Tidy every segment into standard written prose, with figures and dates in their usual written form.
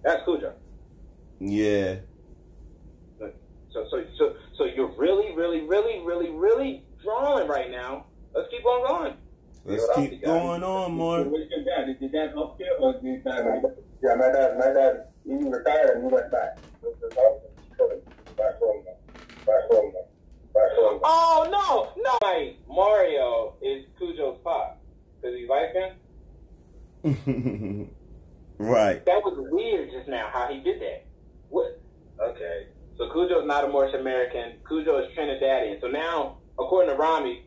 That's Cujo. Yeah. So you're really drawing right now. Let's keep on going. Let's keep going on, more. Did that up here or did that? Yeah, my dad, he retired and he went back. Oh no! Like Mario is Cujo's pop because he's like him. Right. That was weird just now how he did that. What? Okay. So Cujo's not a Moorish American. Cujo is Trinidadian. So now, according to Rami,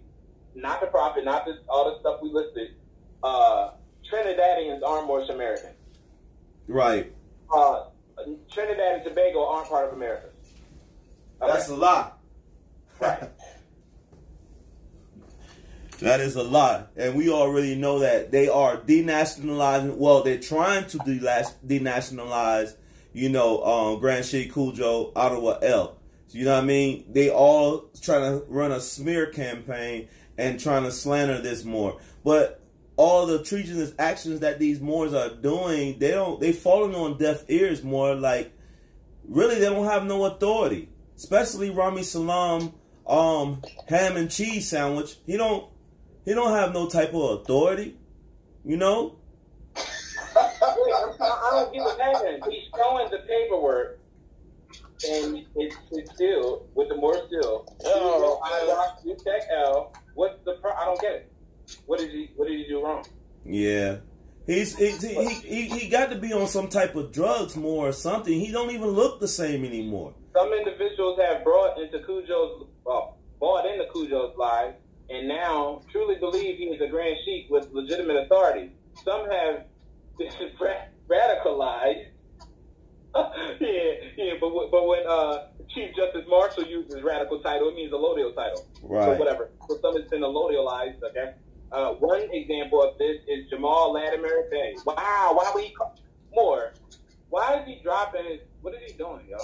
not the prophet, not all the stuff we listed, Trinidadians aren't Moorish American. Right. Trinidad and Tobago aren't part of America. Okay. That's a lot. Right. That is a lot. And we already know that they are denationalizing. Well, they're trying to denationalize, Grand Sheikh Cujo Ottawa L. So, you know what I mean? They all trying to run a smear campaign and trying to slander this Moor. But all the treasonous actions that these Moors are doing, they falling on deaf ears more. Like, really, they don't have no authority. Especially Rami Salam, ham and cheese sandwich. He don't have no type of authority, I don't get what's happening. He's showing the paperwork, and it's still with the more still. You check L. What's the I don't get it. What did he do wrong? Yeah, he got to be on some type of drugs more or something. He don't even look the same anymore. Some individuals have bought into Cujo's lives, and now truly believe he is a Grand Sheik with legitimate authority. Some have been radicalized. yeah, but when Chief Justice Marshall uses radical title, it means a Lodial title. Right. So whatever. So some has been a Lodialized, okay? One example of this is Jamal Latimer Bay. Wow, why would he call more? Why is he dropping his, what is he doing, yo?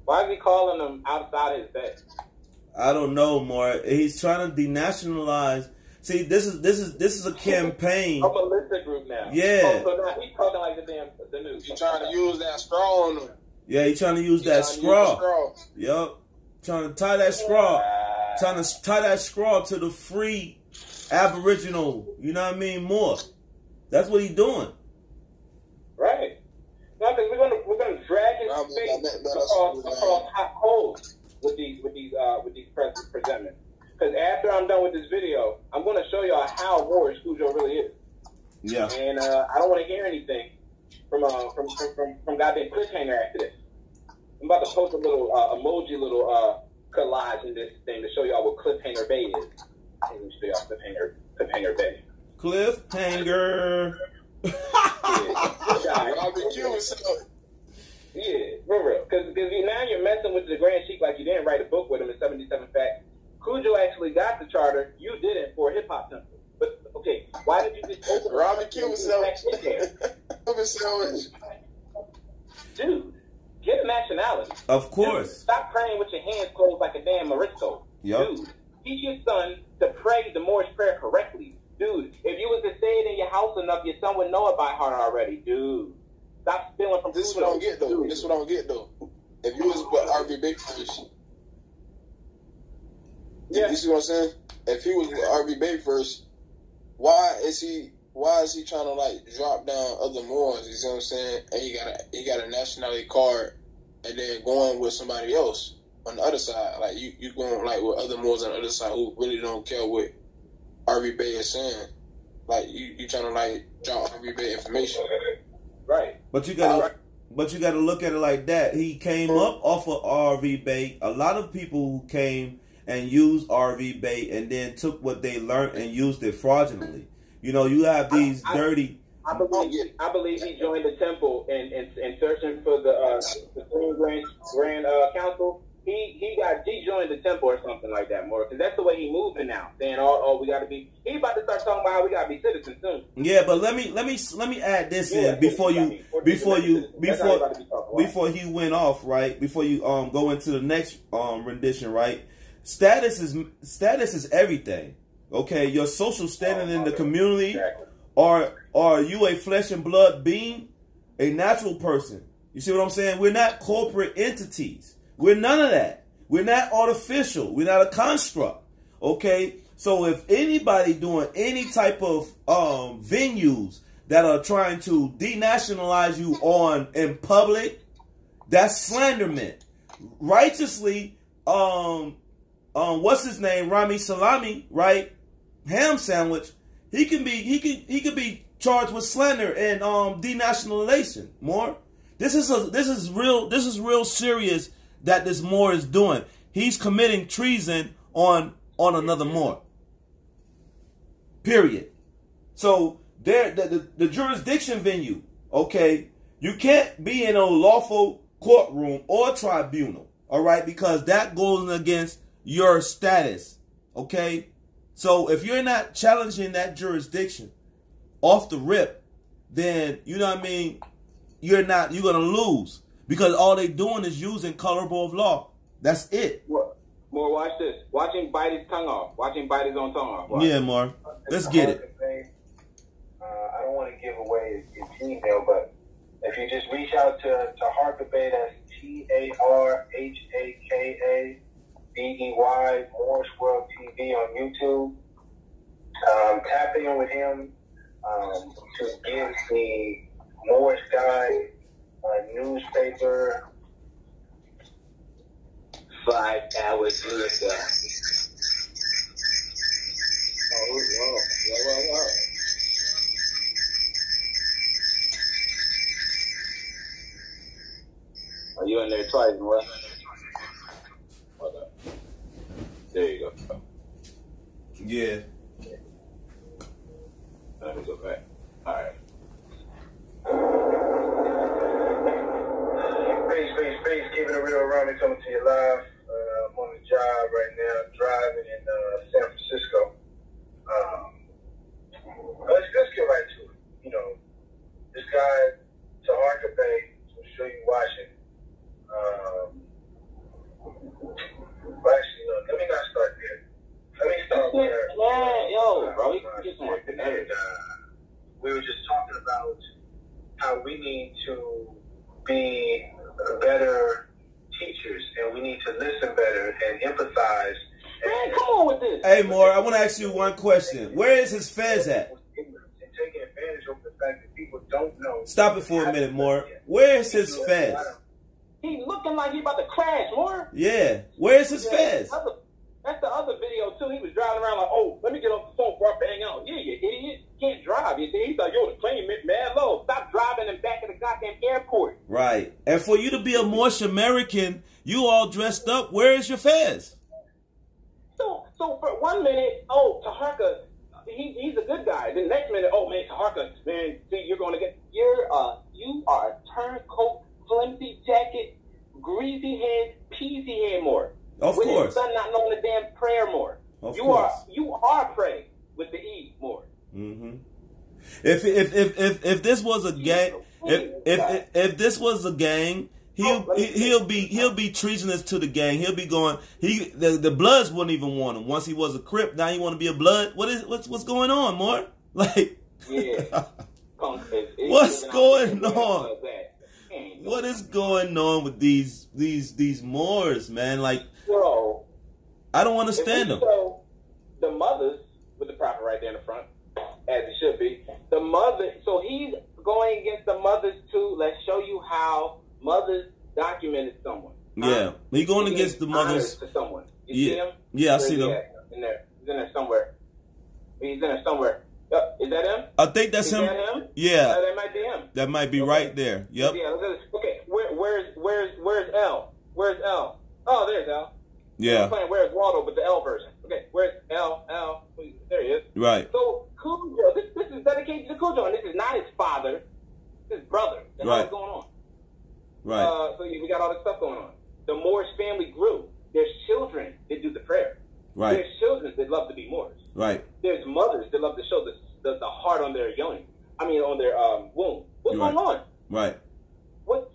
Why is he calling them outside his bed? I don't know, more. He's trying to denationalize. See, this is a campaign. A militia group now. Yeah. So now he's talking like the news. He's trying to use that straw on them. Yeah, he's trying to use that straw. Yep. Trying to tie that straw. Trying to tie that straw to the free Aboriginal, you know what I mean, more. That's what he's doing. Right. No, because we're gonna drag his face across hot coals with these presentments. Because after I'm done with this video, I'm going to show y'all how Moorish Cujo really is. Yeah. And I don't want to hear anything from goddamn cliffhanger after this. I'm about to post a little emoji, collage in this thing to show y'all what Cliffhanger Bay is. Let me show y'all Cliffhanger Bay. Cliffhanger. Yeah, real. Because now you're messing with the Grand Sheik like you didn't write a book with him in 77 Facts. Cujo actually got the charter. You didn't for a hip hop temple. But okay, why did you just open Robin Q sandwich? Dude, get a nationality. Of course. Dude, stop praying with your hands closed like a damn Morisco. Yep. Dude, teach your son to pray the Moorish prayer correctly. Dude, if you was to say it in your house enough, your son would know it by heart already. Dude, stop stealing from This is what I don't get, though. This is what I don't get, though. If you was with RV Big first, you see what I'm saying? If he was with RV Bay first, why is he trying to like drop down other Moors? You see what I'm saying? And he got a nationality card, and then going with somebody else on the other side. Like you going like with other Moors on the other side who really don't care what RV Bay is saying. Like you trying to like drop RV Bay information, right? But you gotta look at it like that. He came up off of RV Bay. A lot of people who came and used RV Bay and then took what they learned and used it fraudulently. You know, you have these dirty. I believe he joined the temple and searching for the Supreme Grand Council. He joined the temple or something like that, more because that's the way he moving now. Saying, we got to be. He about to start talking about how we got to be citizens soon. Yeah, but let me add this in before he went off, right? Before you go into the next rendition, right? Status is everything. Okay, your social standing in the community, are you a flesh and blood being? a natural person. You see what I'm saying? We're not corporate entities. We're none of that. We're not artificial. We're not a construct. Okay? So if anybody doing any type of venues that are trying to denationalize you in public, that's slanderment. Righteously, what's his name? Rami Salami, right? Ham sandwich. He could be charged with slander and denationalization. More. This is real serious that this Moore is doing. He's committing treason on another Moore. Period. So the jurisdiction venue, okay, you can't be in a lawful courtroom or tribunal, all right, because that goes against your status, okay? So if you're not challenging that jurisdiction off the rip, then, you know what I mean, you're going to lose, because all they doing is using colorable of law. That's it. More, watch this. Watch him bite his tongue off. Watch him bite his own tongue off. Watch. Yeah, Mar. Let's get it. I don't want to give away his email, but if you just reach out to Harkabay, that's TARHAKABEY, Morris World TV on YouTube. Tap in with him to give the Morris Guy newspaper 5 hours later. Whoa. Are you in there twice, Morris? Hold up. There you go. Yeah. Let me go back. All right. Peace. Keeping it real around me, coming to you live. I'm on the job right now, driving in San Francisco. Let's get right to it. You know, this guy, Taharka Bay, I'm sure you watching. But actually, no, let me not start there. Let me start where. Yo, bro, you just want to we were just talking about how we need to be better teachers, and we need to listen better and empathize. Man, come on with this. Hey, Moore, I want to ask you one question. Where is his fez at? And taking advantage of the fact that people don't know. Stop it for a minute, Moore. Where's his fez? He looking like he about to crash, Moore. Yeah. Where's his fez? That's the other video, too. He was driving around like, oh, let me get off the phone before I bang out. Yeah, you idiot. You can't drive. You see, he's like, yo, the plane mad low. Stop driving in back of the goddamn airport. Right. And for you to be a Moorish American, you all dressed up. Where is your fez? So for 1 minute, oh, Taharka, he's a good guy. Then next minute, oh, man, Taharka, man, see, you are a turncoat, flimsy jacket, greasy head, peasy head Moore. Of with course. His son not knowing the damn prayer more. Of you course. You are praying with the E more. Mm-hmm. If this was a gang, if this was a gang, he'll be treasonous to the gang. He'll be going. The Bloods wouldn't even want him. Once he was a Crip, now he want to be a Blood. What's going on, More? Like, yeah. What's going on? What is going on with these Moors, man? Like, bro, I don't understand them. So the mothers with the prophet right there in the front, as it should be. The mother. So he's going against the mothers too. Let's show you how mothers documented someone. Yeah, he's going against the mothers to someone. You see him? Yeah, I see them. In there. He's in there somewhere. Is that him? I think that's him. Is that him? Yeah. That might be him. That might be right there. Yep. Yeah. Okay. Where's L? Where's L? Oh, there's L. Yeah. I'm playing Where's Waldo, but the L version. Okay. Where's L? There he is. Right. So Cujo, this is dedicated to Cujo, and this is not his father. This is his brother. What's going on? Right. So we got all this stuff going on. The Moorish family grew. There's children that do the prayer. Right. There's children that love to be Moors. Right. There's mothers that love to show the heart on their yoni. On their womb. What's going on? Right. What's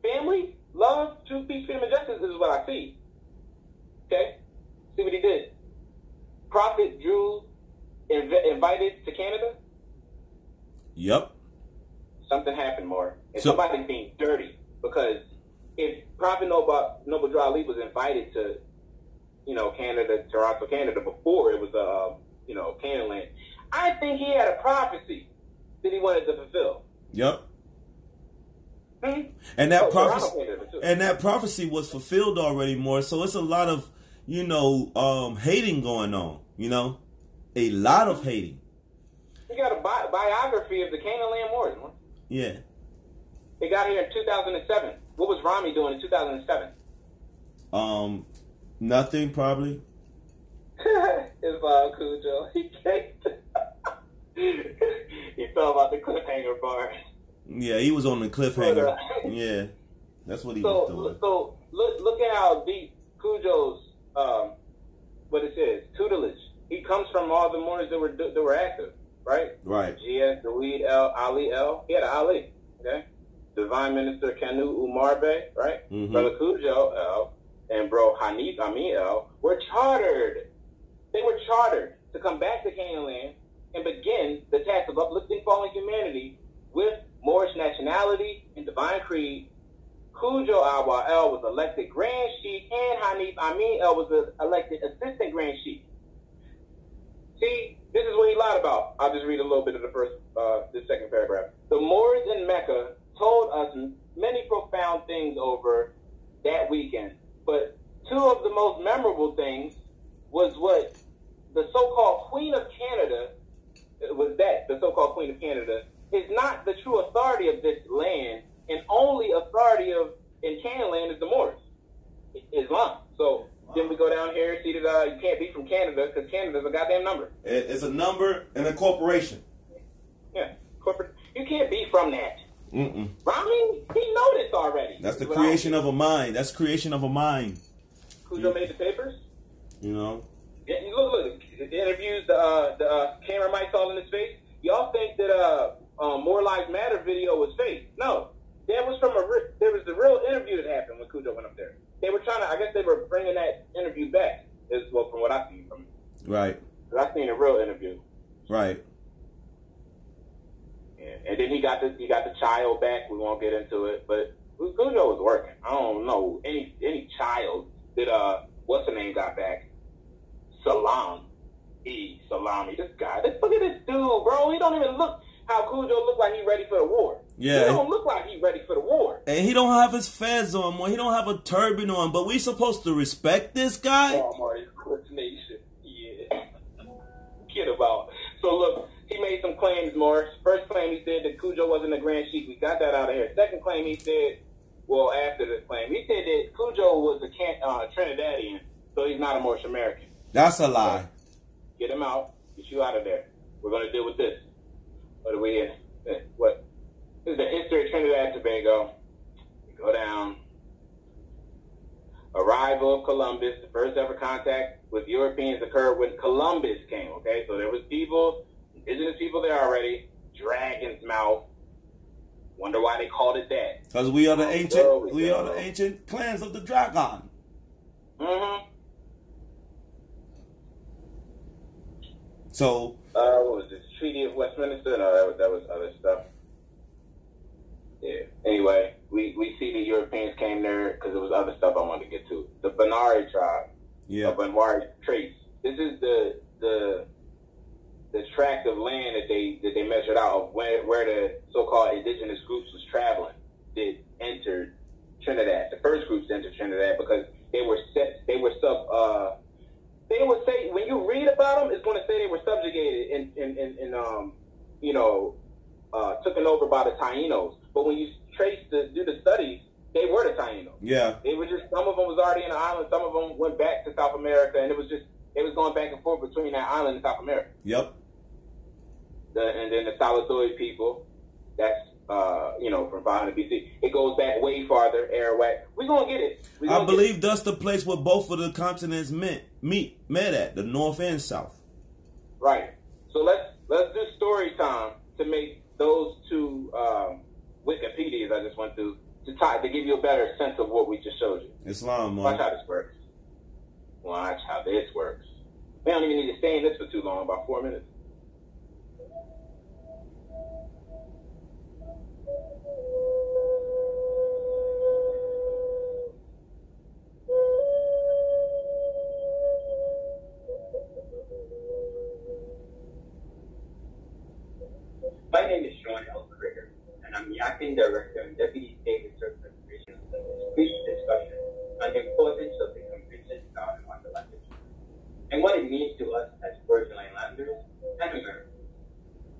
family, love, truth, peace, freedom, and justice is what I see. Okay? See what he did. Prophet Drew invited to Canada. Yep. Something happened more. And So- somebody's being dirty. Because if Prophet Noble Drew Ali was invited to, Canada, Toronto, Canada, before it was, Canaan land, I think he had a prophecy that he wanted to fulfill. Yep. Hmm? And that Toronto, prophecy, Canada, too. and that prophecy was fulfilled already more. So it's a lot of, hating going on. A lot of hating. He got a biography of the Canaan land wars. Man. Yeah. They got here in 2007. What was Rami doing in 2007? Nothing probably. Islam Cujo. He fell about the cliffhanger bar. Yeah, he was on the cliffhanger. Yeah, that's what he was doing. So look at how deep Cujo's what it says tutelage. He comes from all the Moors that were active, right? Right. G.S. Daweed L. Ali L. He had an Ali, okay? Divine Minister Kanu Umar Bey, right? Mhm. Brother Cujo L. and bro Hanif Amin L. were chartered. They were chartered to come back to Canaan land and begin the task of uplifting fallen humanity with Moorish nationality and divine creed. Cujo Awa L. was elected Grand Sheikh, and Hanif Amin L. was elected Assistant Grand Sheikh. See, this is what he lied about. I'll just read a little bit of the second paragraph. The Moors in Mecca told us many profound things over that weekend, but two of the most memorable things was what the so-called Queen of Canada the so-called Queen of Canada is not the true authority of this land, and only authority in Canaan land is the Moors, Islam. So then we go down here, see that you can't be from Canada because Canada's a goddamn number. It's a number and a corporation. Yeah, corporate. You can't be from that. Mm-mm. Rami, he know this already. That's the creation of a mind. That's creation of a mind. Cujo made the papers. You Yeah, look. The interviews, the camera mics all in his face. Y'all think that More Lives Matter video was fake? No, that was there was the real interview that happened when Cujo went up there. They were trying to. I guess they were bringing that interview back. From what I seen from it. Right. But I seen a real interview. Right. Yeah. And then he got the child back. We won't get into it, but Cujo was working. I don't know any child that what's the name got back. Salami. This guy. Look at this dude, bro. He don't even look how Cujo look like he ready for the war. Yeah. He don't look like he ready for the war. And he don't have his fez on, or he don't have a turban on, but we supposed to respect this guy? Walmart is coordination. Yeah. Get about. So look, he made some claims, Morris. First claim he said that Cujo wasn't a Grand Sheik. We got that out of here. Second claim he said, well, after this claim, he said that Cujo was a Trinidadian, so he's not a Moorish American. That's a lie. Get him out. Get you out of there. We're going to deal with this. What are we in? What? This is the history of Trinidad and Tobago. We go down. Arrival of Columbus. The first ever contact with Europeans occurred when Columbus came, okay? So there was people, indigenous people there already. Dragon's Mouth. Wonder why they called it that. Because we are the ancient clans of the dragon. Mm-hmm. So, what was this? Treaty of Westminster? No, that was other stuff. Yeah. Anyway, we see the Europeans came there because there was other stuff I wanted to get to. The Banari tribe. yeah. Banwari trace. This is the tract of land that they measured out of where the so-called indigenous groups was traveling that entered Trinidad. The first groups entered Trinidad because they would say when you read about them, it's going to say they were subjugated and taken over by the Tainos. But when you do the studies, they were the Tainos. Yeah. They were just, some of them was already in the island, some of them went back to South America, and it was going back and forth between that island and South America. Yep. And then the Salazoid people, that's from 500 BC. It goes back way farther, Arawak. We're going to get it. I believe that's the place where both of the continents met at, the North and South. Right. So let's do story time to make those two Wikipedias I just went through to give you a better sense of what we just showed you. Islam, man. Watch how this works. Watch how this works. We don't even need to stay in this for too long, about 4 minutes. Acting Director and Deputy State Research Administration brief discussion on the importance of the convention started on the language and what it means to us as Virgin Islanders and Americans.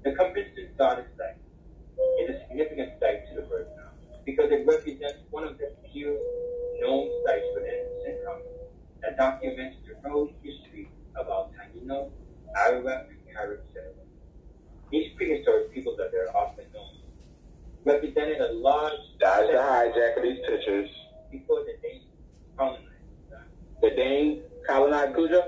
The convention started site is a significant site to the Virgin Islands because it represents one of the few known sites within the County that documents the road history of our Taino, Arawak, and Carib settlers. These prehistoric people that are often known represented a large Dodge the hijack of these pictures. before the Danes colonized. The Danes colonized Cujo?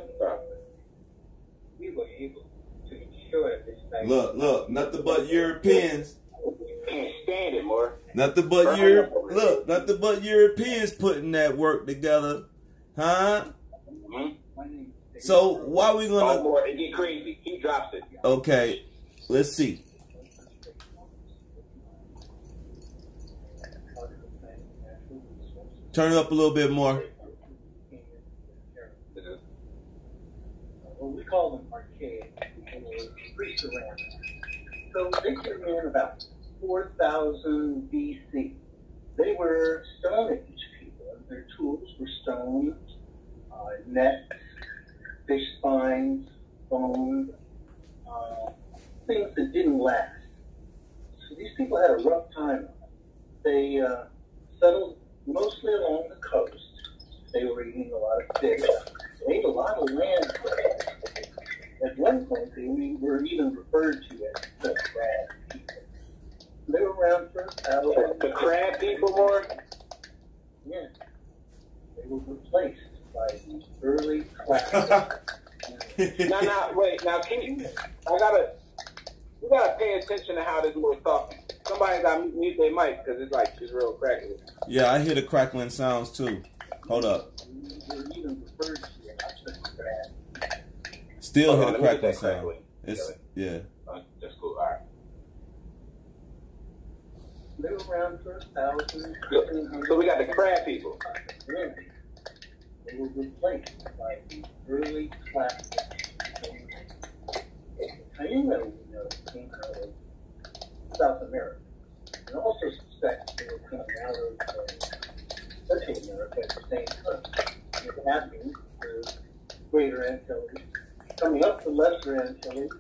We were able to ensure that this site Look, nothing but Europeans. Can't stand it, more. Nothing but Europeans putting that work together, huh? Mm-hmm. So why we Oh, gonna? more, it get crazy. He drops it. Okay, let's see. Turn it up a little bit more. Well, we call them archaic or pre-ceramic. So they came in about 4,000 BC. They were Stone Age people, and their tools were stones, nets, fish spines, bone, things that didn't last. So these people had a rough time. They settled mostly along the coast. They were eating a lot of fish. They ate a lot of land. At one point, they were even referred to as the crab people. They were around for The crab people, more? yeah. They were replaced by the early classic. Now, wait. Now, we gotta pay attention to how this boy's talking. Somebody got to mute their mic because it's real crackly. Yeah, I hear the crackling sounds too. Hold up. They were even referred to as the crab. Still Hold hear on, the let me crackling get that sound. crackling. It's yeah. That's cool. All right. They were around for 1,000, So we got the crab people. They were replaced by the early classic. Taino, we know, came out of South America. And also suspect they were coming out of Central America at the same time. It happened to Greater Antilles, coming up the Lesser Antilles,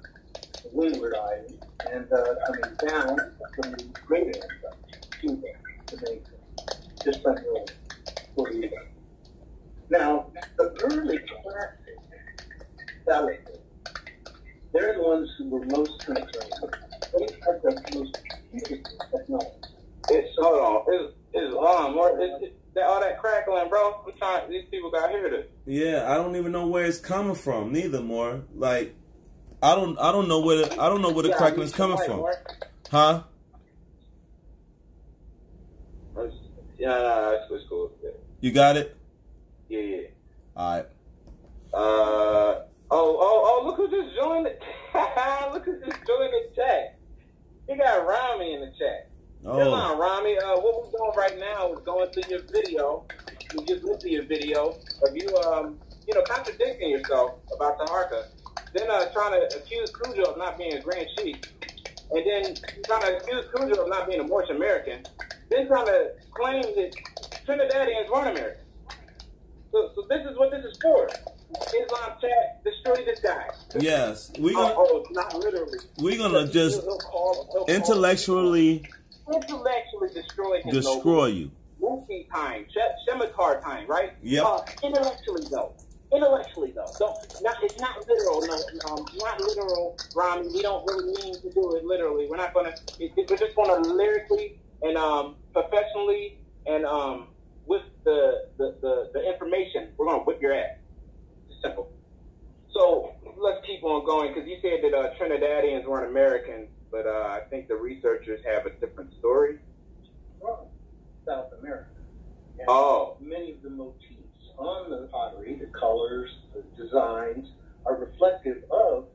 the Windward Islands, and coming down from the Greater Antilles, Cuba, Jamaica, just under 40 Now, the early classic salad, they're the ones who were most concerned. They had the most beautiful technology. Hold on, more. All that crackling, bro. I'm trying. These people got to hear this. Yeah, I don't even know where it's coming from. Neither, more like I don't know where the crackling is coming from, huh? Yeah, it's cool. Yeah. You got it. Yeah. All right. Oh! Look who just joined it. Look who just joined the chat. You got Rami in the chat. Oh. Come on, Rami. What we're doing right now is going through your video. We just went through your video of you, contradicting yourself about Taharka. Then trying to accuse Cujo of not being a Grand Chief. And then trying to accuse Cujo of not being a Moorish American. Then trying to claim that Trinidadians weren't American. So this is what this is for. Islam chat, destroy this guy. Yes, not literally. We're gonna just he'll intellectually destroy you. Mufi time, Shemitar time, right? Yep. Intellectually though. So it's not literal. Not literal, Rami. We don't really mean to do it literally. We're not gonna. We're just gonna lyrically and professionally and with the information, we're gonna whip your ass. It's simple. So let's keep on going because you said that Trinidadians weren't Americans, but I think the researchers have a different story. From South America. And many of the motifs on the pottery, the colors, the designs, are reflective of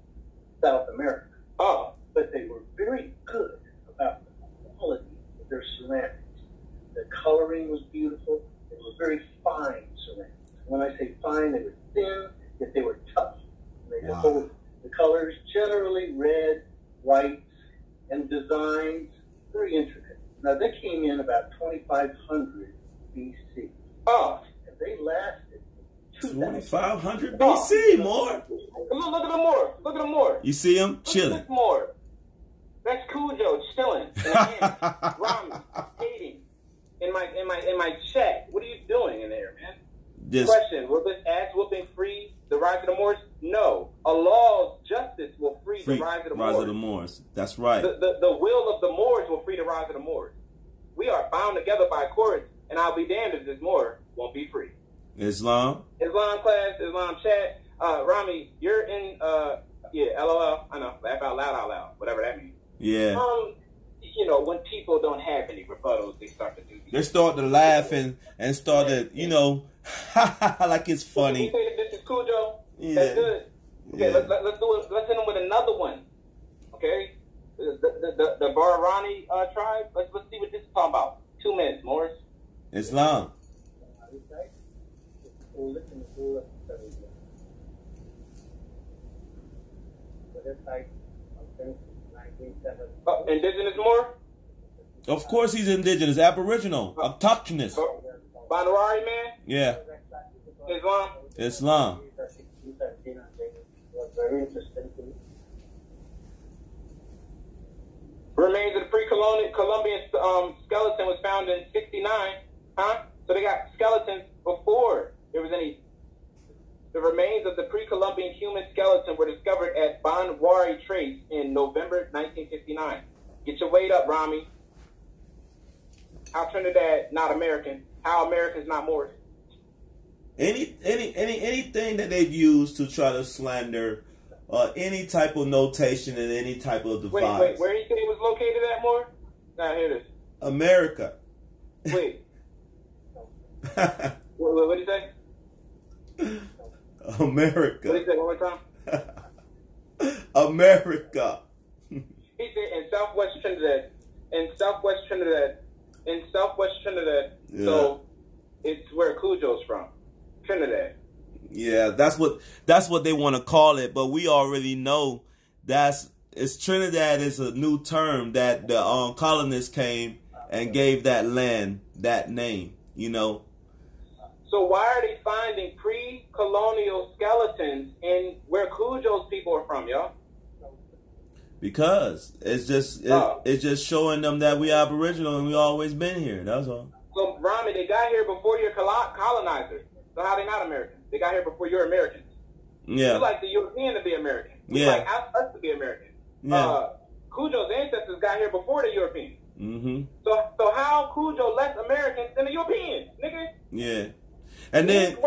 South America. But they were very good about the quality of their ceramics. The coloring was beautiful. They were very fine ceramics. When I say fine, they were thin, yet they were tough. They hold the colors, generally red, white, and designs, very intricate, Now, they came in about 2500 BC. Oh, And they lasted 2500 BC, more. look at the Moors. Look at the Moors. You see him Look chilling. at this Moor. That's Cujo chilling in the hand. Rami, hating in my chat. What are you doing in there, man? Just Question: will this ass whooping free the rise of the Moors? No. Allah's justice will free the rise of the rise Moors. of the Moors. That's right. The will of the Moors will free the rise of the Moors. We are bound together by cords, and I'll be damned if this Moor won't be free. Islam. Islam class, Islam chat. Rami, you're in. Yeah, LOL. I know. Laugh out loud, whatever that means. Yeah. You know, when people don't have any rebuttals, they start to do these. They start to laugh and start to, you know, like it's funny. You say that this is Cujo? Yeah. That's good. Okay, Yeah. let's do it. Let's hit them with another one. Okay, the Barani tribe. Let's see what this is talking about. 2 minutes, Morris. Islam. Indigenous Moor? Of course he's indigenous, aboriginal, autochthonous. Banawari man? Yeah. Islam? Islam. Very interesting. Remains of the pre-Columbian skeleton was found in 69. Huh? So they got skeletons before there was any. The remains of the pre-Columbian human skeleton were discovered at Banwari Trace in November 1959. Get your weight up, Rami. How Trinidad not American? How Americans not Moors? Anything that they've used to try to slander any type of notation and any type of device. Wait, where you said it was located at, Moore? Now here it is. America. Wait. What did you say? America. What did you say one more time? America. He said in Southwest Trinidad. Yeah. So it's where Cujo's from. Trinidad. Yeah, that's what they want to call it, but we already know Trinidad is a new term that the colonists came and gave that land that name, you know. So why are they finding pre-colonial skeletons in where Cujo's people are from, y'all? Because it's just showing them that we Aboriginal and we always been here. That's all. So Rami, they got here before your colonizers. So how they not Americans? They got here before you're Americans. Yeah. You like the European to be American. You Yeah. like us to be American. Yeah. Cujo's ancestors got here before the Europeans. Mm-hmm. So how Cujo less Americans than the Europeans, nigga? Yeah. And then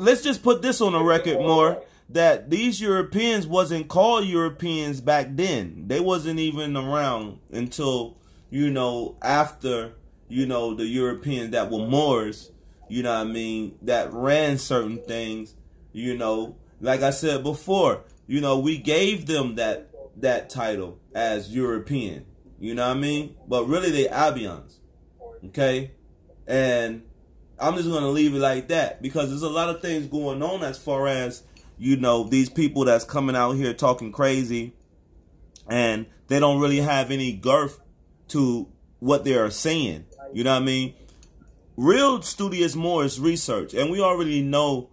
let's just put this on the record more, that these Europeans wasn't called Europeans back then. They wasn't even around until, you know, after, you know, the Europeans that were Moors, you know what I mean, that ran certain things, you know. Like I said before, you know, we gave them that title as European, you know what I mean? But really they Abians, okay? And I'm just going to leave it like that because there's a lot of things going on as far as, you know, these people that's coming out here talking crazy and they don't really have any girth to what they are saying. You know what I mean? Real studious Moors research. And we already know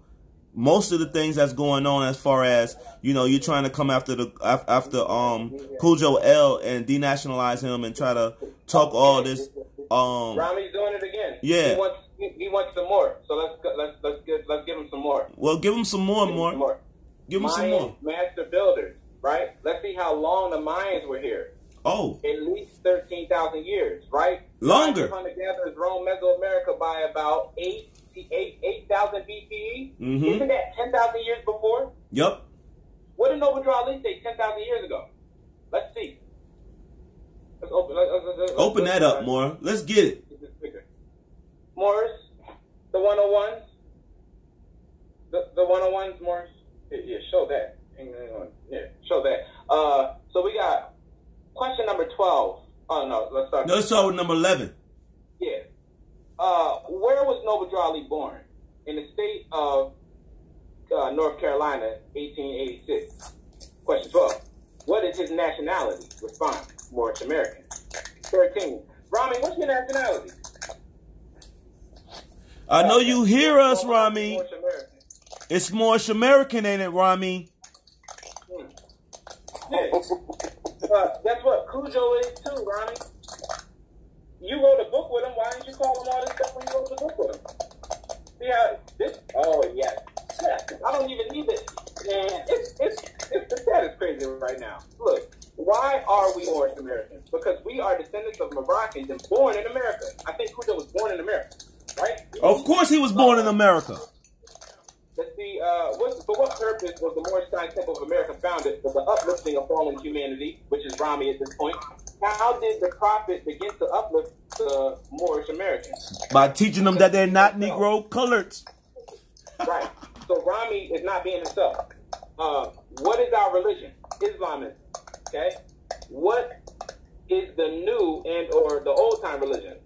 most of the things that's going on as far as, you know, you're trying to come after Cujo L and denationalize him and try to talk all this. Rami's doing it again. Yeah. He wants some more. So let's give him some more. Well, give him some more. Give him some more. Master builders, right? Let's see how long the Mayans were here. Oh. At least 13,000 years, right? Longer. Hunter-gatherers roamed Mesoamerica by about 8,000 BCE. Mm-hmm. Isn't that 10,000 years before? Yep. What did Noble Draw Lee say 10,000 years ago? Let's see. Let's open that up more. Let's get it. Morris, the 101s. The 101s, Morris. Yeah, show that. Yeah, show that. So we got question number 12. Oh, no, let's start. No, let's start with number 11. Yeah. Where was Noble Draw Lee born? In the state of North Carolina, 1886. Question 12. What is his nationality? Response: Moorish American. 13. Rami, what's your nationality? I know you hear us, Rami. Moorish American. It's Moorish American, ain't it, Rami? Yeah. That's what Cujo is too, Rami. You wrote a book with him. Why didn't you call him all this stuff when you wrote the book with him? See how this? Oh yes. Yeah. I don't even need this. Man, the chat is crazy right now. Look, why are we Moorish Americans? Because we are descendants of Moroccans and born in America. I think Cujo was born in America, right? Of course he was born in America. Let's see, for what purpose was the Moorish Science Temple of America founded? For the uplifting of fallen humanity, which is Rami at this point. How did the prophet begin to uplift the Moorish Americans? By teaching them that they're not Negro coloreds. Right. So Rami is not being himself. What is our religion? Islamism. Okay. What is the new and or the old time religion?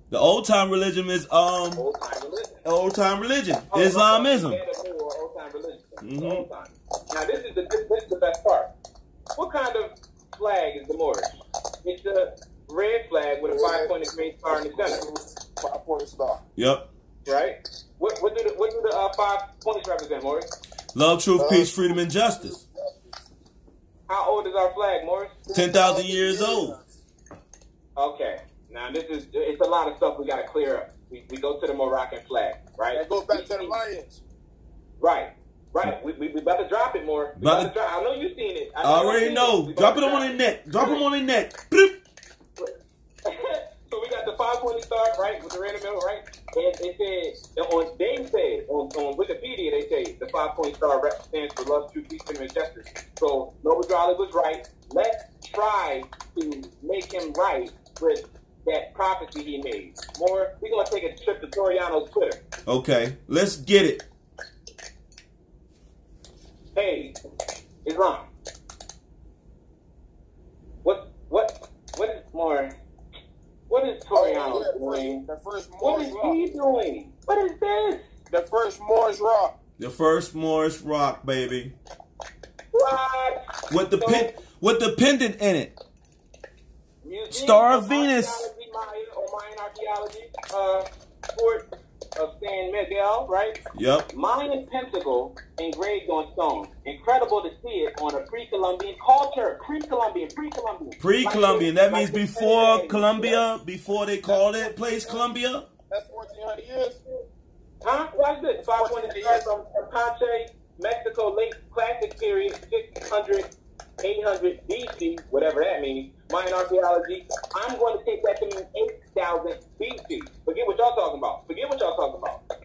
The old time religion is Old time religion. old time religion. Islamism. Old time religion. Old time. Now this is the best part. What kind of flag is the Moorish? It's a red flag with a 5-pointed green star in the center. 5-pointed star. Yep. Right? What do the 5 points represent, Morris? Love, truth, peace, freedom, and justice. How old is our flag, Morris? 10,000 years old. Okay. Now it's a lot of stuff we got to clear up. We go to the Moroccan flag, right? That goes back to the Mayans. Right. We about to drop it more. I know you've seen it. I already know. Drop it on their neck. Drop them on their neck. So we got the 5-pointed star, right, with the red in the middle, right? And it said, on Wikipedia, they say the 5-point star stands for love, truth, peace, freedom, and justice. So Noble Jolly was right. Let's try to make him right with that prophecy he made. More, we're going to take a trip to Toriano's Twitter. Okay, let's get it. Hey, Islam. What is more? What is Toriano doing? The first What is Moorish he doing? What is this? The first Moorish rock. The first Moorish rock, baby. What? With the pendant in it. Museum Star of Venus. Mayan archaeology. Fort of San Miguel, right? Yep. Mayan pentacle engraved on stone. Incredible to see it on a pre-Columbian culture. Pre-Columbian. Pre-Columbian. That means before Columbia, before they called it place Columbia. That's 1,400 years. Huh? Watch this. 520 years from Pache, Mexico, late classic period, 600, 800 BC, whatever that means. Mayan archaeology. I'm going to take that to mean 8,000 BC. Forget what y'all talking about.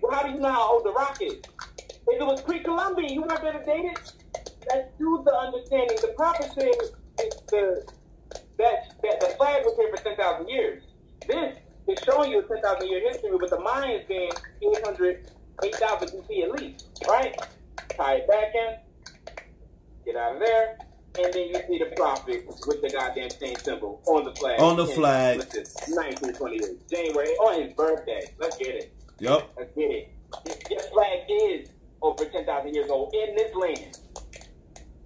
Well, how do you know how old the rock is? If it was pre-Columbian, you weren't there to date it? Let's do the understanding. The prophet said that the flag was here for 10,000 years. This is showing you a 10,000 year history with the Mayans being 8,000 BC at least, right? Tie it back in, get out of there, and then you see the prophet with the goddamn same symbol on the flag. On the flag. 1928, January, on his birthday. Let's get it. Yep. Let's get it. This flag is over 10,000 years old in this land.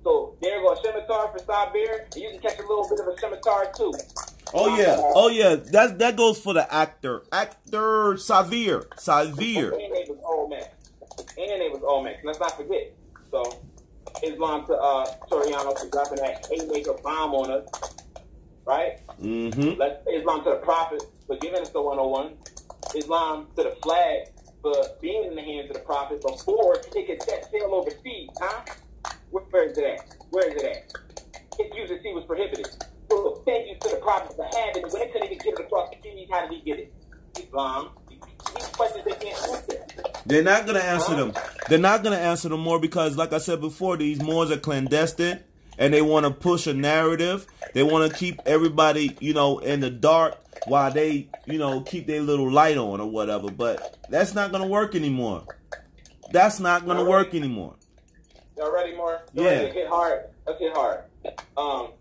So there goes a scimitar for Sabir, and you can catch a little bit of a scimitar too. Oh yeah. That goes for the actor. Actor Savir. And it was Olmecs. Let's not forget. So Islam to Toriano for dropping that 8-acre bomb on us. Right? Mm-hmm. Islam to the prophet for giving us the 101. Islam to the flag for being in the hands of the prophet before it could set sail overseas, huh? Where is it at? Its use at sea was prohibited. So thank you to the prophet for having it. When they couldn't even get it across the seas, how did he get it? Islam. These questions they can't answer. They're not going to answer them. They're not going to answer them more because, like I said before, these Moors are clandestine and they want to push a narrative. They want to keep everybody, in the dark while they, keep their little light on or whatever. But that's not going to work anymore. Y'all ready, more? Yeah. Let's get hard.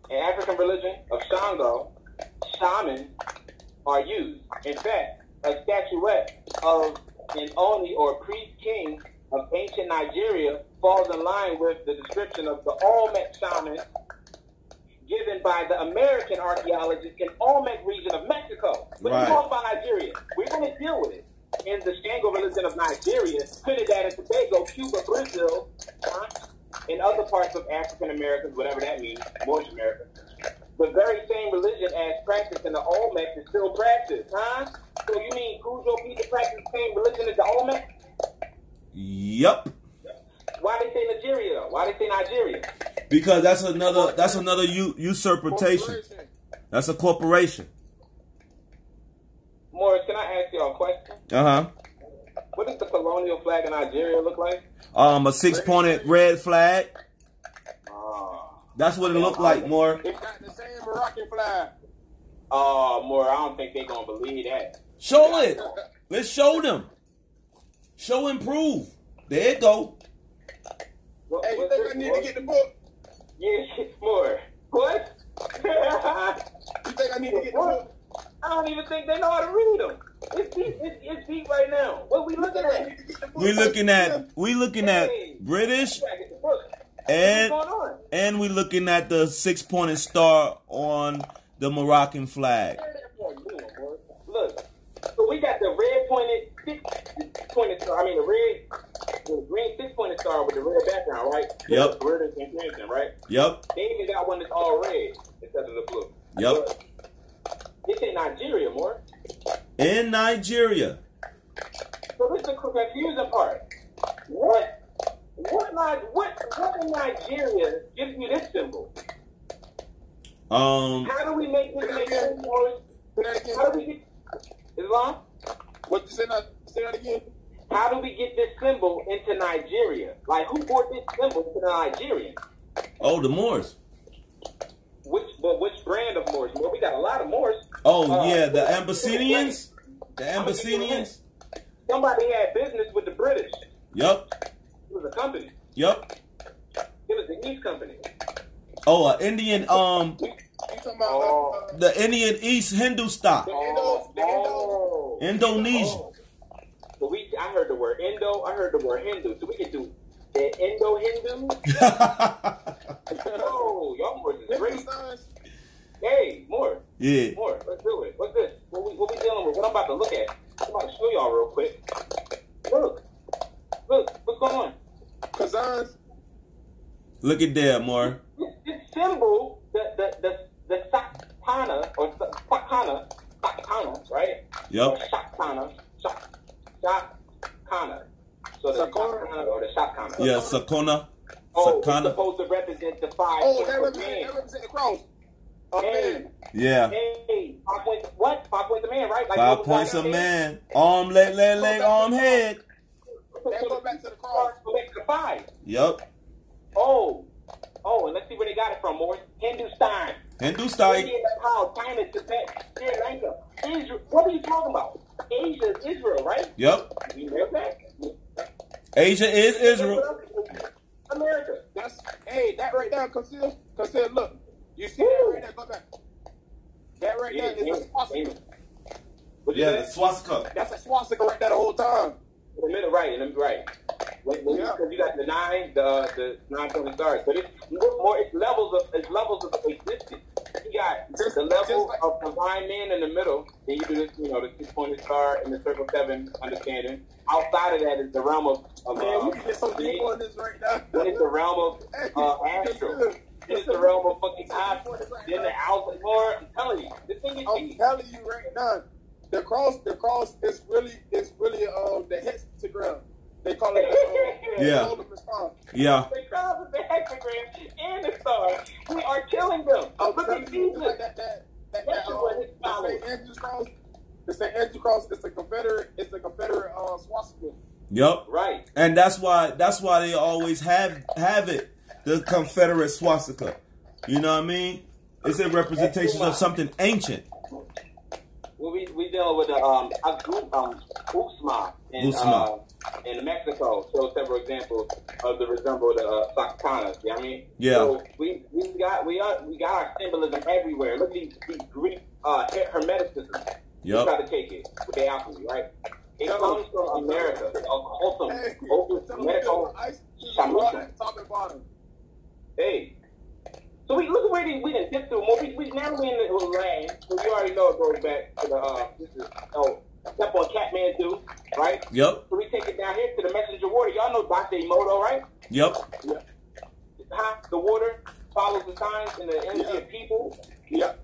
In African religion of Shango, shamans are used. In fact, a statuette of an Oni or priest king of ancient Nigeria falls in line with the description of the Olmec shaman given by the American archaeologists in Olmec region of Mexico. But Right. we talk about Nigeria. We're going to deal with it. In the Shango religion of Nigeria, Trinidad and Tobago, Cuba, Brazil, and other parts of African Americans, whatever that means, Moorish America. The very same religion as practiced in the Olmec is still practiced, huh? So you mean Cujo people practice the same religion as the Olmec? Yup. Why they say Nigeria? Why they say Nigeria? Because that's another usurpation. That's a corporation. Morris, can I ask y'all a question? Uh-huh. What does the colonial flag of Nigeria look like? A 6-pointed red flag. That's what it looked like, more. It got the same Moroccan flag. More, I don't think they're going to believe that. Show it. Let's show them. Show and prove. There it go. Hey, you think I need to get the book? Yeah, more. What? You think I need to get the book? I don't even think they know how to read them. It's deep. It's deep right now. What we looking at? We looking at British and we looking at the 6-pointed star on the Moroccan flag. Look, so we got the red pointed 6-pointed star. I mean the green 6-pointed star with the red background, right? Yep. British and Crimson, right? Yep. They even got one that's all red instead of the blue. Yep. It's in Nigeria, more. In Nigeria. So this is the confusing part. What in Nigeria gives you this symbol? How do we make this make sense, Morris? How do we get Islam? What you say that again? How do we get this symbol into Nigeria? Like, who brought this symbol to the Nigerians? Oh, the Moors. Which brand of Moors? Well, we got a lot of Moors. Oh, yeah, the Abyssinians. The Abyssinians. Somebody had business with the British. Yup. It was a company. Yup. It was the East Company. Oh, Indian, You talking about the Indian East Hindu stock. the Indonesia. So I heard the word Indo. I heard the word Hindu. So we can do the Indo-Hindu. Oh, y'all Moors is great. Hey, more. Yeah. More. Let's do it. What's this? What we dealing with? What I'm about to look at. I'm about to show y'all real quick. Look. What's going on? Kazans. Look at there, more. This symbol, the Sakana, or Sakana, right? Yup. Or Shakana. So the Sakana or the Shakana. Yeah, Sakona. Oh, it's Sakana. supposed to represent the 5 That points of man. represents the cross. Hey, Yeah. hey, 5 points. What? 5 points of man, right? Like 5 points a man. Arm, leg, arm, head. That go back to the cross. Go back to the 5. Yup. Oh, and let's see where they got it from, Morris. Hindustan. Hindustan. India, Nepal, China, Tibet, Sri Lanka, Israel. What are you talking about? Asia is Israel, right? Yup. You know that? Asia is Israel. America. That right there, consider, look. You see that right there? Go back. That right there is a swastika. Yeah, the swastika. That's a swastika right there the whole time. In the middle, right. Because you got the 9 pointed stars, but it's levels of existence. You got the level of divine man in the middle. Then you do this, the 6-pointed star and the circle 7 understanding. Outside of that is the realm of Man, we can get so deep on this right now. then it's the realm of astral. Then it's the realm of fucking cosmos. Then the outside more. I'm telling you, this thing is I'm deep. telling you right now, the cross is really the hexagram. They call it Yeah. Yeah. The cross is the hexagram and the star. We are killing them. Look at Jesus. The St. Andrew's cross. It's a Confederate swastika. Yup. Right. And that's why they always have it. The Confederate swastika. You know what I mean? It's a representation of something ancient. Well, we dealing with the Usma in Mexico. So several examples of the resemble the Sakana. You know what I mean? Yeah. So we got our symbolism everywhere. Look at these Greek Hermeticism. Yup. We try to take it with the alchemy, right? It comes from America. Occultum, medical, shamanism. Hey, So we look at where we done dipped through more. We now we in the land, so you already know it goes back to the this is step on Kathmandu, right? Yep. So we take it down here to the messenger water. Y'all know Dr. Emoto, right? Yep. The water follows the signs and the energy of people. Yep.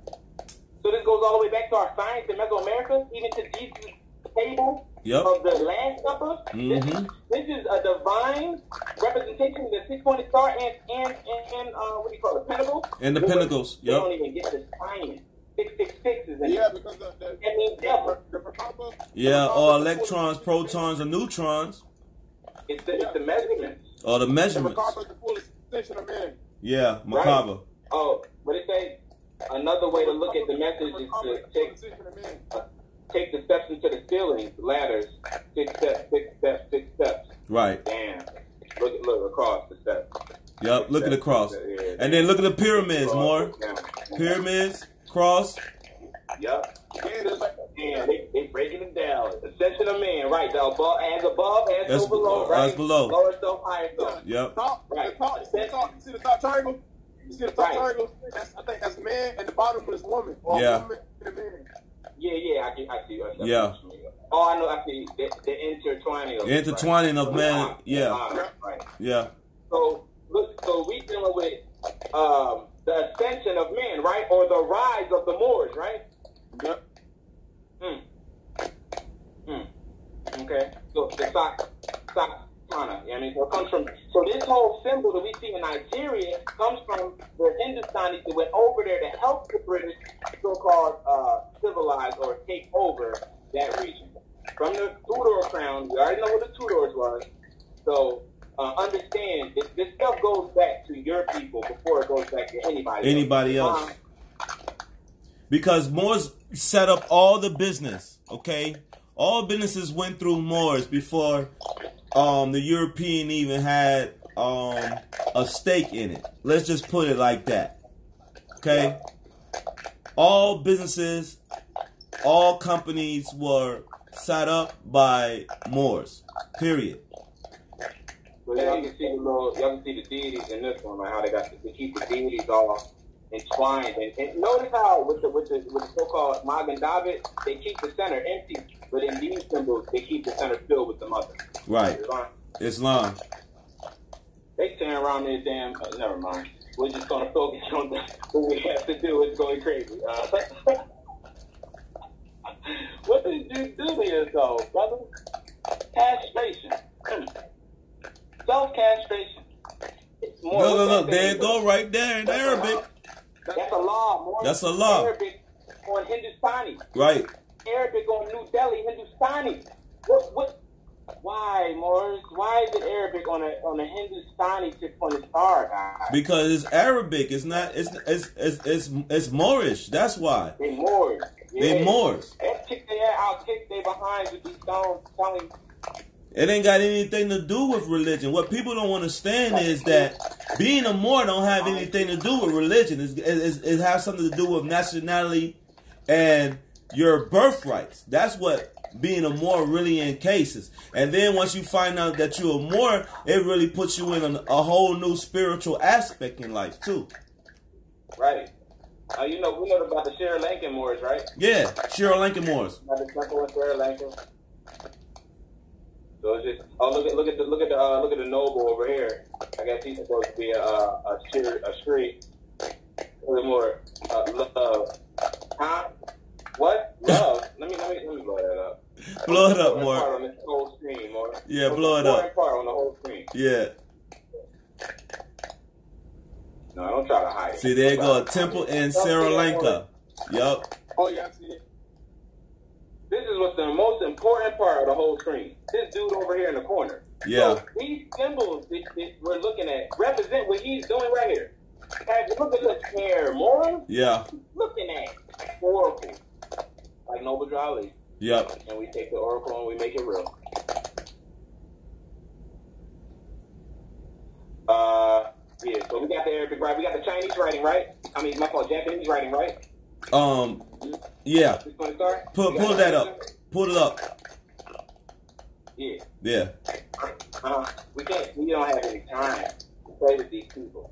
So this goes all the way back to our science in Mesoamerica, even to Jesus' table of the Last Supper. Mm-hmm. This is a divine representation of the six-pointed star and what do you call it, pentacles? And the pentacles. They Yep. don't even get the science. 666 is in Yeah, it. because That means devil. Yeah, or electrons, protons, or neutrons. It's the measurements. Or the measurements. The full extension of man. Yeah, macabre. Right. Oh, what it say? Another way to look at the message is to take the steps into the ceiling, ladders, 6 steps, 6 steps, 6 steps. Right. Damn. Look across the steps. Yep, look at the cross. And then look at the pyramids, more. Pyramids, cross. Yep. Yeah, they breaking it down. Ascension of man, right? The above, as so below, right? As below. Lower self, higher self. Yep. Right. See the top triangle? You see the top triangle? I think that's man, and the bottom is woman. Or Yeah. woman and man. Yeah, I see. Yeah. Oh, I know. I see the intertwining of Intertwining of man. Yeah. Right. Yeah. So look, we dealing with the ascension of man, right, or the rise of the Moors, right? Yep. Okay. So the Sakana, I mean, so it comes from. So this whole symbol that we see in Nigeria comes from the Hindustanis that went over there to help the British, so-called civilize or take over that region. From the Tudor crown, we already know what the Tudors was. So understand this stuff goes back to your people before it goes back to anybody else. Because Moors set up all the business, okay? All businesses went through Moors before the European even had a stake in it. Let's just put it like that. Okay? All businesses, all companies were set up by Moors. Period. So y'all can see the deities in this one, like how they keep the deities all entwined. And notice how with the so-called Magan David, they keep the center empty, but in these symbols they keep the center filled with the mother. Right. Islam. They stand around this damn. Never mind. We're just gonna focus on what we have to do. It's going crazy. What did you do to yourself, brother? Castration. Self-castration. No. There you go, right there in Arabic. That's a law, more. That's a law. Arabic on Hindustani. Right. Arabic on New Delhi, Hindustani. What? Why, Morris? Why is it Arabic on a Hindustani tip on the star, guy? Because it's Arabic. It's not. It's Moorish. That's why. They Moors. Yeah. They Moors. I'll kick their behinds with these stones, telling. It ain't got anything to do with religion. What people don't understand is that being a Moor don't have anything to do with religion. It has something to do with nationality and your birthrights. That's what being a Moor really encases. And then once you find out that you're a Moor, it really puts you in a whole new spiritual aspect in life too. Right. We know about the Sri Lankan Moors, right? Yeah, Sri Lankan Moors. The temple in Sri Lanka. So it's just look at the noble over here. I guess he's supposed to be a street. A little more love. Huh? What? Love? Let me blow that up. Blow it up more. Part on this whole screen, more. Yeah, blow it up. Part on the whole screen. Yeah. No, don't try to hide it. See, there you go, a temple in Sri Lanka. Yup. Oh yeah, I see it. This is what's the most important part of the whole screen. This dude over here in the corner. Yeah. So these symbols that we're looking at represent what he's doing right here. Look at this hair, more. Yeah. Looking at oracle, like Noble Jolly. Yep. And we take the oracle and we make it real. Yeah. So we got the Arabic right. We got the Chinese writing right. I mean, my fault. Japanese writing right. Yeah. Pull that up. Pull it up. Yeah. Yeah. We don't have any time to play with these people,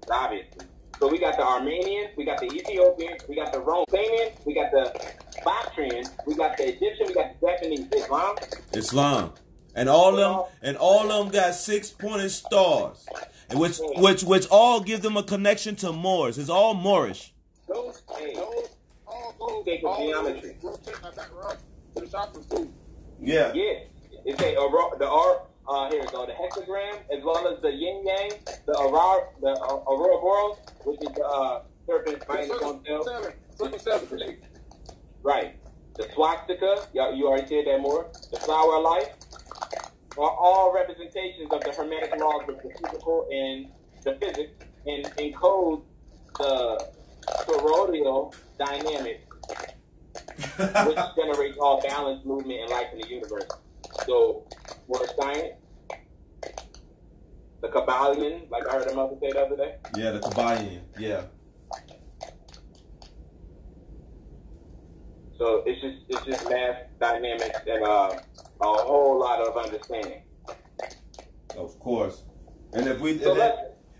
obviously. So we got the Armenians, we got the Ethiopians, we got the Romanians, we got the Bactrians, we got the Egyptian, we got the Japanese. Islam. And all of them got 6-pointed stars. And which all give them a connection to Moors. It's all Moorish. Those all geometry. Yeah. Yeah. It's here you go, the hexagram, as well as the yin yang, the aurora boreals, which is the serpent fighting its own tail. Right. The swastika, you already said that more. The flower of life are all representations of the Hermetic laws of the physical and the physics, and encode the toroidal dynamics, which generates all balance, movement, and life in the universe. So, more science, the Kabbalion, like I heard a mother say the other day. Yeah, the Kabbalion, yeah. So it's just math, dynamics, and a whole lot of understanding. Of course, and if we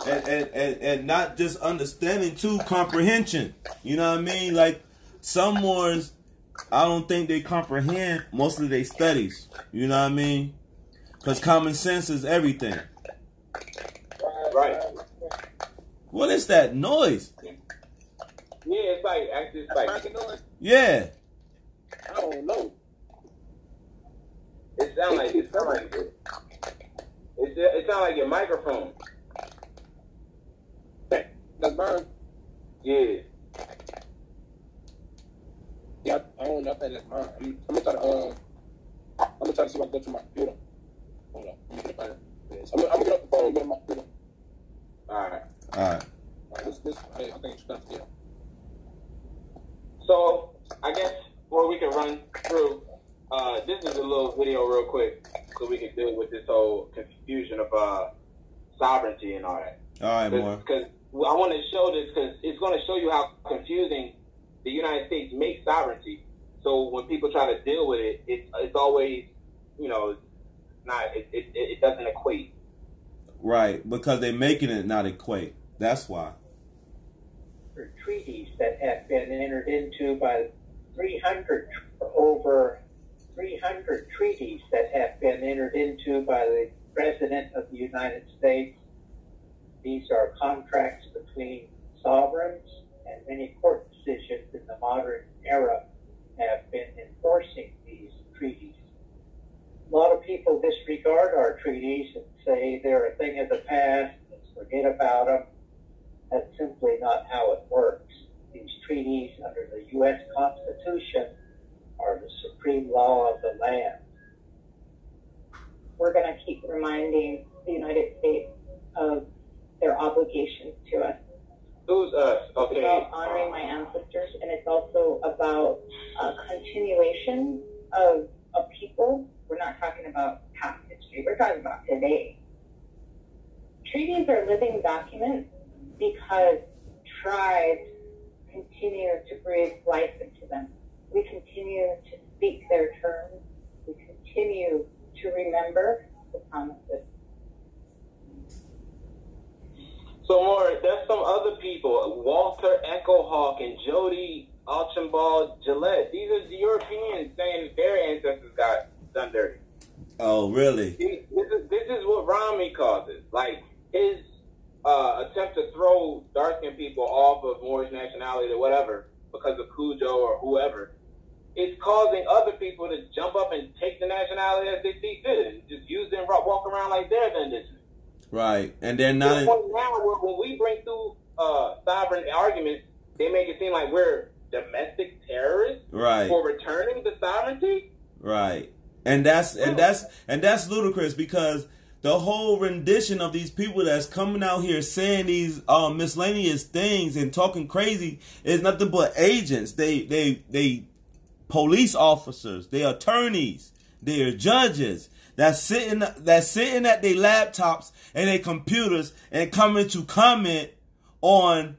and not just understanding too, comprehension. You know what I mean? Like some Moors, I don't think they comprehend most of their studies. You know what I mean? Because common sense is everything. Right. What is that noise? Yeah, it's like Yeah. I don't know. It sounds like your microphone. That's mine. Yeah. Yeah, I don't know if that's mine. I'm gonna try to see if I can go to my computer. Hold on. I'm gonna get off the phone and go to my computer. Alright. This I think it's done. Yeah. So I guess before we can run through, this is a little video real quick so we can deal with this whole confusion of sovereignty and all that. All right, more. Because I want to show this because it's going to show you how confusing the United States makes sovereignty. So when people try to deal with it, it's always, it doesn't equate. Right, because they're making it not equate. That's why. Treaties that have been entered into by over 300 treaties that have been entered into by the President of the United States. These are contracts between sovereigns, and many court decisions in the modern era have been enforcing these treaties. A lot of people disregard our treaties and say they're a thing of the past, let's forget about them. That's simply not how it works. These treaties under the U.S. Constitution are the supreme law of the land. We're going to keep reminding the United States of their obligations to us. Who's us? Okay. It's about honoring my ancestors, and it's also about continuation of people. We're not talking about past history. We're talking about today. Treaties are living documents because tribes continue to breathe life into them. We continue to speak their terms. We continue to remember the promises. So more, there's some other people, Walter Echo Hawk and Jody Archibald Gillette. These are the Europeans saying their ancestors got done dirty. Oh, really? This is what Romney causes. Like, his attempt to throw dark-skinned people off of Moorish nationality or whatever because of Cujo or whoever, it's causing other people to jump up and take the nationality as they see fit and just use it and walk around like they're the indigenous. Right, and they're not. To the point now when we bring through sovereign arguments, they make it seem like we're domestic terrorists, right, for returning the sovereignty. Right, and that's ludicrous because the whole rendition of these people that's coming out here saying these miscellaneous things and talking crazy is nothing but agents. They police officers, they attorneys, they are judges that's sitting at their laptops and their computers and coming to comment on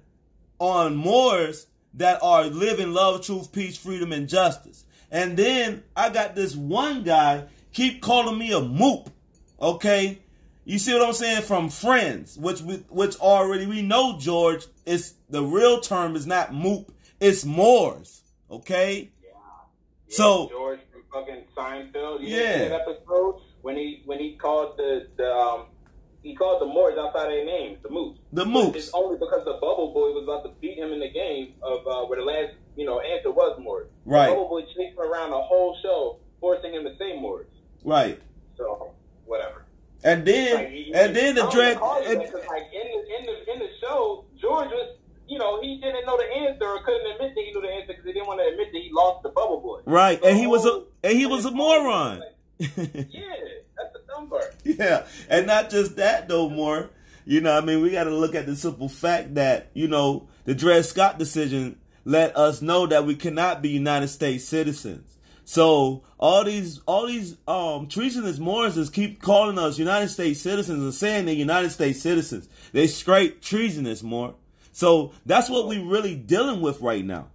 Moors that are living love, truth, peace, freedom, and justice. And then I got this one guy keep calling me a moop. Okay, You see what I'm saying? From friends, which already we know, George, is the real term is not Moop, it's Moors. Okay? Yeah. So George from fucking Seinfeld. You yeah. know that episode when he called he called the Moors outside of their names, the Moops. The Moops. It's only because the Bubble Boy was about to beat him in the game of where the last answer was Moors. Right. The Bubble Boy chased him around the whole show, forcing him to say Moors. Right. So whatever. And then the dread. Like in the show, George was he didn't know the answer or couldn't admit that he knew the answer because he didn't want to admit that he lost the Bubble Boy. Right, So and he was a moron. Yeah, that's the dumb part. Yeah, and not just that though, more. We got to look at the simple fact that the Dred Scott decision let us know that we cannot be United States citizens. So all these treasonous Moors keep calling us United States citizens and saying they're United States citizens. They straight treasonous, more. So that's what we really dealing with right now.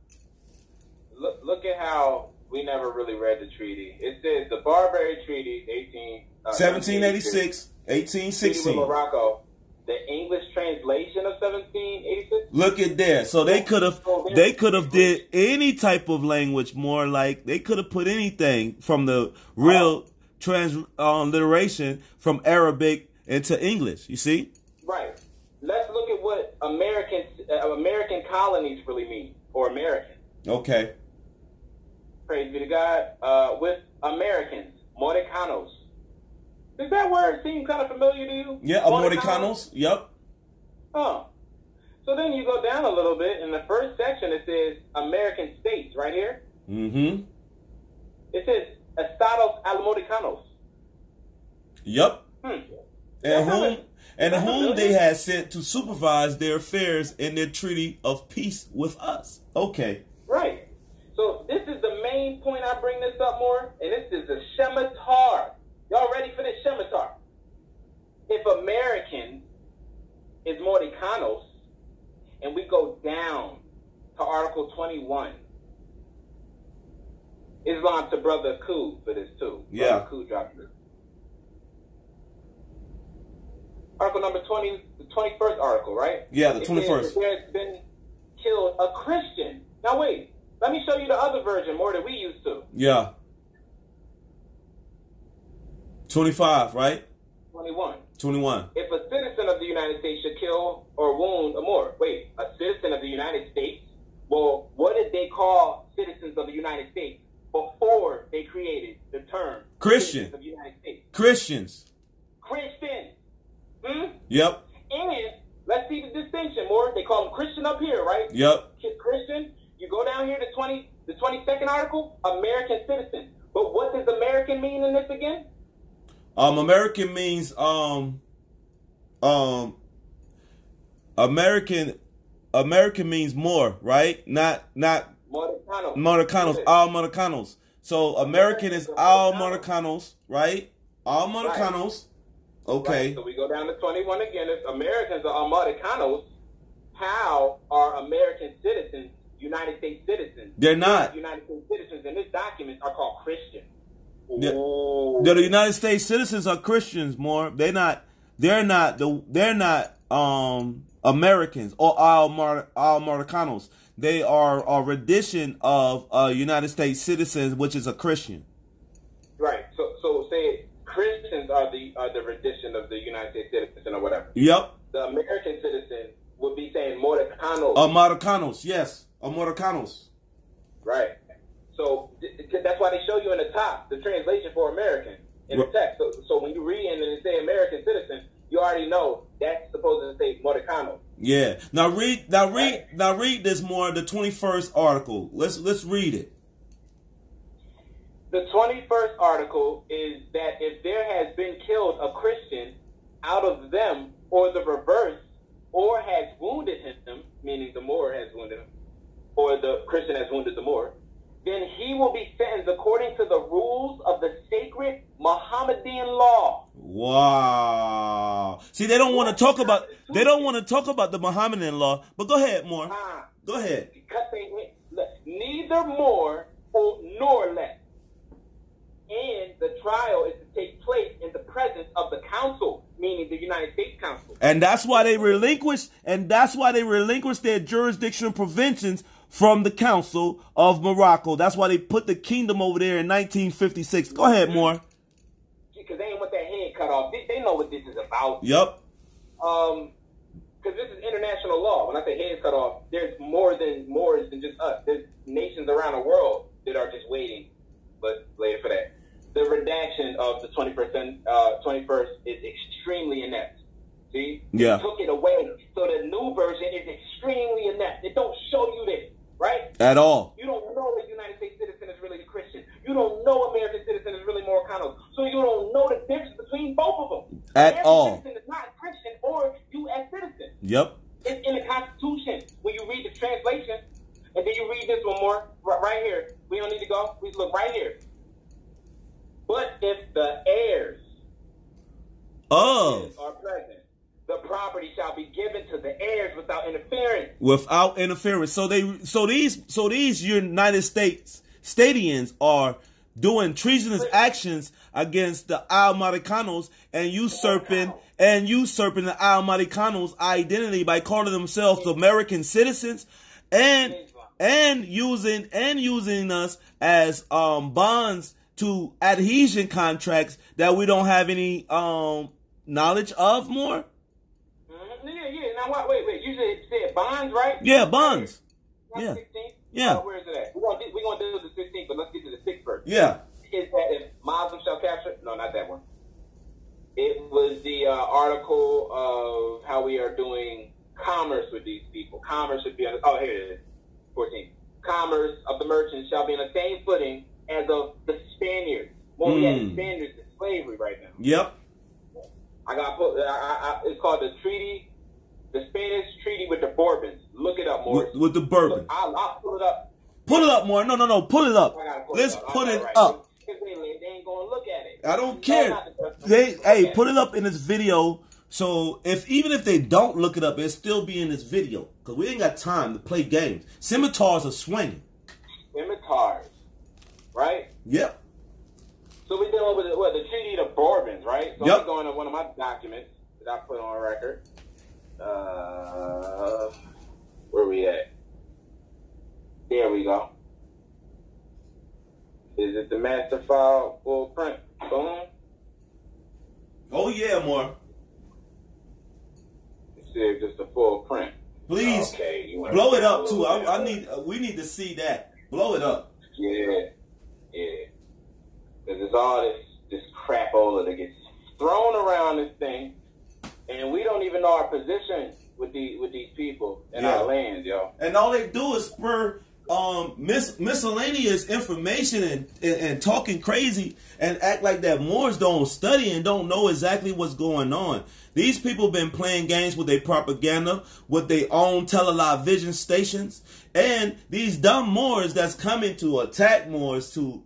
Look at how we never really read the treaty. It says the Barbary Treaty, 1786, 1816. Treaty with Morocco. The English translation of 1786. Look at there. So they could have did any type of language, more like they could have put anything from the real transliteration from Arabic into English. You see? Right. Let's look at what American colonies really mean, or American. Okay. Praise be to God. With Americans, Mordecanos. Does that word seem kind of familiar to you? Yeah, Mordecanos. Yep. Oh. So then you go down a little bit. In the first section, it says American states right here. Mm-hmm. It says Estados Almoricanos. Yep. And whom they had sent to supervise their affairs in their treaty of peace with us. Okay. Right. So this is the main point I bring this up more, and this is the Shemitah. Y'all ready for this Shemitah? If American is Mordecanos, and we go down to Article 21, Islam to Brother Coup for this too. Yeah. Brother Coup dropped this. Article number 20, the 21st article, right? Yeah, the 21st. There's been killed a Christian. Now wait, let me show you the other version more than we used to. Yeah. 25, right? 21. 21. If a citizen of the United States should kill or wound a Moor. Wait, a citizen of the United States? Well, what did they call citizens of the United States before they created the term Christian citizens of the United States? Christians. Christians. Yep. And let's see the distinction, Moor. They call them Christian up here, right? Yep. Christian. You go down here to the 22nd article, American citizen. But what does American mean in this again? American means American means more, right? Not Mordecanos, all Mordecanos. So American is all Mordecanos, right? All Mordecanos. Okay. Right. So we go down to 21 again. If Americans are all Mordecanos, how are American citizens United States citizens? They're not. United States citizens in this document are called Christians. The United States citizens are Christians, more. They're not Americans or all Mordecanos. They are a rendition of United States citizens, which is a Christian. Right. So say Christians are the rendition of the United States citizen or whatever. Yep. The American citizen would be saying Mordecanos. Mordecanos, yes. Mordecanos. Right. So that's why they show you in the top the translation for American in the text. So when you read in and it say American citizen, you already know that's supposed to say Mordecano. Yeah. Now read this more. The 21st article. Let's read it. The 21st article is that if there has been killed a Christian out of them, or the reverse, or has wounded him, meaning the Moor has wounded him, or the Christian has wounded the Moor, then he will be sentenced according to the rules of the sacred Mohammedan law. Wow. See, they don't want to talk about the Mohammedan law, but go ahead, more. Go ahead. Because neither more nor less. And the trial is to take place in the presence of the council, meaning United States Council. And that's why they relinquished their jurisdictional provisions from the Council of Morocco. That's why they put the kingdom over there in 1956. Go ahead, more. Because they ain't want that head cut off. They know what this is about. Yep. Because this is international law. When I say heads cut off, there's more than just us. There's nations around the world that are just waiting, but later for that. The redaction of the 21st is extremely inept. See? Yeah. They took it away. So the new version is extremely inept. It don't show you this, right? At all. You don't know a United States citizen is really a Christian. You don't know American citizen is really Moroccanos. So you don't know the difference between both of them. At American all. citizen is not Christian or U.S. citizen. Yep. It's in the Constitution. When you read the translation, and then you read this one more, right here. We don't need to go. We look right here. But if the heirs are present, the property shall be given to the heirs without interference. Without interference. So these United States Stadians are doing treasonous actions against the Al-Maricanos and usurping the Al-Maricanos' identity by calling themselves American citizens and using us as bonds to adhesion contracts that we don't have any knowledge of more. Yeah. Now, wait. You said bonds, right? Yeah, bonds. Yeah. 16th? Yeah. Where is it at? We're going to do the 16th, but let's get to the 6th first. Yeah. Is that if Muslims shall capture? No, not that one. It was the article of how we are doing commerce with these people. Commerce should be on. Oh, here it is. 14. Commerce of the merchants shall be on the same footing as of the Spaniards. Well, we have the Spaniards in slavery right now. Yep. It's called the Spanish Treaty with the Bourbons. Look it up, Morris. With the Bourbons. I'll pull it up. Pull it up, more. No, pull it up. Let's put it up. They ain't gonna look at it. I don't care. Put it up in this video. So even if they don't look it up, it'll still be in this video because we ain't got time to play games. Scimitars are swinging. Scimitars, right? Yep. So we're dealing with the Treaty of the Bourbons, right? So yep. I'm going to one of my documents that I put on record. Where we at? There we go. Is it the master file full print? Boom. Oh yeah, more. Let's see if it's a full print. Please, okay, blow it up too. We need to see that. Blow it up. Yeah. Because it's all this crapola that gets thrown around this thing, and we don't even know our position with these people in our lands, yo. And all they do is spur miscellaneous information and talking crazy and act like that Moors don't study and don't know exactly what's going on. These people been playing games with their propaganda, with their own television stations, and these dumb Moors that's coming to attack Moors to,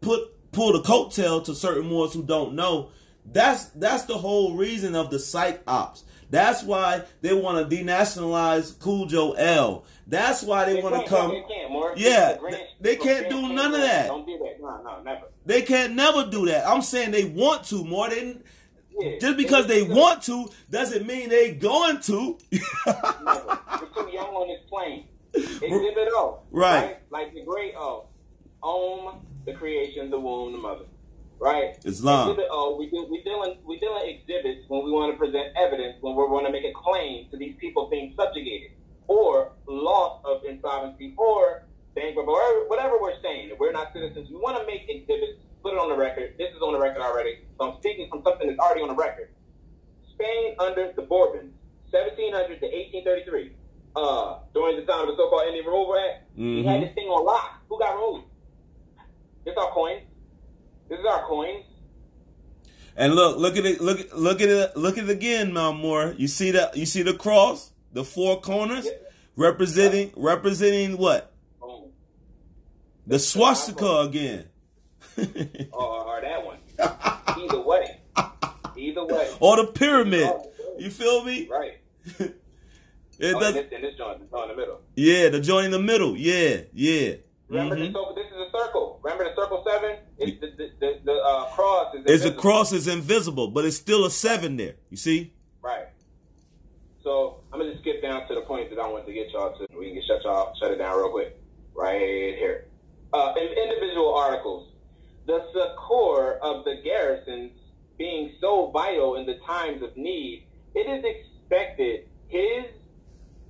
pull the coattail to certain Moors who don't know. That's the whole reason of the psych ops. That's why they want to denationalize Cujo L. That's why they want to come. They can't do none of that. Don't do that. No, never. They can't never do that. I'm saying they want to more. Just because they want to doesn't mean they going to. Never. We're too young on this plane. Exhibit O. Right. Like the great O. The creation, the womb, the mother. Right? Islam. Exhibit O, we dealing exhibits when we want to present evidence, when we want to make a claim to these people being subjugated, or loss of insolvency, or bankrupt, or whatever we're saying. If we're not citizens, we want to make exhibits, put it on the record. This is on the record already. So I'm speaking from something that's already on the record. Spain under the Bourbons, 1700 to 1833, during the time of the so-called Indian Removal Act, we had this thing on lock. Who got removed? This is our coins. This is our coins. And look at it again, Mount Moore. You see the cross, the four corners, representing what? The swastika again. or that one. Either way. Or the pyramid. You feel me? Right. This joint, the joint in the middle. Yeah, the joint in the middle. Yeah. Remember, this is a circle. Remember the circle 7? It's the cross is Is invisible. the cross is invisible, but it's still a 7 there. You see? Right. So I'm gonna just skip down to the point that I want to get y'all to. We can shut it down real quick. Right here. In individual articles, the succor of the garrisons being so vital in the times of need, it is expected His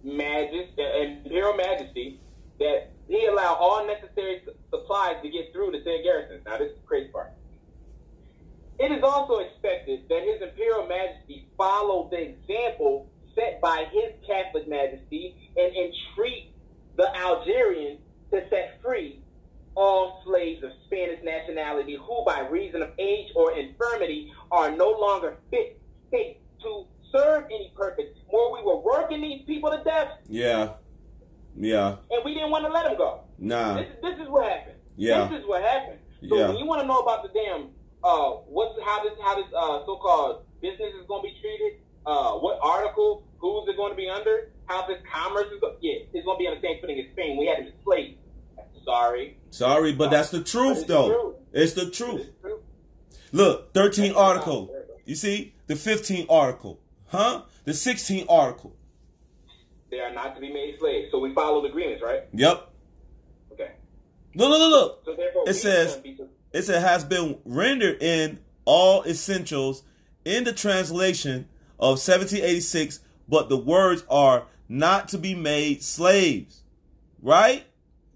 Imperial Majesty that he allow all necessary supplies to get through to said garrisons. Now, this is the crazy part. It is also expected that His Imperial Majesty follow the example set by His Catholic Majesty and entreat the Algerians to set free all slaves of Spanish nationality who, by reason of age or infirmity, are no longer fit to serve any purpose. More, we were working these people to death. Yeah. Yeah. And we didn't want to let them go. Nah. This is what happened. Yeah. This is what happened. So Yeah. when you want to know about the damn how this so-called business is going to be treated, what article, who's it going to be under, how this commerce is going, it's going to be on the same footing as Spain. We had them enslaved. Sorry, but that's the truth, though. It's the truth. Look, 13th article. You see? The 15th article. Huh? The 16th article. They are not to be made slaves. So we follow the agreements, right? Yep. Okay. Look. So therefore, It says, has been rendered in all essentials in the translation of 1786, but the words are not to be made slaves. Right?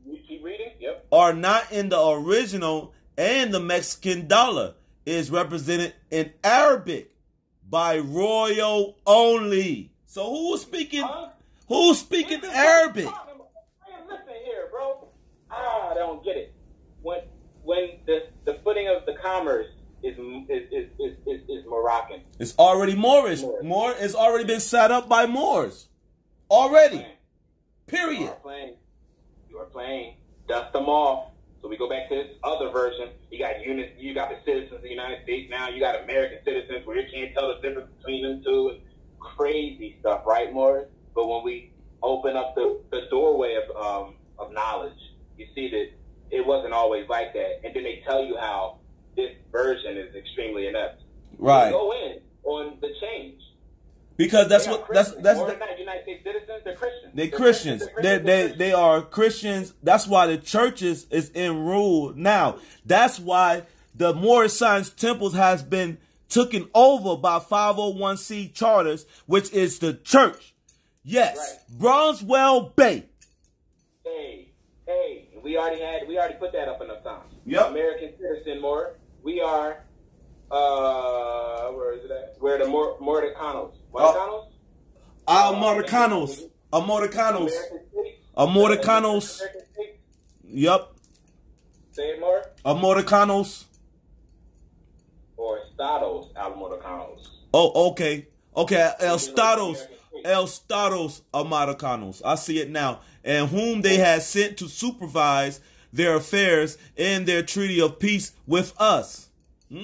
You keep reading? Yep. Are not in the original, and the Mexican dollar is represented in Arabic by royal only. So who's speaking? Who's speaking Arabic? Listen here, bro. I don't get it. When the footing of the commerce is Moroccan. It's already Moorish. It's already been set up by Moors. Already. Period. You are playing. Dust them off. So we go back to this other version. You got the citizens of the United States now. You got American citizens where you can't tell the difference between them two. And crazy stuff, right, Morris? But when we open up the doorway of knowledge, you see that it wasn't always like that. And then they tell you how this version is extremely inept. Right. Go in on the change. Because that's They're what that's not United States citizens. They're Christians. They're Christians. They are Christians. That's why the churches is in rule now. That's why the Moorish Science temples has been taken over by 501c charters, which is the church. Yes, right. Bronzewell Bay. Hey, we already put that up enough times. Yep. American citizen, more. We are. Where is it at? We're the Mordicanos. Mordicanos. Yep. Say it more. Mordicanos. Or Estados Almoricanos. Oh, okay. El Estados Americanos. I see it now. And whom they had sent to supervise their affairs in their treaty of peace with us. So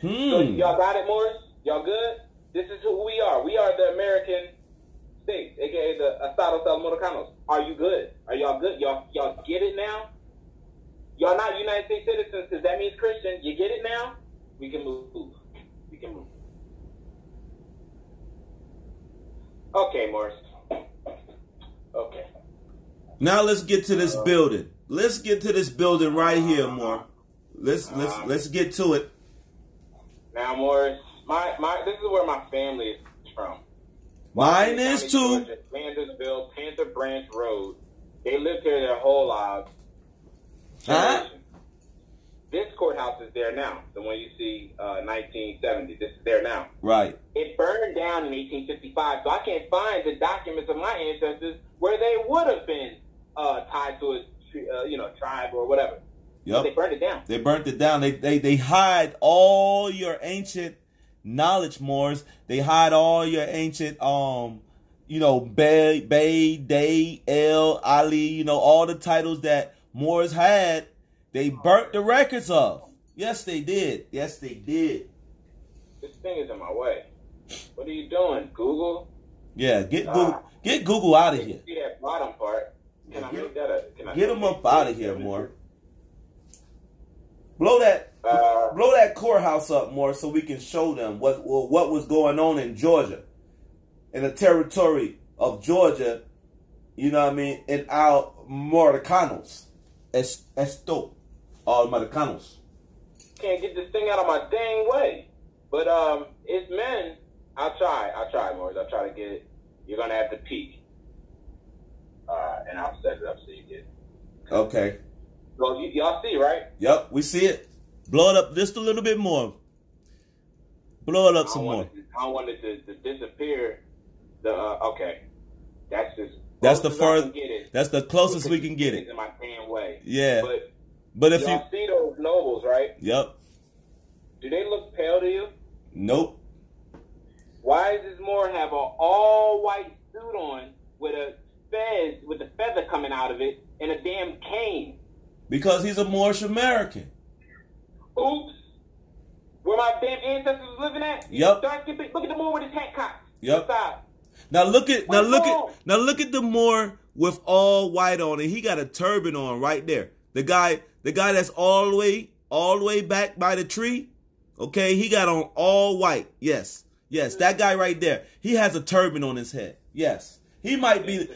y'all got it, Morris? Y'all good? This is who we are. We are the American states, aka the Estados Almoricanos. Are you good? Are y'all good? Y'all get it now? Y'all not United States citizens because that means Christian. You get it now? We can move. Okay, Morris. Okay. Now let's get to this building. Let's get to this building right here, more. Let's get to it. Now, Morris, this is where my family is from. Mine is too. Vandersville, Panther Branch Road. They lived here their whole lives. Huh? This courthouse is there now. The one you see, 1970. This is there now. Right. It burned down in 1855, so I can't find the documents of my ancestors where they would have been tied to a tribe or whatever. Yep. They burned it down. They burnt it down. They hide all your ancient knowledge, Moors. They hide all your ancient Bay, Day, El, Ali, all the titles that Moors had. They burnt the records of. Yes, they did. Yes, they did. This thing is in my way. What are you doing, Google? Yeah, get Google out of here. See that bottom part? Can I make that get them up out of here, more. Blow that courthouse up more so we can show them what was going on in Georgia, in the territory of Georgia. You know what I mean? In our Americanos, esto, all Americanos. Can't get this thing out of my dang way, but it's men. I'll try, Morris. I'll try to get it. You're gonna have to peek, and I'll set it up so you get it. Okay. So y'all see, right? Yep, we see it. Blow it up just a little bit more. Blow it up some more. I don't want it to disappear. Okay. That's the furthest. That's the closest we can get it. In my damn way. Yeah. But if y'all see those nobles, right? Yep. Do they look pale to you? Nope. Why does this Moore have an all-white suit on with a feather coming out of it and a damn cane? Because he's a Moorish American. Oops. Where my damn ancestors was living at? Yep. Look at the Moore with his hat cocked. Yep. Now look at the Moor with all white on it. He got a turban on right there. The guy that's all the way back by the tree. Okay, he got on all white. Yes, that guy right there. He has a turban on his head. Yes, he might be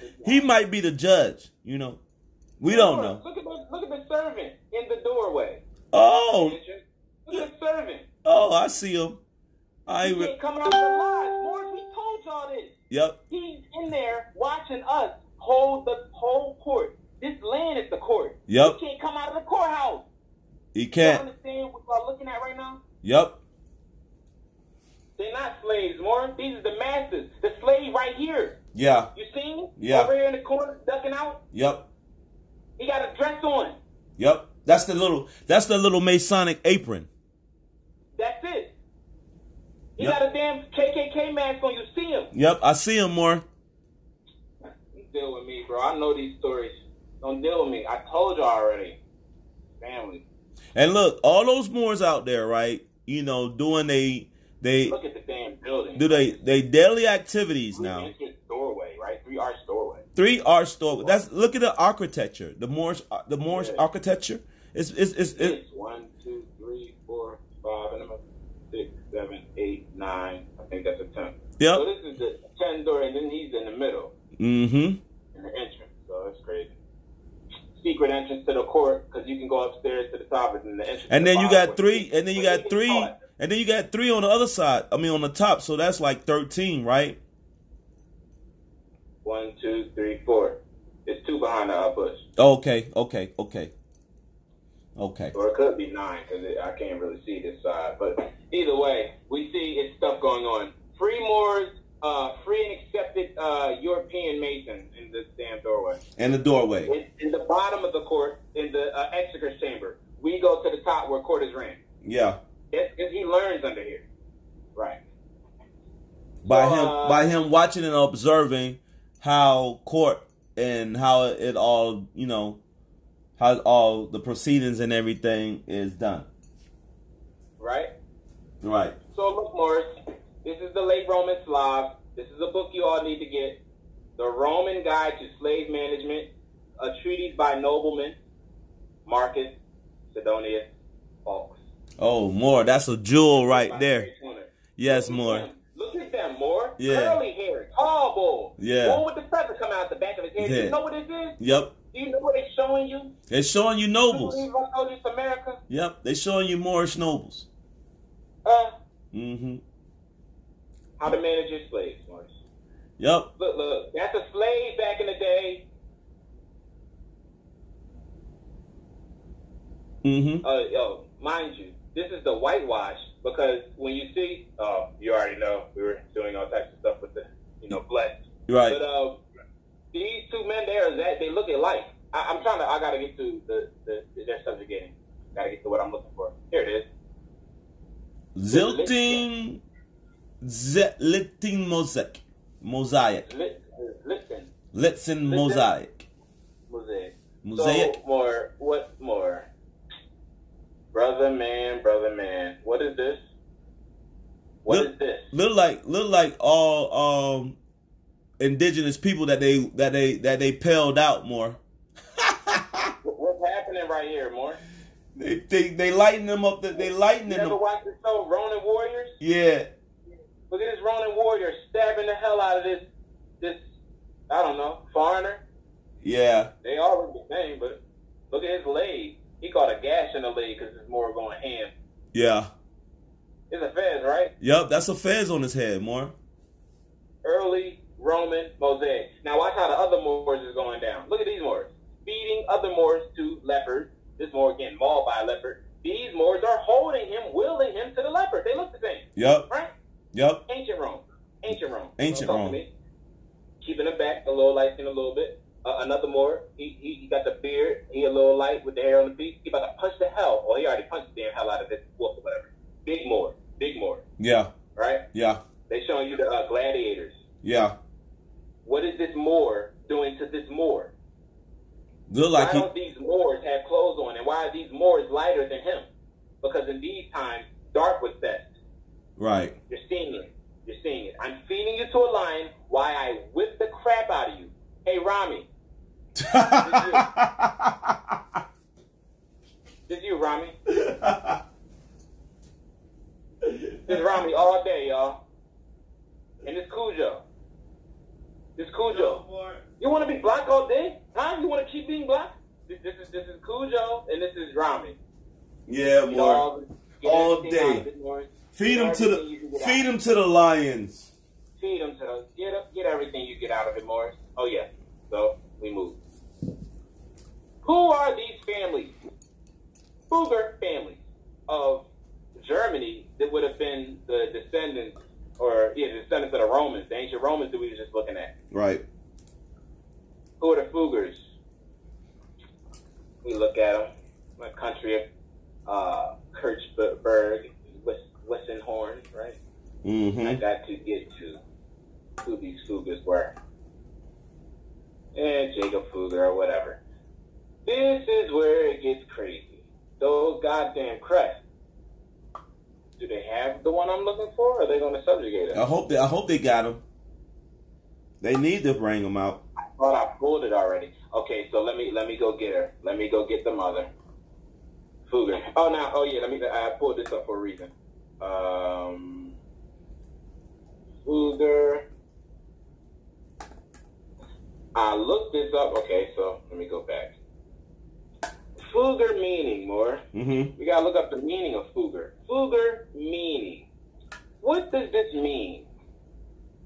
the judge. You know, we don't know. Look at the servant in the doorway. Oh, look at the servant. Oh, I see him. He ain't coming out the lodge. Morris, we told y'all this. Yep. He's in there watching us hold the whole court. This land is the court. Yep. He can't come out of the courthouse. He can't. You understand what y'all looking at right now? Yep. They're not slaves, Morris. These are the masters. The slave right here. Yeah. You see him? Yeah. Over here in the corner, ducking out. Yep. He got a dress on. Yep. That's the little Masonic apron. That's it. He got a damn KKK mask on. You see him? Yep, I see him more. Don't deal with me, bro. I know these stories. Don't deal with me. I told you already. Family. And look, all those Moors out there, right? You know, doing they look at the damn building. Do they daily activities now? Doorway, right? 3 arch doorway. 3 arch doorway. Look at the architecture. The Moorish architecture. It's 1, 2, 3, 4, 5, and 6, 7, 8, 9. I think that's a 10. Yep. So this is the 10 door, and then he's in the middle. Mm-hmm. In the entrance. So that's crazy. Secret entrance to the court, because you can go upstairs to the top and then the entrance. And then you got 3. And then you got 3. And then you got 3 on the other side. I mean, on the top. So that's like 13, right? 1, 2, 3, 4. It's 2 behind the bush. Okay. Or it could be 9 because I can't really see this side. But either way, we see it's stuff going on. Free Moors, free and accepted European Masons in this damn doorway. In the doorway. In the bottom of the court, in the executor's chamber. We go to the top where court is ran. Yeah. Because he learns under here. Right. By him watching and observing how court and how it all, you know, how all the proceedings and everything is done. Right? Right. So look, Morris, this is the late Roman Slav. This is a book you all need to get. The Roman Guide to Slave Management, a treatise by nobleman Marcus Sidonius Falks. Oh, Moore, that's a jewel right there. Yes, Moore. Look at them, Moore. Yeah. Curly hair, tall bull. Yeah. One with the feather coming out the back of his head. Yeah. Do you know what this is? Yep. Do you know what they're showing you? They're showing you nobles. You believe I told you it's America? Yep. They're showing you Moorish nobles. Mm-hmm. How to manage your slaves, Morris. Yep. Look. That's a slave back in the day. Mm-hmm. Mind you, this is the whitewash because when you see, you already know we were doing all types of stuff with the, blood. Right. But these 2 men there, they look alike. I gotta get to their subjugating. Gotta get to what I'm looking for. Here it is. Zilting mosaic. Litzen mosaic. So what more? Brother man. What is this? What is this? Look like all indigenous people that they pelled out more. What's happening right here, more? They lighten them up. They lighten them. You ever watch this show, Ronin Warriors? Yeah. Look at this Ronin Warrior stabbing the hell out of this I don't know, foreigner. Yeah. They all look the same, but look at his leg. He caught a gash in the leg because it's more going ham. Yeah. It's a fez, right? Yep, that's a fez on his head, more. Early Roman mosaic. Now watch how the other Moors is going down. Look at these Moors. Feeding other Moors to leopards. This Moor getting mauled by a leopard. These Moors are holding him, wielding him to the leopard. They look the same. Yep. Right? Yep. Ancient Rome. Ancient Rome. Ancient Don't talk Rome. to me. Keeping it back, a little light skin a little bit. Another Moor, he got the beard, he a little light with the hair on the feet. He about to punch the hell, or he already punched the damn hell out of this wolf or whatever. Big Moor. Yeah. Right? Yeah. They showing you the gladiators. Yeah. What is this Moor doing to this Moor? Look like why don't these Moors have clothes on, and why are these Moors lighter than him? Because in these times, dark was best. Right. You're seeing it. You're seeing it. I'm feeding you to a lion. Why I whip the crap out of you. Hey, Rami. This you, Rami. This Rami all day, y'all. And this Cujo. You want to be black all day? Huh? You want to keep being black? This is Cujo, and this is Rami. Yeah, more. All day. Feed them to the lions. Feed them to the get everything you get out of it, Morris. Oh yeah. So we move. Who are these families? Fugger families of Germany that would have been the descendants, the descendants of the Romans, the ancient Romans that we were just looking at. Right. Who are the Fuggers? We look at them. My country of Kirchberg, Wissenhorn, right? Mm-hmm. I got to get to who these Fuggers were. And Jacob Fugger or whatever. This is where it gets crazy. Those goddamn crests. Do they have the one I'm looking for, or are they going to subjugate it? I hope they got him. They need to bring him out. I thought I pulled it already. Okay, so let me go get her. Let me go get the mother. Fugger. I pulled this up for a reason. Fugger. I looked this up. Okay, so let me go back. Fugger meaning, more. Mm-hmm. We gotta look up the meaning of Fugger. Fugger meaning. What does this mean?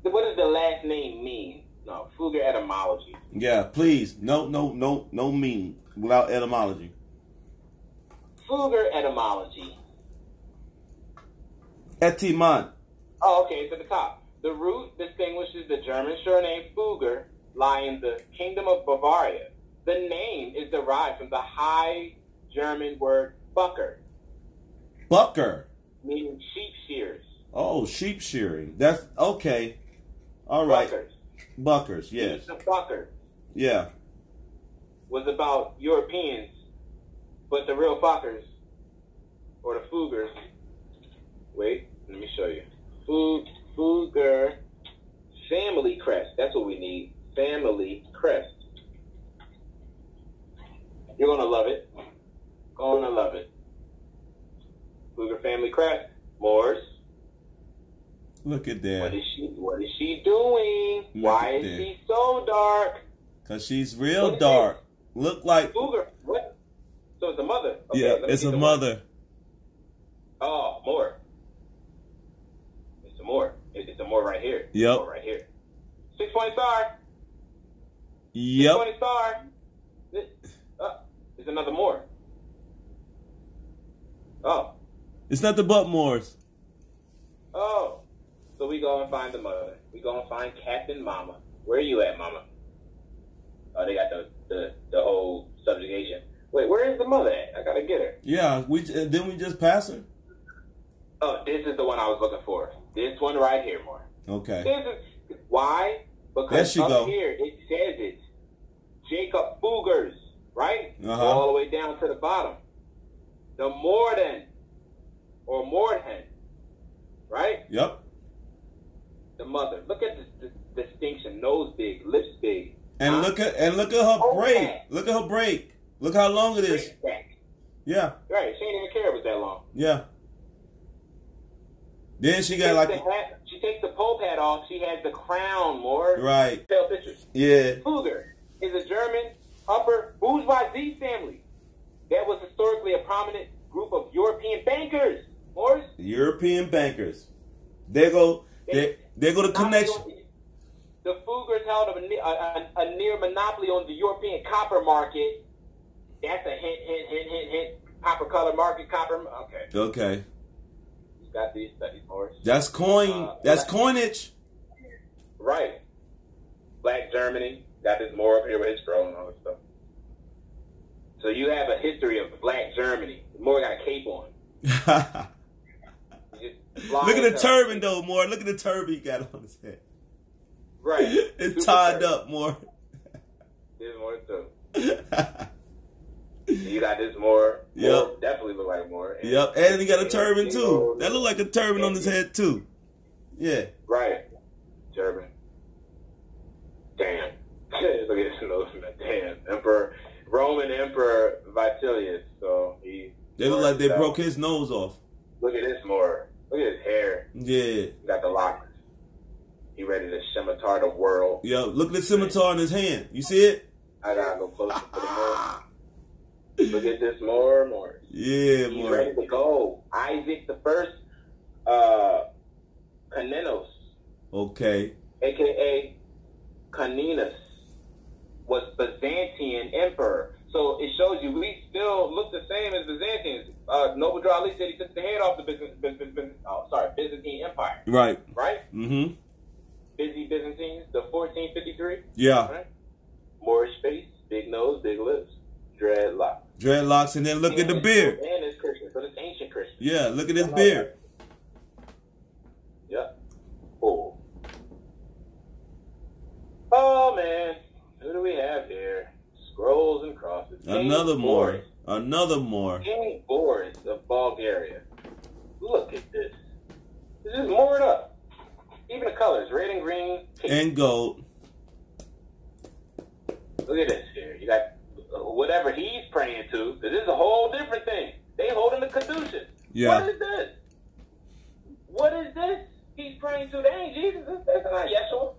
What does the last name mean? No, Fugger etymology. Yeah, please. No meaning without etymology. Fugger etymology. Etymon. Oh, okay, it's at the top. The root distinguishes the German surname Fugger, lying in the Kingdom of Bavaria. The name is derived from the High German word Bucker. Bucker. Meaning sheep shears. Oh, sheep shearing. That's okay. All right. Buckers, yes. The Bucker Yeah. was about Europeans, but the real Buckers, or the Fuggers, wait, let me show you. Fugger family crest. That's what we need. Family crest. You're going to love it. Gonna love it. Fugger family crest. Moors. Look at that. What is she doing? Why is she so dark? Because she's real dark. Look like... Fugger. What? So it's a mother. Okay, yeah, it's a mother. Oh, Moor. It's a Moor. It's a Moor right here. Yep. Moor right here. 6-point star. Yep. 6-point star. It's another Moor. Oh. It's not the Buttmores. Oh. So we go and find the mother. We go and find Captain Mama. Where are you at, Mama? Oh, they got the whole subjugation. Wait, where is the mother at? I gotta get her. Yeah, didn't we just pass her? Oh, this is the one I was looking for. This one right here, more. Okay. Why? Because there she up here it says it. Jacob Fuggers, right? Uh-huh. All the way down to the bottom. The Morden or Mordhen, right? Yep. The mother. Look at the distinction. Nose big, lips big. And look at her break. Look at her break. Look how long it is. Yeah. Right. She didn't even care it was that long. Yeah. Then she got like she takes the Pope hat off. She has the crown more. right. Tell pictures. Yeah. Fugger is a German upper bourgeoisie family that was historically a prominent group of European bankers. Morris. European bankers. There go the connection. The Fuggers held a near monopoly on the European copper market. That's a hint. Copper color market, copper. Okay. Okay. You got these studies, Morris. That's coin. That's coinage. Right. Black Germany. Got this more up here with his scroll and all this stuff. So you have a history of Black Germany. More got a cape on. Look at the turban though, more. Look at the turban he got on his head. Right. It's Super tied turban. up more. There's more too. You got this more. Yep. More, definitely look like more. And, Yep. And he got a turban too. That look like a turban on his head too. Yeah. Right. Turban. Damn. Look at this nose. Damn. Roman Emperor Vitellius. So he. They look like they broke his nose off. Look at this more. Look at his hair. Yeah. He got the locks. He ready to scimitar the world. Yo, look at the scimitar in his hand. You see it? I gotta go closer to the more. Look at this more. Yeah, He's more. ready to go. Isaac the First, Comnenus, Okay. aka Comnenus, was Byzantine emperor. So it shows you we still look the same as Byzantines. Noble Drew Ali said he took the head off the Byzantine Empire. Right. Right? Mm-hmm. Busy Byzantines, the 1453. Yeah. Right? Moorish face, big nose, big lips, dreadlocks. Dreadlocks, and then look at the beard. And it's Christian, but it's ancient Christian. Yeah, look at his beard. Yeah. Oh man, who do we have here? Scrolls and crosses. Another King more. Boris. Another more. King Boris of Bulgaria. Look at this. This is moored up. Even the colors, red and green. Pink. And gold. Look at this here. You got whatever he's praying to, because this is a whole different thing. They holding the Caduceus. Yeah. What is this? What is this he's praying to? That ain't Jesus. That's not Yeshua.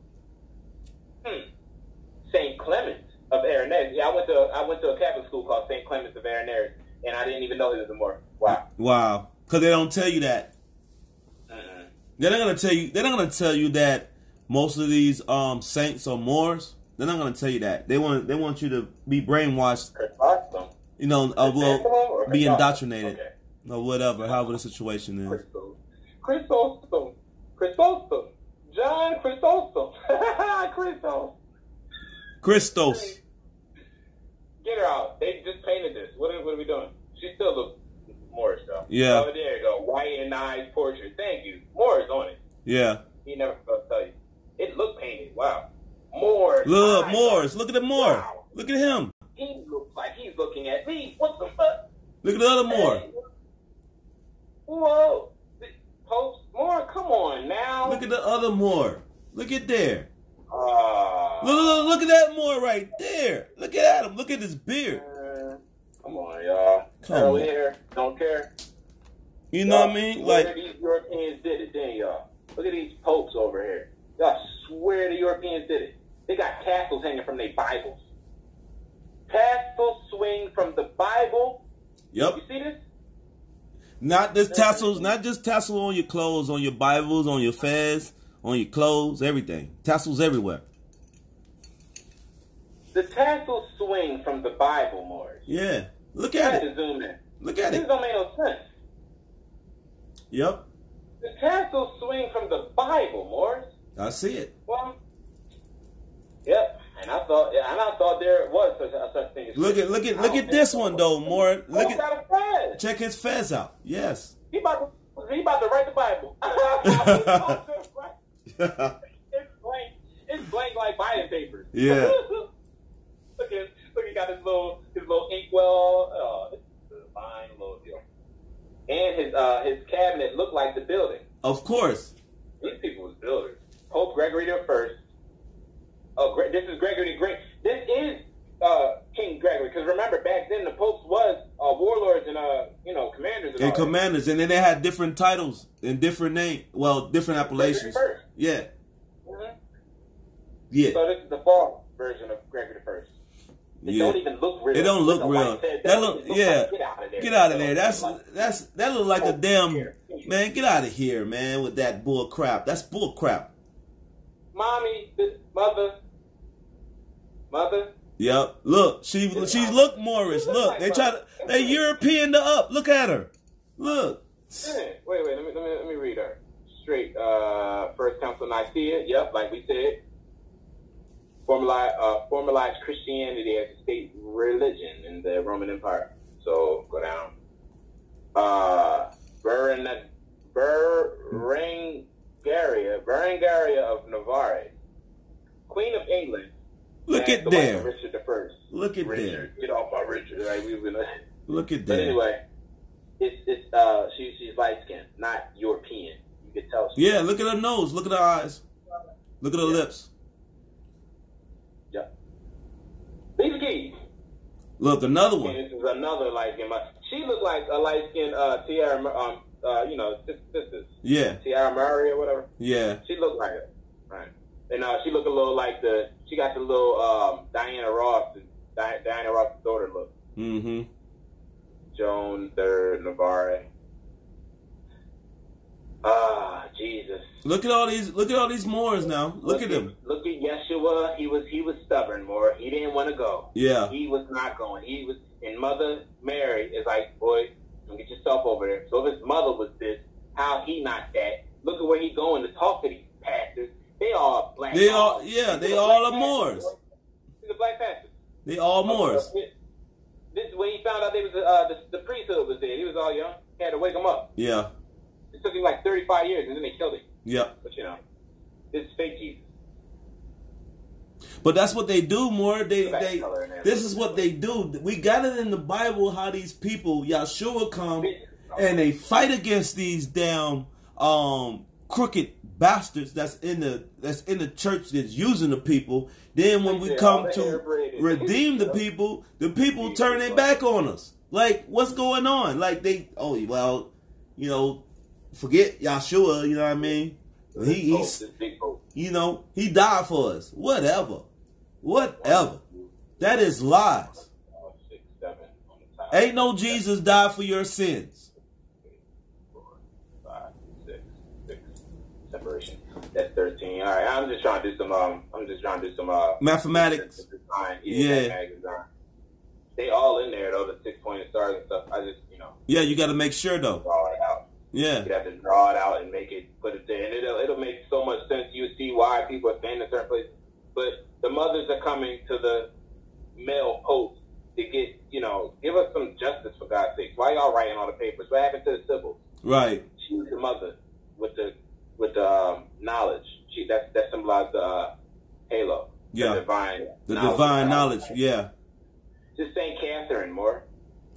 St. Clement of Arenaris. Yeah, I went to a Catholic school called St. Clement of Arenaris, and I didn't even know he was a Moor. Wow. Wow. Because they don't tell you that. They're not gonna tell you. They're not gonna tell you that most of these saints are Moors. They're not gonna tell you that. They want you to be brainwashed. You know, well, be indoctrinated, or whatever. However the situation is. Chrysostom. John Chrysostom. Christos. Get her out. They just painted this. What are we doing? She still looks Moorish though. Yeah. Oh, there you go. White and nice portrait. Thank you. Moorish on it. Yeah. He never forgot to tell you. It looked painted. Wow. Moorish. Look, Moors. Look at the Moor. Wow. Look at him. He looks like he's looking at me. What the fuck? Look at the other Moor. Hey. Whoa. Post Moor, come on now. Look at the other Moor. Look at there. Look at that Moor right there. Look at him. Look at his beard. Come on, y'all. Early hair, don't care. You know what I mean? Like these Europeans did it, didn't y'all? Look at these popes over here. Y'all swear the Europeans did it. They got tassels hanging from their Bibles. Tassels swing from the Bible. Yep. You see this? Not just tassels on your clothes, on your Bibles, on your fez, on your clothes, everything. Tassels everywhere. The tassels swing from the Bible, Morris. Yeah. Look I at had it. to zoom in. Look at This it. don't make no sense. Yep. The tassels swing from the Bible, Morris. I see it. Well, yep. And I thought there was such thing as Look at this one though, more. Look got at a fez. check his fez out. Yes. He about to write the Bible. It's blank like buying papers. Yeah. Look, he got his little inkwell. This is a fine little deal. And his cabinet looked like the building. Of course. These people was builders. Pope Gregory the First. Oh, this is Gregory the Great. This is King Gregory, because remember back then the popes was warlords and commanders and all commanders, and then they had different titles and different different appellations. Yeah. Mm-hmm. Yeah. So this is the fall version of Gregory the First. It don't even look real. It don't look real. That look, yeah. Like, get out of there. That look like a damn man. Get out of here, man, with that bull crap. That's bull crap. Mommy, mother. Yep. Look, she's look Moorish. Look, they European to up. Look at her. Look. Wait. Let me read her straight. First Council of Nicaea. Yep, like we said. Formalized Christianity as a state religion in the Roman Empire. So go down. Berengaria of Navarre, Queen of England. Look at there. Richard the First. Look at Richard. there. Get off my Richard. Right? Look at But there. anyway, she's light skinned, not European. You can tell. Yeah, look at her nose. Look at her eyes. Look at her lips. Yeah. These keys. Look, another one. This is another light skin. She looked like a light skinned Tiara. Sisters. Yeah. Tiara Murray or whatever. Yeah. She looked like it. Right. And she looked a little like she got the little Diana Ross daughter look. Mm-hmm. Joan III Navarre. Jesus. Look at all these Moors now. Look at him. Look at Yeshua. He was stubborn, Moor. He didn't want to go. Yeah. He was not going. And Mother Mary is like, boy, don't get yourself over there. So if his mother was this, how he not that? Look at where he going to talk to these pastors. They all black. They all are Moors. He's a black pastor. They all Moors. This is when he found out they was the priesthood was there. He was all young. He had to wake him up. Yeah. It took him like 35 years, and then they killed him. Yeah. But this is fake Jesus. But that's what they do, more. This is what they do. We got it in the Bible how these people, Yahshua come and they fight against these damn crooked bastards that's in the church that's using the people. Then when we come to redeem the people turn their back on us. Like, what's going on? Like forget Yahshua, you know what I mean? He died for us. Whatever. That is lies. 6, 7 on the top. Ain't no Jesus died for your sins. 4, 5, 6. Separation. That's 13. All right. I'm just trying to do some mathematics. Design. Yeah. Mathematics design. They all in there though, the 6-pointed stars and stuff. I just Yeah, you got to make sure though. Draw it out. Yeah. You have to draw it out and put it there, and it'll make so much sense. You see why people are staying in certain places. But the mothers are coming to the male post to get, give us some justice for God's sake. Why y'all writing all the papers? What happened to the sibyls? Right. She was the mother with the knowledge. That symbolized the halo. Yeah. The divine knowledge. Yeah. Just Saint Catherine, more.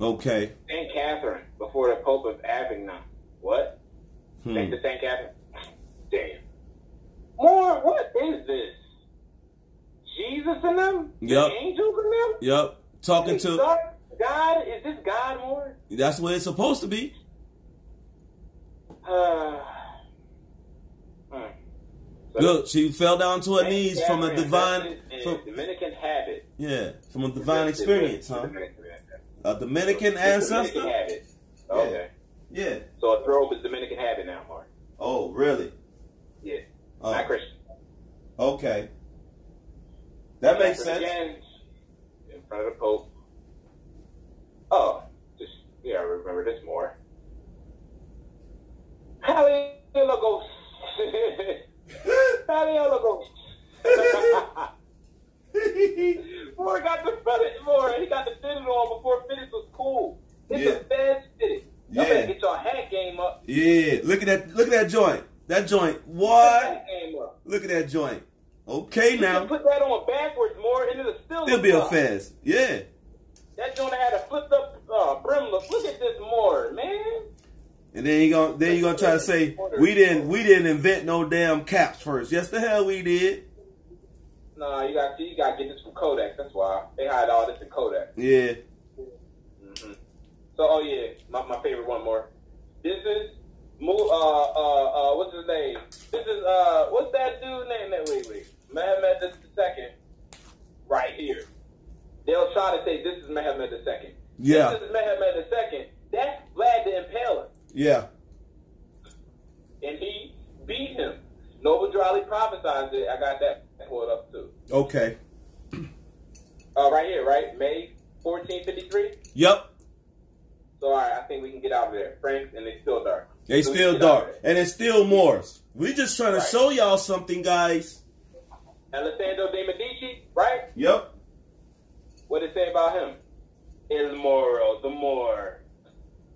Okay. Saint Catherine before the Pope of Avignon. What? Saint Catherine? Damn. More, what is this? Jesus in them? Yep. The angels in them? Yep. Talking to God? Is this God more? That's what it's supposed to be. Look, she fell down to her knees from a divine Dominican habit. Yeah, from a divine experience, huh? A Dominican ancestor? Dominican habit. Okay. Yeah. So a throw is Dominican habit now, Mark. Oh, really? Yeah. Not Christian. Okay. That makes sense. Again, in front of the Pope. Oh, remember this more. Hallelujah. Hallelujah. Moore got the fitted more. He got the fitted on before fitted was cool. It's a fast fitted. Y'all better get your hat game up. Yeah, look at that joint. That joint. What? Look at that joint. Okay, now. You put that on backwards more, and it'll be a fast. Yeah. That joint had a flipped up brim look. Look at this more, man. And then you gonna try to say we didn't invent no damn caps first. Yes, the hell we did. Nah, you got to get this from Kodak. That's why they hide all this in Kodak. Yeah. Mm-hmm. So, oh yeah, my favorite one more. This is what's his name? This is what's that dude name? Wait. Mehmet II. Right here. They'll try to say this is Mehmet II. Yeah. This is Mehmet II. That's Vlad the Impaler. Yeah. And he beat him. Noble Drali prophesied it. I got that pulled up too. Okay. Right here, right? May 1453? Yep. So, all right, I think we can get out of there. Franks, and it's still dark. They So we still can get out of dark. there. And it's still Moors. We just trying to Right. show y'all something, guys. Alessandro de Medici, right? Yep. What did it say about him? Il Moro, the Moor.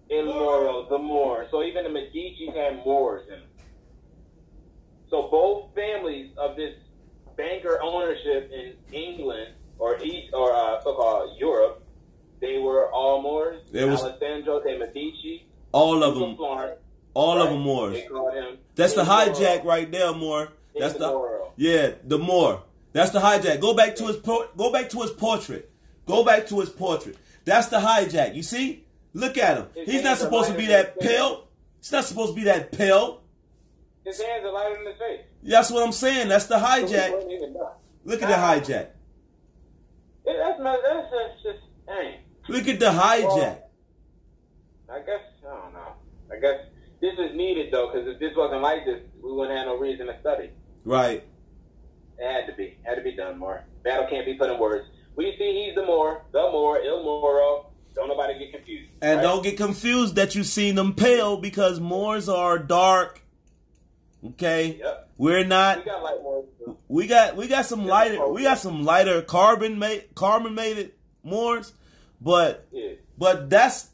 Il Moro, the Moor. So even the Medici had Moors in them. So both families of this banker ownership in England or so-called Europe, they were all Moors. There was Alessandro de Medici, all of from them. Florence, All of right? them Moors. They called him. That's the Il Moro. hijack right there, Moor. That's Il the Moro. yeah, the Moor. That's the hijack. Go back to his portrait. Go back to his portrait. That's the hijack. You see? Look at him. He's not supposed to be that pale. He's not supposed to be that pale. His hands are lighter than his face. That's what I'm saying. That's the So he hijack. wasn't even done. Look at the hijack. That's just, dang. Look at the hijack. I guess, I don't know. I guess this is needed, though, because if this wasn't like this, we wouldn't have no reason to study. Right. It had to be. Had to be done more. Battle can't be put in words. We see he's the Moor, Il Moro. Don't nobody get confused. And right? don't get confused that you see them pale because Moors are dark. Okay? Yep. We're not. We got light Moors, too. We got some lighter carbonated Moors, but Yeah.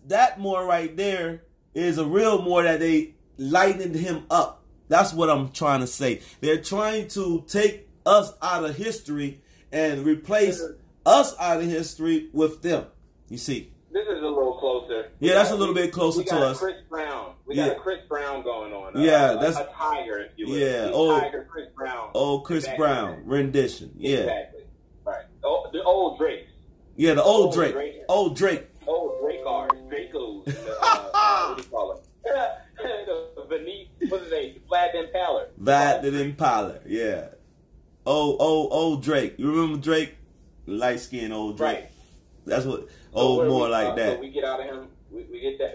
that Moor right there is a real Moor that they lightened him up. That's what I'm trying to say. They're trying to take us out of history and replace us out of history with them. You see? This is a little closer. Yeah, that's a little bit closer we to got us. Chris Brown. We Yeah. got a Chris Brown going on. Yeah, that's a tiger, if you will. yeah. He's Old Tiger Chris Brown. Chris Back Brown then. rendition. Yeah, Exactly. Right. Oh, the old Drake. yeah. The old Old Drake. Drake. Old Drake. Old Dracars. Dracos. What do you call them? The Venice. What's his name? Vlad the Impaler. Vlad the Impaler. Yeah. Old Drake. You remember Drake? Light skinned old Drake. Right. That's what So where more we, like that. So we get out of him. We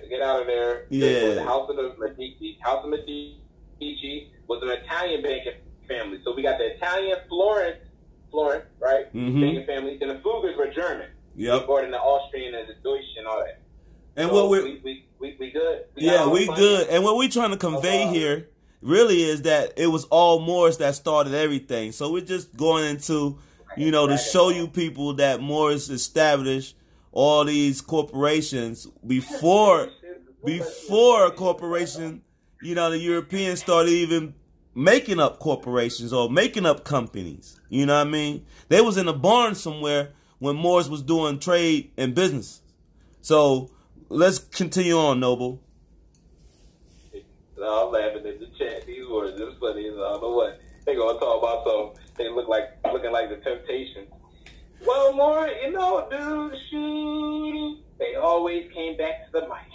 get out of there. Yeah. The House of the Medici. House of Medici was an Italian banking family. So we got the Italian Florence, right? Mhm. Banking family. Then the Fugers were German. Yep. More than the Austrian and the Deutsch and all that. And So what we good. we good. And what we're trying to convey here really is that it was all Moors that started everything. So we're just going into, to show you people that Moors established all these corporations before a corporation, the Europeans started even making up corporations or making up companies. You know what I mean? They was in a barn somewhere when Moors was doing trade and business. So let's continue on, Noble. No, I'm laughing at the chat. These words, it's funny. I don't know what they gonna talk about. So they looking like the Temptation. Well, more, dude, shoot. They always came back to the mic.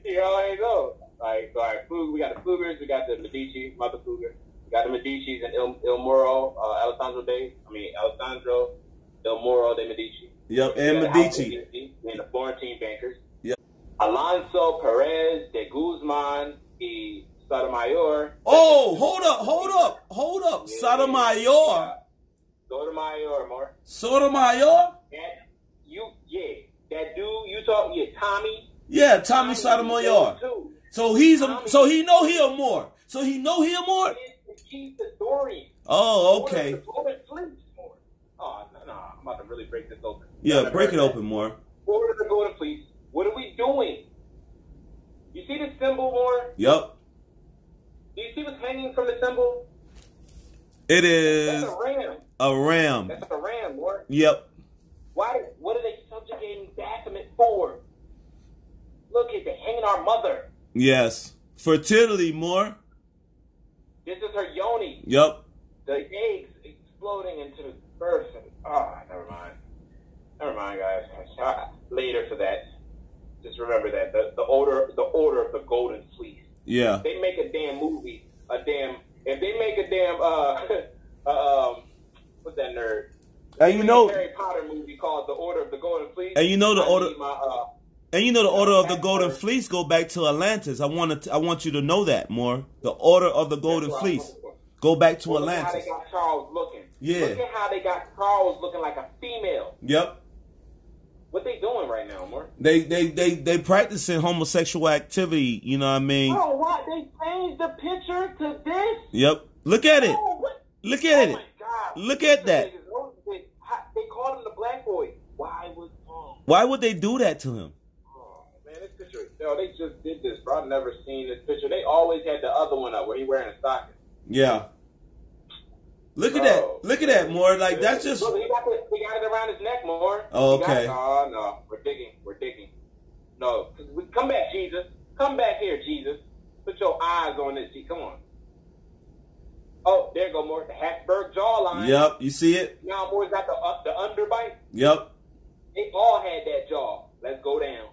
You always know. All right, we got the Fugers, we got the Medici, Mother Fugger, we got the Medicis and Il Moro, Alessandro, Il Moro de Medici. Yep, and Medici. And the Florentine bankers. Yep. Alonso Perez de Guzman y Sotomayor. Oh, hold up. Yeah. Sotomayor. Sotomayor, more. Sotomayor? That dude you talk, Tommy. Yeah, Tommy Sotomayor. So he know he a Moor. So he know he a Moor? He's the story. Oh, okay. Oh, no, I'm about to really break this open. Yeah, break it open more. Order the Golden Fleece. What are we doing? You see the symbol, more? Yep. Do you see what's hanging from the symbol? It is That's a ram. a ram. That's a ram, more. Yep. Why? What are they subjugating Baphomet for? Look at they hanging our mother. Yes. Fertility more. This is her yoni. Yep. The eggs exploding into the birth. And, never mind. Never mind, guys. later for that. Just remember that the order of the Golden Fleece. Yeah. They make a damn movie. If they make a damn what's that nerd? And you know, Harry Potter movie called The Order of the Golden Fleece. And you know the order. And you know the order of the Golden Fleece. Fleece go back to Atlantis. I want you to know that more. The order of the Golden Fleece go back to Atlantis. Look at how they got Charles looking. Yeah. Look at how they got Charles looking like a female. Yep. What they doing right now, Mark? They practicing homosexual activity. You know what I mean? Oh, what? They changed the picture to this? Yep. Look at it. Oh, what? Look at it. My God. Look at that. They called him the black boy. Why would they do that to him? Oh, man, this picture. Yo, they just did this, bro. I've never seen this picture. They always had the other one up where he wearing a stocking. Yeah. Look at that. Look at that, more. Like, that's just... Look, he got it around his neck, more. Oh, okay. Oh, no. We're digging. No. Come back, Jesus. Come back here, Jesus. Put your eyes on this. Come on. Oh, there you go, more. The Habsburg jawline. Yep. You see it? Now, more got the underbite. Yep. They all had that jaw. Let's go down.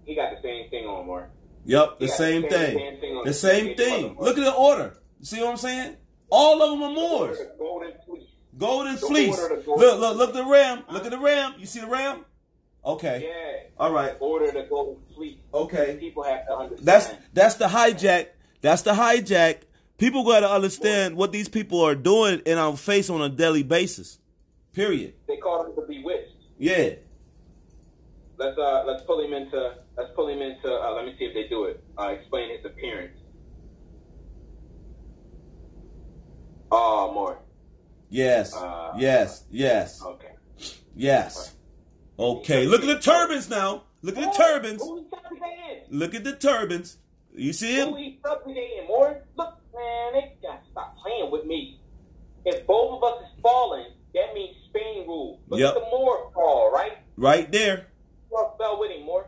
He got the same thing on, more. Yep. The same thing. The same thing. Look at the order. See what I'm saying? All of them are Moors. Golden Fleece. Golden Fleece. Look at the ram. Look at the ram. You see the ram? Okay. Yeah. All right. Order the Golden Fleece. Okay. People have to understand. That's the hijack. That's the hijack. People got to understand what these people are doing in our face on a daily basis. Period. They call him the bewitched. Yeah. Let's pull him into. Let me see if they do it. Explain his appearance. Oh, more. Yes. Yes. Okay. Yes. Okay. Look at the turbans now. Look at the turbans. Who he subjugating? Look at the turbans. You see him? Who he subjugating, more? Look, man, they gotta stop playing with me. If both of us is falling, that means Spain rule. Look at the Moor fall, right? Right there. What fell with him, more?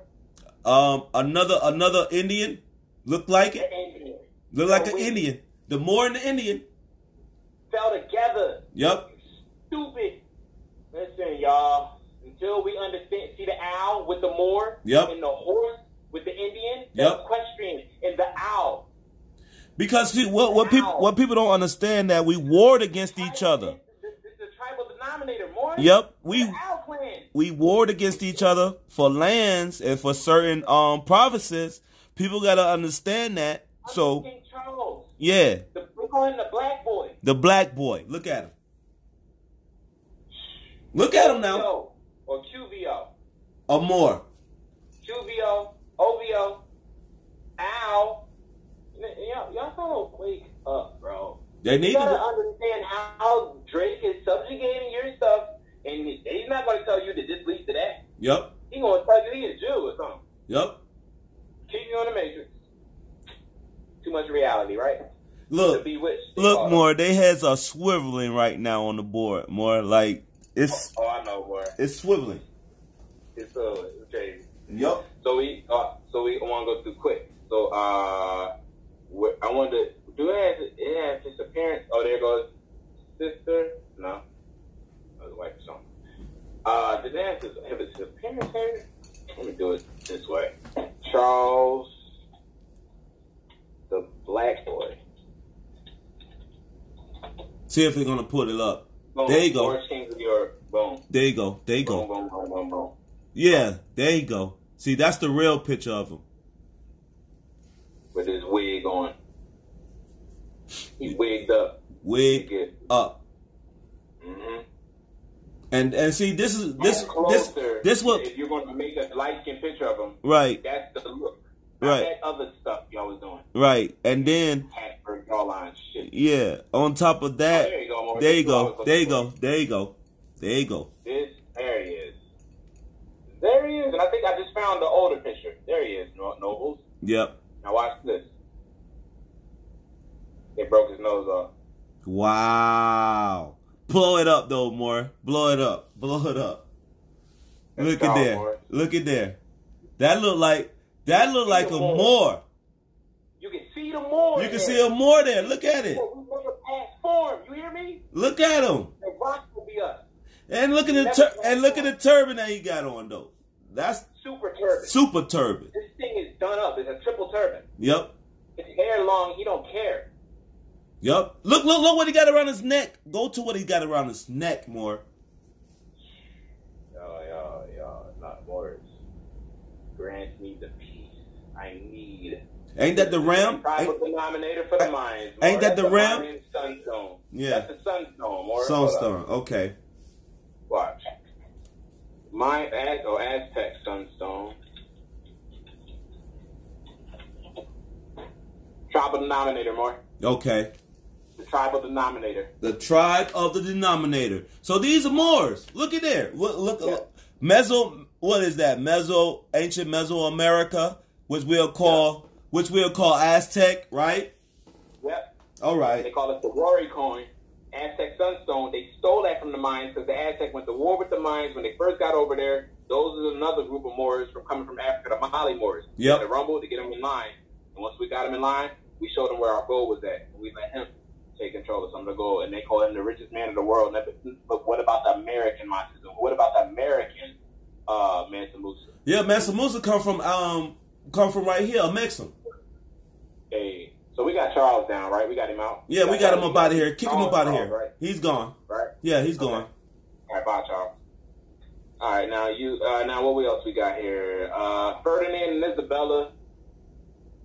Another Indian. Looked like it. Indian. Looked like an Indian. The Moor and the Indian. Fell together. Yep. Stupid. Listen, y'all. Until we understand, see the owl with the Moor? Yep. And the horse with the Indian? Yep. The equestrian and the owl. Because see, what people don't understand that we warred against each other. The tribal denominator, more. Yep. The owl clan. We warred against each other for lands and for certain provinces. People gotta understand that. So King Charles. Yeah. We call him the black boy. The black boy. Look at him. Look at him now. Or QVO. Or more. QVO, OVO, owl. Y'all gotta wake up, bro. They need you gotta to understand how Drake is subjugating your stuff, and he's not gonna tell you to just lead to that. Yep. He's gonna tell you he's a Jew or something. Yep. Keep you on the matrix. Too much reality, right? Look, more. They heads are swiveling right now on the board. More like it's. Oh, I know, boy. It's swiveling. It's crazy. Yep. So we want to go through quick. So I wanted to. It has his appearance. Oh, there goes sister. No, that was wife or something. Did it have his appearance here? Let me do it this way. Charles, the black boy. See if they're gonna put it up. Boom. There you go. Orange Kings of Europe. Boom. There you go. There you go. Boom, boom, boom, boom, boom. Yeah, there you go. See, that's the real picture of him. With his wig on. He's wigged up. Wig up. Mm-hmm. And see, this what if you're going to make a light skin picture of him, right? That's the look. Right. That other stuff y'all was doing. Right, and then Habsburg jawline shit. Yeah. On top of that, there you go. There you go. There you go. There you go. There you go. There he is. There he is, and I think I just found the older picture. There he is, Nobles. Yep. Now watch this. They broke his nose off. Wow. Blow it up, though, more. Blow it up. Blow it up. Look at there. More. Look at there. That look like a Moor. You can see the Moor. You can see a Moor there. Look at it. We never past form. You hear me? Look at him. The rock will be us. And look at the turban that he got on though. That's super turban. Super turban. This thing is done up. It's a triple turban. Yep. His hair long. He don't care. Yep. Look what he got around his neck. Go to what he got around his neck more. Not words. Grant me the peace I need. Ain't that the ram? Tribal denominator for the minds. Ain't that That's the ram? Sunstone. Yeah. That's the sunstone. Sunstone. Okay. Watch. Aztec sunstone. Tribal denominator, more. Okay. The tribal denominator. The tribe of the denominator. So these are Moors. Look at there. Look. Yeah. What is that? Ancient Mesoamerica, which we'll call Aztec, right? Yep. All right. They call it the Rory coin. Aztec sunstone. They stole that from the Mayans because the Aztec went to war with the Mayans when they first got over there. Those are another group of Moors coming from Africa, the Mali Moors. Yep. The rumble to get them in line. And once we got them in line, we showed them where our gold was at, and we let him take control of some of the gold. And they call him the richest man in the world. But what about the American Marxism? What about the American Mansa Musa? Yeah, Mansa Musa come from right here, Mexico. Hey, so we got Charles down, right? We got him out. Yeah, we got him up out of here. Kick him up out of here. Right? He's gone. Right? Yeah, he's gone. Okay. All right, bye, Charles. All right, now what else we got here? Ferdinand and Isabella.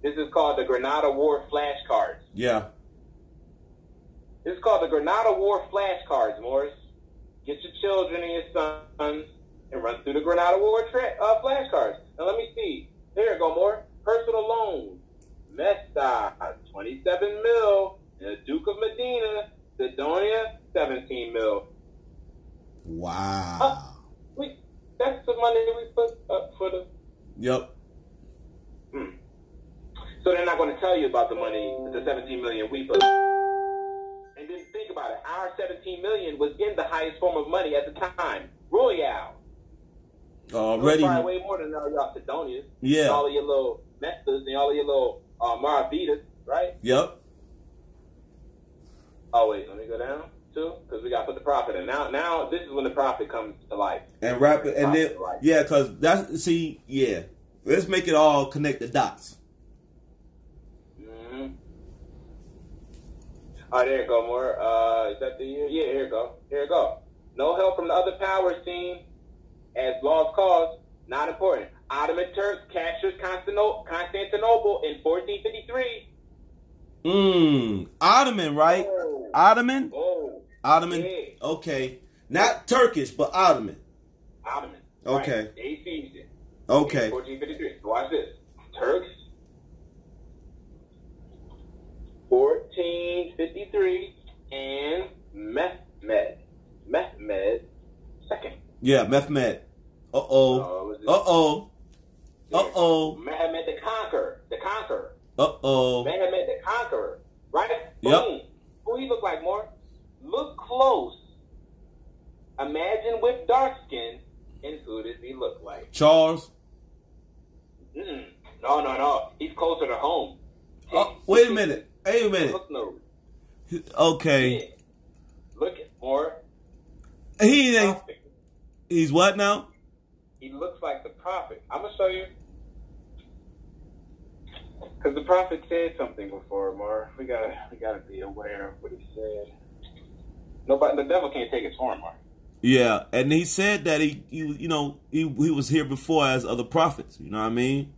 This is called the Granada War flashcards. Yeah. This is called the Granada War flashcards, Morris. Get your children and your sons and run through the Granada War flashcards. Now let me see. Here you go, more. Personal loans. Mesta, 27 mil. And the Duke of Medina, Sidonia, 17 mil. Wow. That's the money we put up for the... Yep. So they're not going to tell you about the money, the 17 million we put. And then think about it. Our 17 million was in the highest form of money at the time. Royale. Already. Probably way more than all y'all Sidonias. Yeah. And all of your little Mestas and all of your little Maravitas, right? Yep. Oh, wait. Let me go down, too. Because we got to put the profit in. Now, this is when the profit comes to life. And wrap it. And then, yeah, because that's, see, yeah. Let's make it all connect the dots. All right, there you go, more. Is that the year? Yeah, here you go. Here you go. No help from the other powers seen as lost cause. Not important. Ottoman Turks captures Constantinople in 1453. Ottoman, right? Oh. Ottoman? Oh. Ottoman? Yeah. Okay. Not Turkish, but Ottoman. Ottoman. Okay. Right. They seized it. Okay. 1453. Watch this. Turks. 1453 and Mehmed second. Yeah, Mehmed. Uh-oh. Mehmed the Conqueror. Uh-oh. Mehmed the Conqueror. Right? Yep. Boom. Who he look like, more? Look close. Imagine with dark skin, and who does he look like? Charles. No. He's closer to home. Wait a minute. Look nose. Okay. Yeah. Look at more. He ain't. He's what now? He looks like the prophet. I'm gonna show you. Because the prophet said something before, Mar. We gotta be aware of what he said. Nobody, the devil can't take his horn, Mar. Yeah, and he said that he was here before as other prophets. You know what I mean?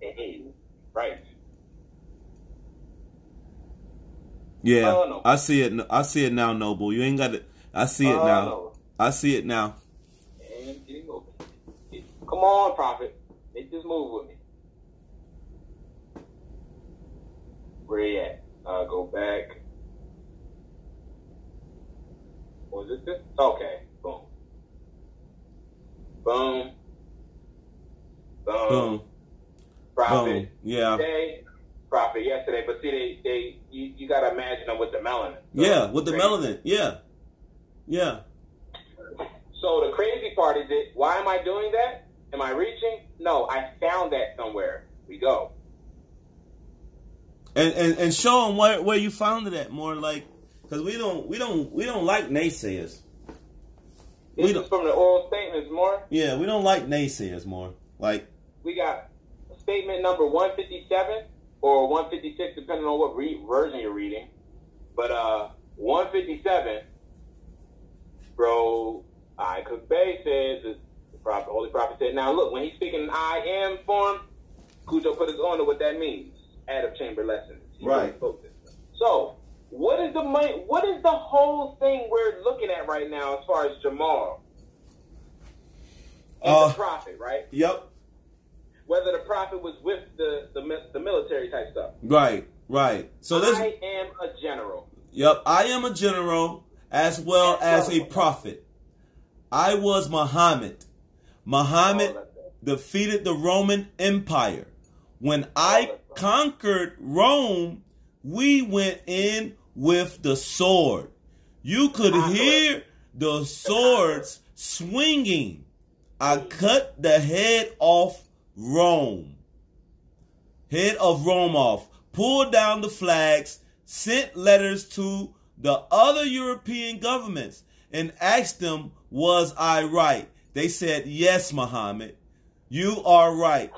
Right. Yeah, no. I see it. I see it now, Noble. You ain't got it. I see it now. No. I see it now. And get over. Come on, prophet. Make this move with me. Where you at? Go back. Was it this? Okay. Boom. Boom. Boom. Boom. Prophet. Boom. Yeah. Today, prophet yesterday. But see, you gotta imagine them with the melanin. So Yeah, with the melanin. Yeah. Yeah. So the crazy part is why am I doing that? Am I reaching? No, I found that somewhere. We go. And show them where you found it at, more like, because we don't like naysayers. This is from the oral statements, more. Yeah, we don't like naysayers, more. Like, we got statement number 157 or 156, depending on what version you're reading. But 157, bro, I Cook Bay says, the Holy Prophet said, now look, when he's speaking in I am form, Cujo put us on to what that means. Adam Chamber lessons. Right. So, what is the whole thing we're looking at right now as far as Jamal? The prophet, right? Yep. Whether the prophet was with the military type stuff. Right. So this. I am a general. Yep, I am a general as well as a prophet. I was Muhammad. Muhammad defeated the Roman Empire. When I conquered Rome, we went in with the sword. You could hear the swords swinging. I cut the head off Rome. Head of Rome off. Pulled down the flags. Sent letters to the other European governments and asked them, was I right? They said, yes, Muhammad, you are right.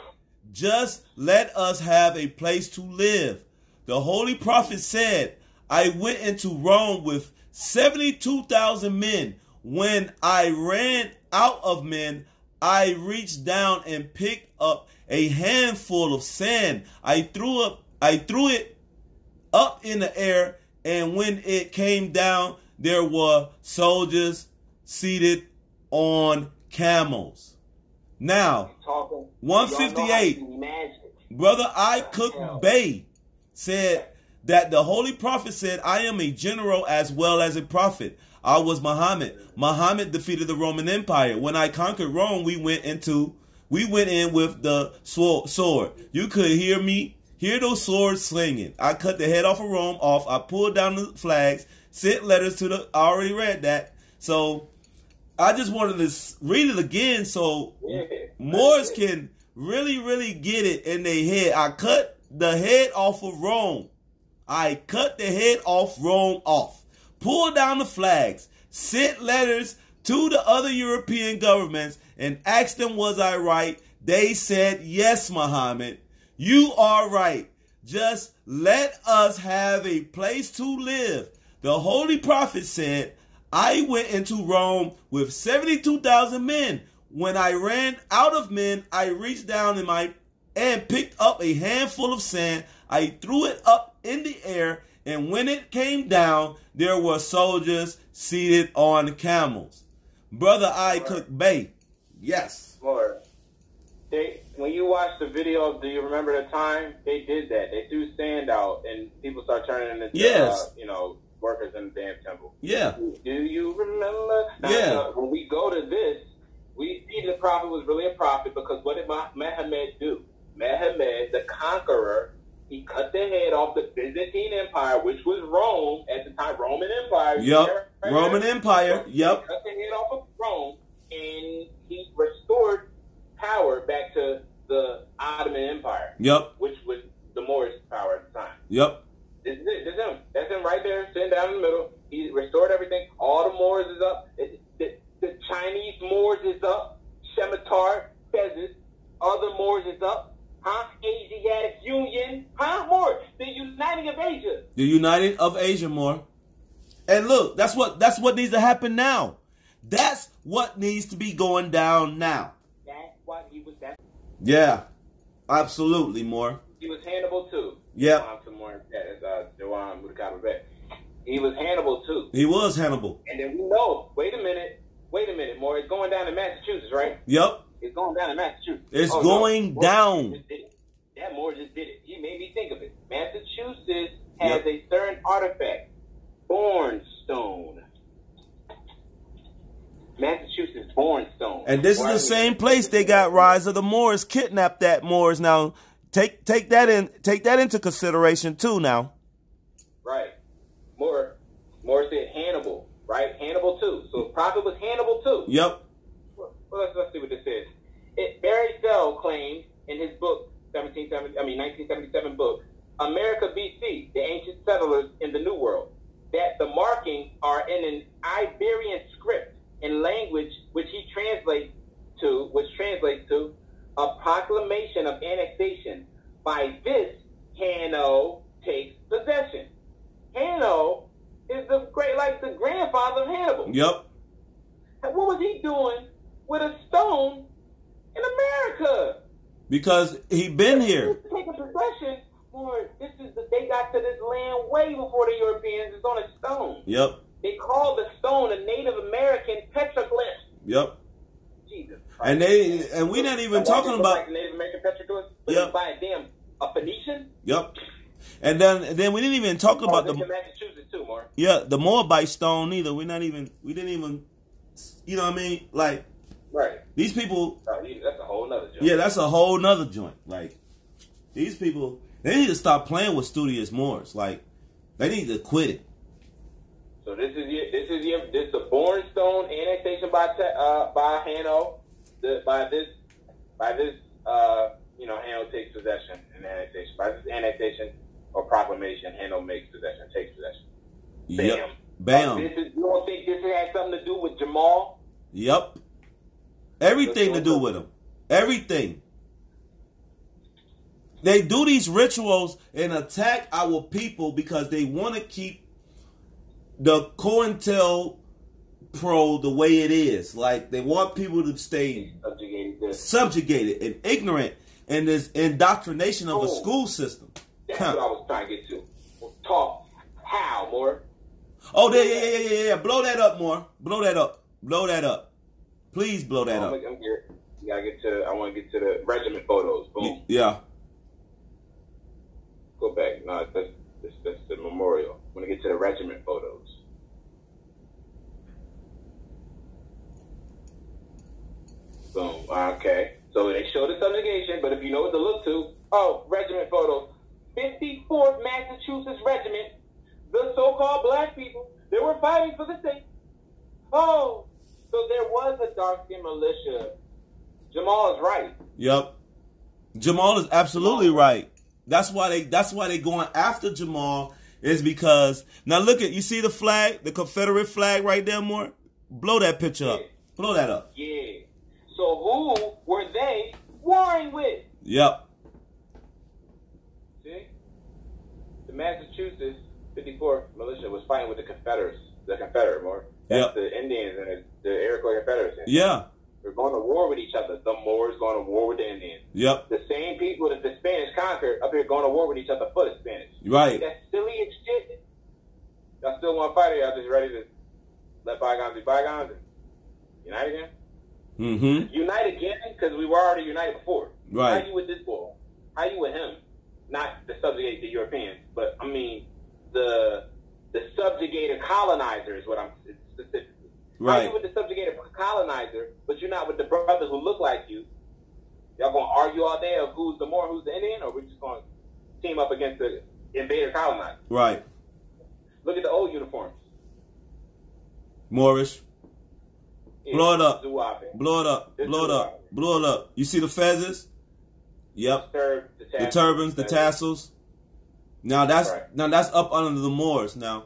Just let us have a place to live. The Holy Prophet said, I went into Rome with 72,000 men. When I ran out of men, I reached down and picked up a handful of sand. I threw it up in the air, and when it came down, there were soldiers seated on camels. Now, 158, Brother I Cook Bay said that the Holy Prophet said, I am a general as well as a prophet. I was Muhammad. Muhammad defeated the Roman Empire. When I conquered Rome, we went in with the sword. You could hear those swords slinging. I cut the head off of Rome off. I pulled down the flags, sent letters to I already read that. So I just wanted to read it again so Moors can really, really get it in their head. I cut the head off of Rome. I cut the head off Rome off. Pulled down the flags, sent letters to the other European governments and asked them, was I right? They said, yes, Muhammad. You are right. Just let us have a place to live. The Holy Prophet said, I went into Rome with 72,000 men. When I ran out of men, I reached down and picked up a handful of sand. I threw it up in the air, and when it came down, there were soldiers seated on camels. Brother I Cook Bay. Yes. Lord. When you watch the video, do you remember the time they did that? They threw sand out, and people start turning into, workers in the damn temple. Yeah. Do you remember? Now, when we go to this, we see the prophet was really a prophet because what did Mehmed do? Mehmed, the conqueror, he cut the head off the Byzantine Empire, which was Rome at the time, Roman Empire. Yep. Roman Empire. Yep. He cut the head off of Rome, and he restored power back to the Ottoman Empire. Yep. Which was the Moorish power at the time. Yep. This is it. This is him. That's him right there, sitting down in the middle. He restored everything. All the Moors is up. The Chinese Moors is up. Shematar, Fezes. Other Moors is up. Asiatic Union. Moors. The Uniting of Asia. The Uniting of Asia, more. And look, that's what needs to happen now. That's what needs to be going down now. That's what he was. Yeah, absolutely, more. He was Hannibal too. Yeah. He was Hannibal too. He was Hannibal. And then we know. Wait a minute, more. It's going down in Massachusetts, right? Yep. It's going down in Massachusetts. It's going down. That Moore just did it. He made me think of it. Massachusetts has a certain artifact, Bornstone. Massachusetts Bornstone. And this is the same place they got Rise of the Moors, kidnapped that Moors. Now take that into consideration too now. Right. Moore said Hannibal, right? Hannibal too. So the prophet was Hannibal too. Yep. Well, let's see what this is. Barry Sell claims in his book, 1977 book, America BC, the ancient settlers in the New World, that the markings are in an Iberian script in language Hanno takes possession. Hanno is the grandfather of Hannibal. Yep. And what was he doing with a stone in America? Because he been here. Taking possession. They got to this land way before the Europeans. It's on a stone. Yep. They called the stone a Native American petroglyph. Yep. Jesus Christ. And we not even talking about like Native American petroglyph. Yep. By a Phoenician. Yep. And then we didn't even talk about the Massachusetts too, Mark. Yeah, the Moabite stone either. We didn't even you know what I mean? Like right. These people that's a whole nother joint. Yeah, that's a whole nother joint. Like these people, they need to stop playing with studious Moors. Like they need to quit it. So this is the Born Stone annexation by Hanno. Hanno takes possession and annexation. By this annexation or proclamation, Hanno makes possession, takes possession. Bam. Yep. Bam. You don't think this has something to do with Jamal? Yep. Everything to do with him. Everything. They do these rituals and attack our people because they want to keep the COINTELPRO the way it is. Like they want people to stay subjugated and ignorant in this indoctrination of a school system. That's what I was trying to get to. We'll talk how more. Oh, yeah. Blow that up more. Blow that up. Blow that up. Please blow that up. I'm here. I want to get to the regiment photos. Boom. Yeah. Go back. No, that's the memorial. I want to get to the regiment photos. Boom. Okay. So they show the subjugation, but if you know what to look to, regiment photos. 54th Massachusetts Regiment, the so-called black people, they were fighting for the state. Oh, so there was a dark-skinned militia. Jamal is right. Yep. Jamal is absolutely right. That's why they going after Jamal is because now look at, you see the flag, the Confederate flag right there, more? Blow that picture up. Blow that up. Yeah. So who were they warring with? Yep. See? The Massachusetts 54th militia was fighting with the Confederates. The Confederate, more. That's Yep. the Indians and the Iroquois Confederates. Yeah. They're going to war with each other. The Moors going to war with the Indians. Yep. The same people that the Spanish conquered up here going to war with each other for the Spanish. Right. That's silly as shit. Y'all still want to fight, or y'all just ready to let bygones be bygones and unite again? Mm-hmm. Unite again because we were already united before. Right. How you with this boy? How you with him? Not to subjugate the Europeans, but I mean the subjugated colonizer is what I'm specifically. Right. How you with the subjugated colonizer, but you're not with the brothers who look like you? Y'all gonna argue all day of who's the Moor, who's the Indian, or we're just gonna team up against the invader colonizer? Right. Look at the old uniforms. Moorish. Yeah, Blow it up. Zuabe. Blow it up. Blow it up. Blow it up. You see the feathers? Yep. The turbans, the tassels. Now that's up under the Moors now.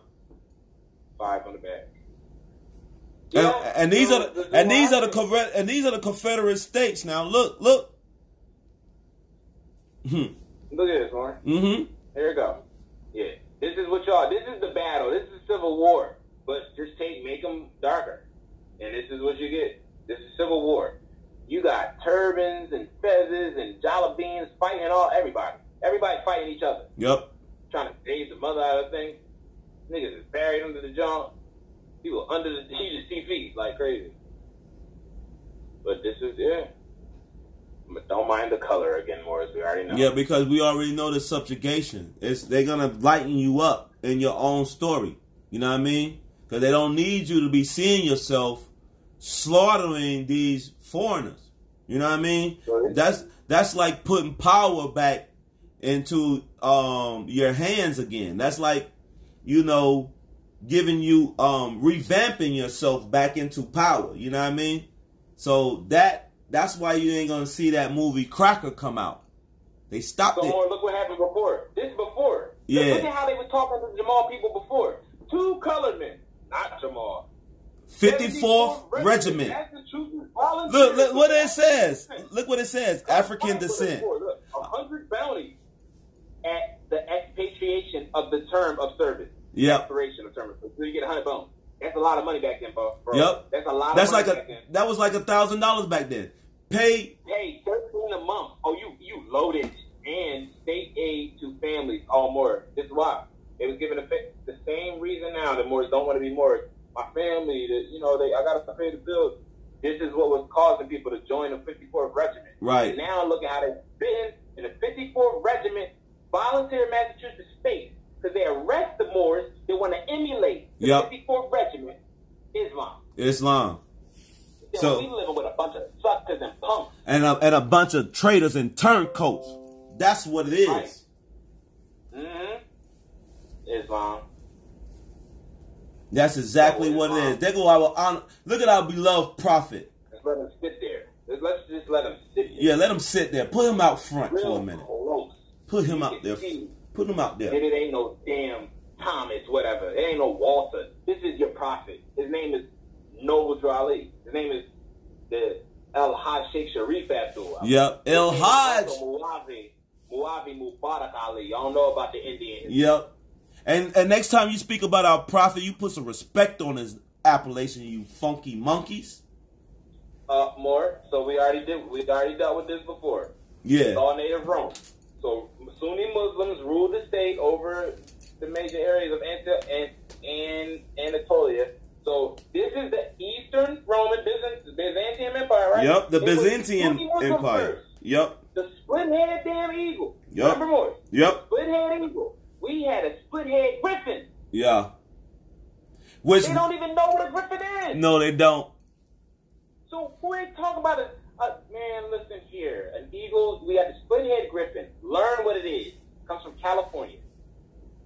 5 on the back. And these are the Confederate states. Now look. Look at this, Warren. Mm-hmm. Here we go. Yeah, this is the battle. This is Civil War, but just make them darker, and this is what you get. This is Civil War. You got turbans and fezzes and jalabeens fighting everybody. Everybody fighting each other. Yep. Trying to save the mother out of the thing. Niggas is buried under the junk. People you just see feet like crazy. But this is, But don't mind the color again, Morris. We already know. Yeah, because we already know the subjugation. They're going to lighten you up in your own story. You know what I mean? Because they don't need you to be seeing yourself slaughtering these foreigners. You know what I mean? Sure. That's like putting power back into your hands again. That's like, giving you revamping yourself back into power. You know what I mean? So that's why you ain't gonna see that movie Cracker come out. They stopped it. Look what happened before. This before. Yeah. Look at how they were talking to Jamal people before. 2 colored men, not Jamal. 54th Regiment. Look what it says. Look what it says. African descent. Look, 100 bounties at the expatriation of the term of service. Yep. Expiration of term of service. So you get 100 bones. That's a lot of money back then, bro. Yep. That's a lot That's of money like back then. that was like $1,000 back then. Pay $13 a month. Oh, you loaded, and state aid to families, all more. This is why it was given the same reason now that Moors don't want to be Moors. My family, I gotta pay the bills. This is what was causing people to join the 54th Regiment. Right. And now look at how they've been in the 54th Regiment, volunteer Massachusetts state, because they arrest the Moors. They want to emulate the 54th Regiment, Islam. So we living with a bunch of suckers and punks. And a bunch of traitors and turncoats. That's what it is. Right. Mm-hmm. Islam. That's exactly what it is. They go our honor. Look at our beloved prophet. Let's let him sit there. Let's just let him sit there. Yeah, let him sit there. Put him out front for a minute. Close. Put him out there. Put him out there. And it ain't no damn Thomas, whatever. It ain't no Walter. This is your prophet. His name is Noble Ali. His name is the El Hajj Sheikh Sharif Abdul. Yep. El Hajj. Muavi Mubarak Ali. Y'all know about the Indians. Yep. And next time you speak about our prophet, you put some respect on his appellation, you funky monkeys. More. So we already dealt with this before. Yeah. It's all native Rome. So Sunni Muslims ruled the state over the major areas of Anatolia. So this is the Eastern Roman Byzantium Empire, right? Yep, the Byzantine Empire. First. Yep. The split-headed damn eagle. Yep. Remember more? Yep. Split-headed eagle. We had a split-head griffin. Yeah. Which they don't even know what a griffin is. No, they don't. So who they talking about? Man, listen here. An eagle. We had the split-head griffin. Learn what it is. It comes from California,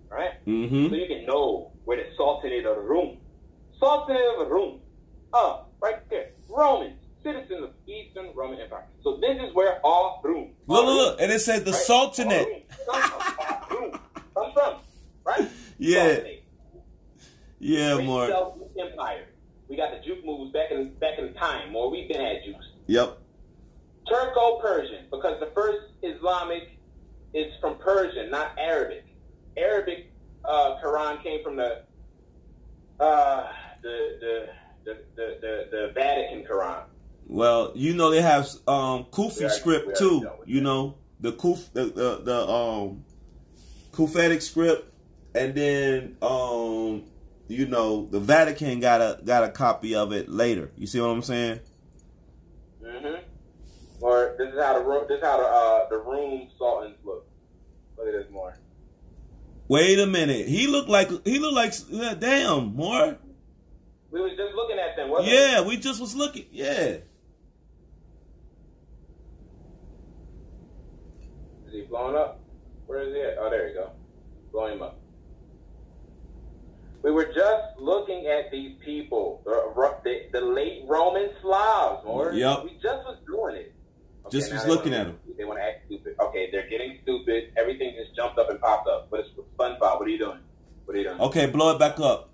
right? Mm-hmm. So you can know where the Sultanate of the Room. Sultanate of the Room. Right there. Romans. Citizens of Eastern Roman Empire. So this is where all room. Look. And it says the Sultanate. Comes from, right? Yeah. Sultanate. Yeah, more. Empire. We got the Juke moves back in time. More we've been had Jukes. Yep. Turco-Persian, because the first Islamic is from Persian, not Arabic. Arabic Quran came from the Vatican Quran. Well, they have Kufi script too. The Kufitic script, and then the Vatican got a copy of it later. You see what I'm saying? Mm-hmm. Or this is how the room sultans look. Look at this more. Wait a minute. He looked like damn more. We was just looking at them. Wasn't Yeah, we just was looking. Yeah. Is he blowing up? Where is he at? Oh, there you go. Blow him up. We were just looking at these people, the late Roman Slavs, or Yep. we just was doing it. Okay, Just was looking at them. They want to act stupid. Okay, they're getting stupid. Everything just jumped up and popped up. But it's SpongeBob. What are you doing? Okay, blow it back up.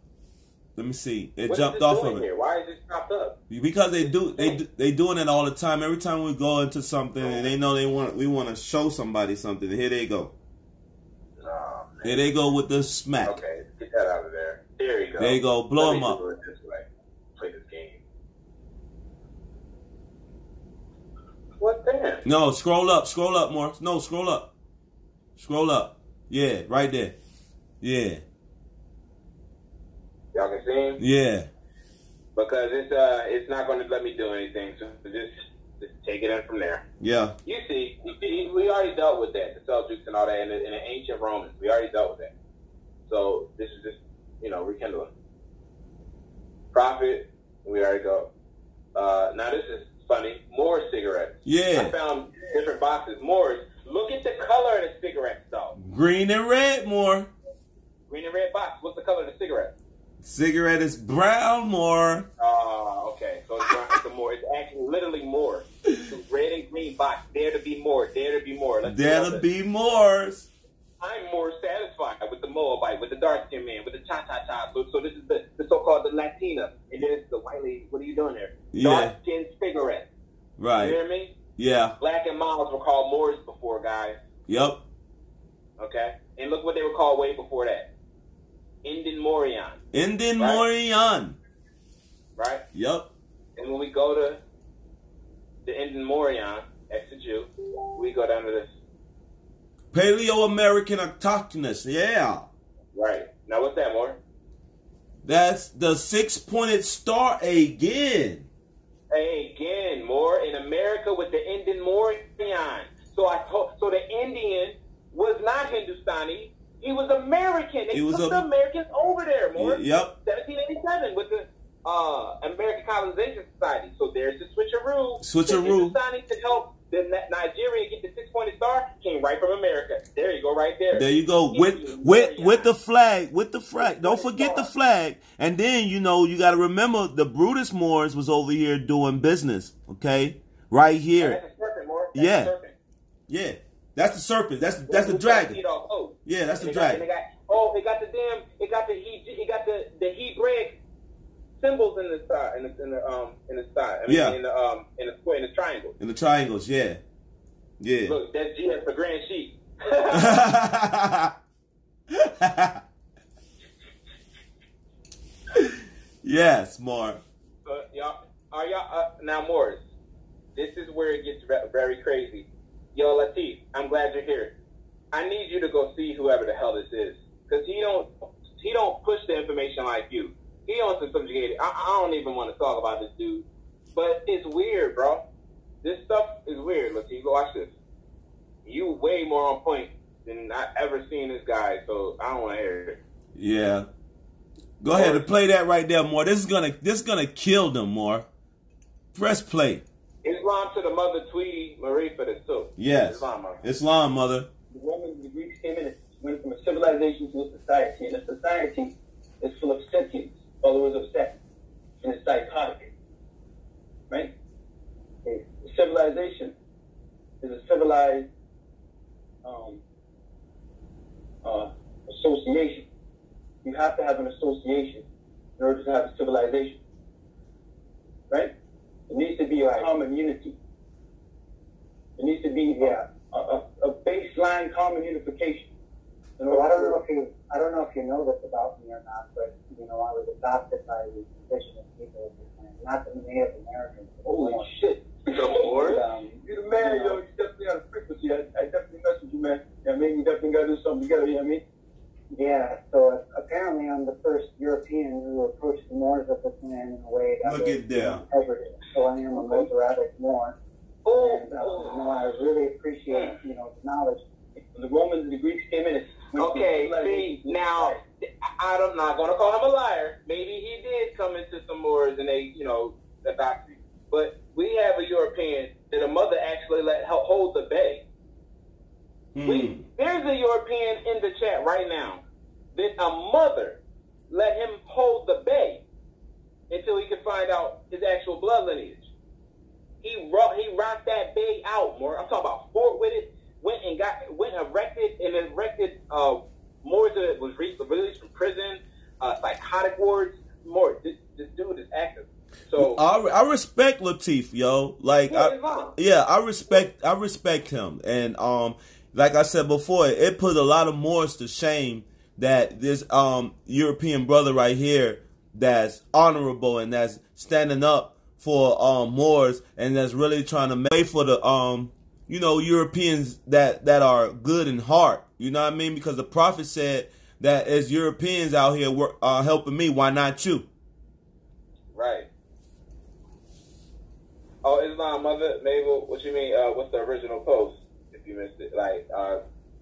Let me see. It jumped off of it. Here? Why is it popped up? Because they doing it all the time. Every time we go into something and they know we want to show somebody something. Here they go. Oh, here they go with the smack. Okay, get that out of there. There you go. There you go. Blow them up. This way. Play this game. What then? No, scroll up more. No, scroll up. Yeah, right there. Yeah. Y'all can see him? Yeah. Because it's not going to let me do anything, so just take it in from there. Yeah. You see, we already dealt with that, the Seljuks and all that, in the ancient Romans. We already dealt with that. So this is just, rekindling. Profit, we already go. Now this is funny. More cigarettes. Yeah. I found different boxes. More. Look at the color of the cigarettes, though. Green and red, more. Green and red box. What's the color of the cigarette? Cigarette is brown, more. Oh, okay. So it's brown. It's more. It's actually literally more. It's red and green box. Dare to be more. Dare to be more. Dare to be more. I'm more satisfied with the Moabite, with the dark skinned man, with the cha-cha-cha. So this is the so-called the Latina. And then it's the white lady. What are you doing there? Yeah. Dark skinned cigarette. Right. You hear me? Yeah. Black and Miles were called Moors before, guys. Yep. Okay? And look what they were called way before that. Indin Morion. Indin Morion. Right? Yep. And when we go to the Indin Morion, exit we go down to this. Paleo-American autochthonous. Yeah. Right. Now what's that, more? That's the 6-pointed star again. Again, more in America with the Indin Morion. So the Indian was not Hindustani. He was American. They took the Americans over there, more. Yep. 1787 with the American Colonization Society. So there's the switcheroo. Switcheroo. The Hindustani to help Nigeria get the 6-pointed star came right from America. There you go, right there. There you go. With the flag. With the flag. Don't forget the flag. And then, you know, you got to remember the Brutus Moors was over here doing business. Okay? Right here. That's a serpent, more. Yeah. Yeah. That's the serpent. That's the dragon. Yeah, that's the dragon. It got the Hebraic symbols in the side, in the side. I mean, yeah. In the square, in the triangle. In the triangles, yeah. Yeah. Look, that's GS for Grand Sheep. Yes, more. Y'all now, Morris. This is where it gets very crazy. Yo, Latif, I'm glad you're here. I need you to go see whoever the hell this is, because he don't push the information like you. He don't subjugate it. I don't even want to talk about this dude, but it's weird, bro. This stuff is weird. Latif, go watch this. You way more on point than I ever seen this guy, so I don't want to hear it. Yeah. Go ahead and play that right there, more. This is gonna kill them, more. Press play. Islam to the mother, Tweety Marie for this too. Yes. Islam, mother. The Romans, the Greeks came in and went from a civilization to a society, and a society is full of sentience, followers of sex, and it's psychotic. Right? A civilization is a civilized association. You have to have an association in order to have a civilization. Right? It needs to be a common unity. It needs to be a baseline common unification. Well, I don't know if you know this about me or not, but you know I was adopted by the indigenous people of this land, not the Native Americans. Holy shit! You're the man, yo. You definitely on a frequency. I definitely mess with you, man. Yeah, maybe we definitely gotta do something together. You know what I mean? Yeah. So apparently, I'm the first European who approached the Moors of this land in a way that was integrity. So I am a Mozarabic Moor. And I really appreciate the knowledge. The Romans and the Greeks came in. Okay, see, now, I'm not going to call him a liar. Maybe he did come into some Moors and they, adopted him. But we have a European that a mother actually let hold the bay. There's a European in the chat right now that a mother let him hold the bay until he could find out his actual blood lineage. He rocked that bay out, more. I'm talking about fort with it. Went erected Moors that was released from prison, psychotic wards. More, this dude is active. So I respect Latif, yo. Like, I respect him, and like I said before, it put a lot of Moors to shame that this European brother right here that's honorable and that's standing up for Moors and that's really trying to make for the Europeans that are good in heart. You know what I mean? Because the prophet said that as Europeans out here helping me, why not you? Right. Oh, Islam, Mother, Mabel, what you mean? What's the original post? If you missed it,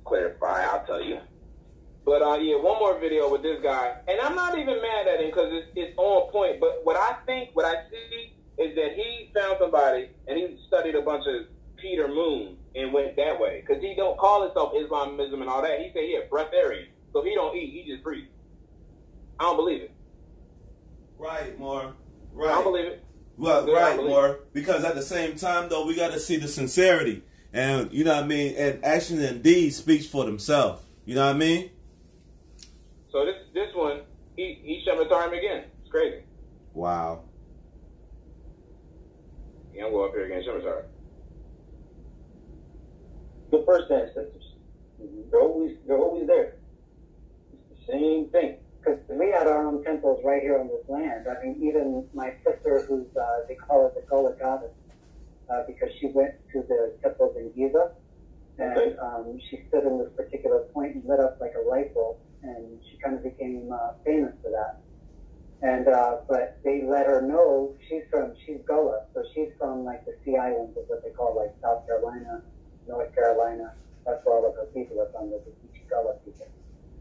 clarify, I'll tell you. But yeah, one more video with this guy, and I'm not even mad at him because it's on point. But what I see is that he found somebody and he studied a bunch of Peter Moon and went that way, because he don't call himself Islamism and all that. He said he a breatharian, so he don't eat, he just breathes. I don't believe it. Right, more. Right. I don't believe it. Well, right, more. Because at the same time, though, we got to see the sincerity, and you know what I mean. And action and deed speaks for themselves. You know what I mean. So this one, he Shematar him again. It's crazy. Wow. Yeah, I'm going up here against Shematar. The first ancestors. They're always there. It's the same thing. Because we had our own temples right here on this land. I mean, even my sister, who's, they call her the Gullah Goddess, because she went to the temples in Giza, and she stood in this particular point and lit up like a light bulb, and she kind of became famous for that. And but they let her know she's Gullah, so she's from like the Sea Islands, is what they call like South Carolina, North Carolina. That's where all of her people are from, the Gullah people.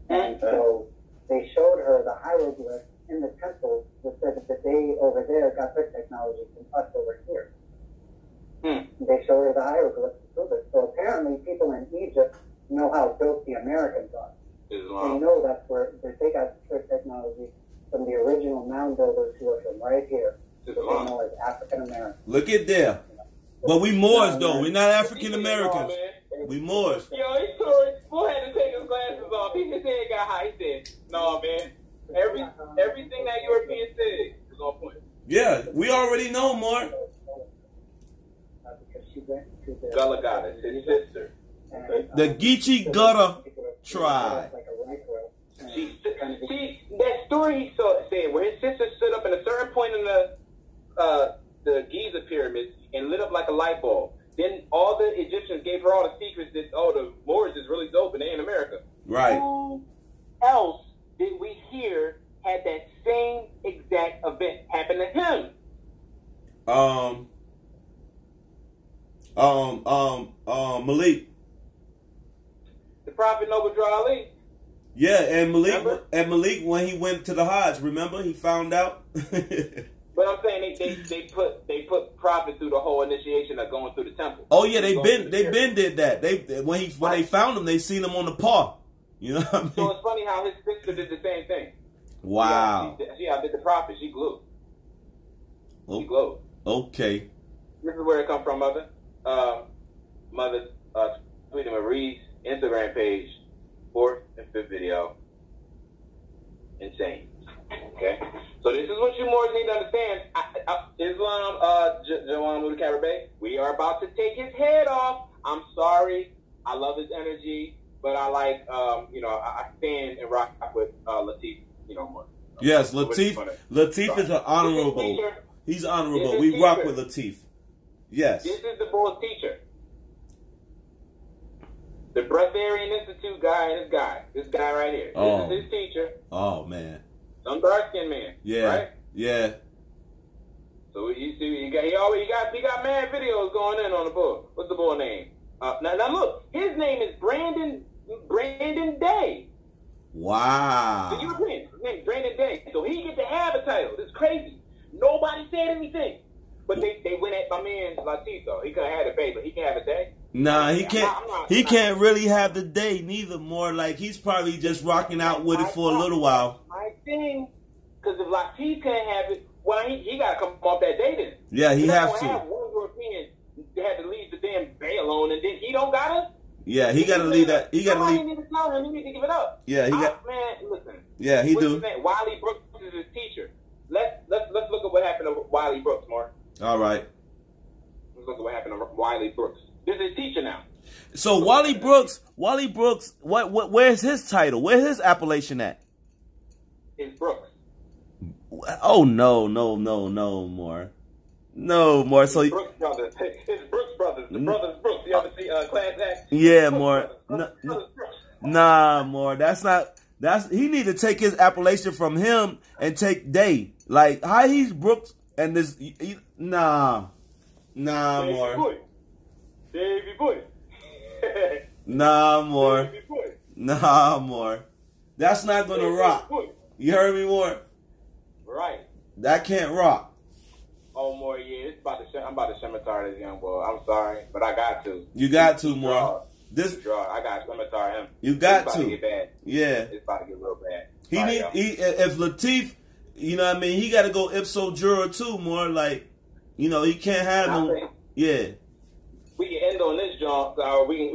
And so they showed her the hieroglyphs in the temples that said that they over there got their technology from us over here. They showed her the hieroglyphs to prove it. So apparently people in Egypt know how dope the Americans are. They know that's where they got their technology from the original mound builders who are from right here. They know as African Americans. Look at there. But we Moors though. We're not African Americans. We Moors. Yo, he Boy had to take his glasses off. His head got high. He said, "No, man. Everything that European said was on point." Yeah, we already know more. Gullah Goddess, his sister. The Geechee Gullah tribe. See, that story he said where his sister stood up at a certain point in the Giza pyramids and lit up like a light bulb. Then all the Egyptians gave her all the secrets that, the Moors is really dope and they in America. Right. Who else did we hear had that same exact event happen to him? Malik. The Prophet Noble Drew Ali. Yeah, and Malik when he went to the Hajj, remember? He found out. But I'm saying they put Prophet through the whole initiation of going through the temple. Oh yeah, they been did that. When they found him, they seen him on the paw. You know what I mean? So it's funny how his sister did the same thing. Wow. She did the Prophet. She glowed. She glowed. Okay. This is where it come from, Mother. Mother tweeted Marie's Instagram page, 4th and 5th video. Insane. Okay? So this is what you Moors need to understand. Islam, Jawan Mudakabra Bey, we are about to take his head off. I'm sorry. I love his energy, but I like, I stand and rock with Latif, more. Yes, Latif is an honorable. He's honorable. We rock with Latif. Yes. This is the bull's teacher. The Breatharian Institute guy and this guy right here. This is his teacher. Oh, man. Some dark-skinned man. Yeah. Right? Yeah. So you see, he got mad videos going in on the bull. What's the bull name? Now look, his name is Brandon Day. Wow. The European. His name is Brandon Day. So he get to have a title. It's crazy. Nobody said anything. But they went at my man Latif though. He could have had a day, but he can have a day. Nah, he can't. He can't really have the day neither. More like he's probably just rocking out with it for a little while. I think because if Latif can't have it, well, he got to come off that day then. Yeah, he have to. Have one European had to leave the damn bay alone, and then he don't got us. Yeah, he got to leave that. He got to leave. He need to tell him. He need to give it up. Yeah, he got. Man, listen. Yeah, he do. Wiley Brooks is his teacher. Let's look at what happened to Wiley Brooks, Mark. All right. Let's look at what happened to Wiley Brooks. This is his teacher now. So Wiley Brooks, where's his title? Where's his appellation at? It's Brooks. Oh no, more. No more. So Brooks brothers. It's Brooks brothers. The brothers Brooks. You ever see Class Act? Yeah, more. Nah, more. That's not. He need to take his appellation from him and take Day. Like how he's Brooks and this. Nah, more. Davey Boy. Nah, more. That's not gonna rock. You heard me, more. Right. That can't rock. Oh, more, yeah. I'm about to scimitar this young boy. I'm sorry, but I got to. You got to, more. I got to scimitar him. You got to. Get bad. Yeah. It's about to get real bad. If Latif, you know what I mean, he got to go ipso juror too, more like, he can't have no. Yeah. We can end on this, John. We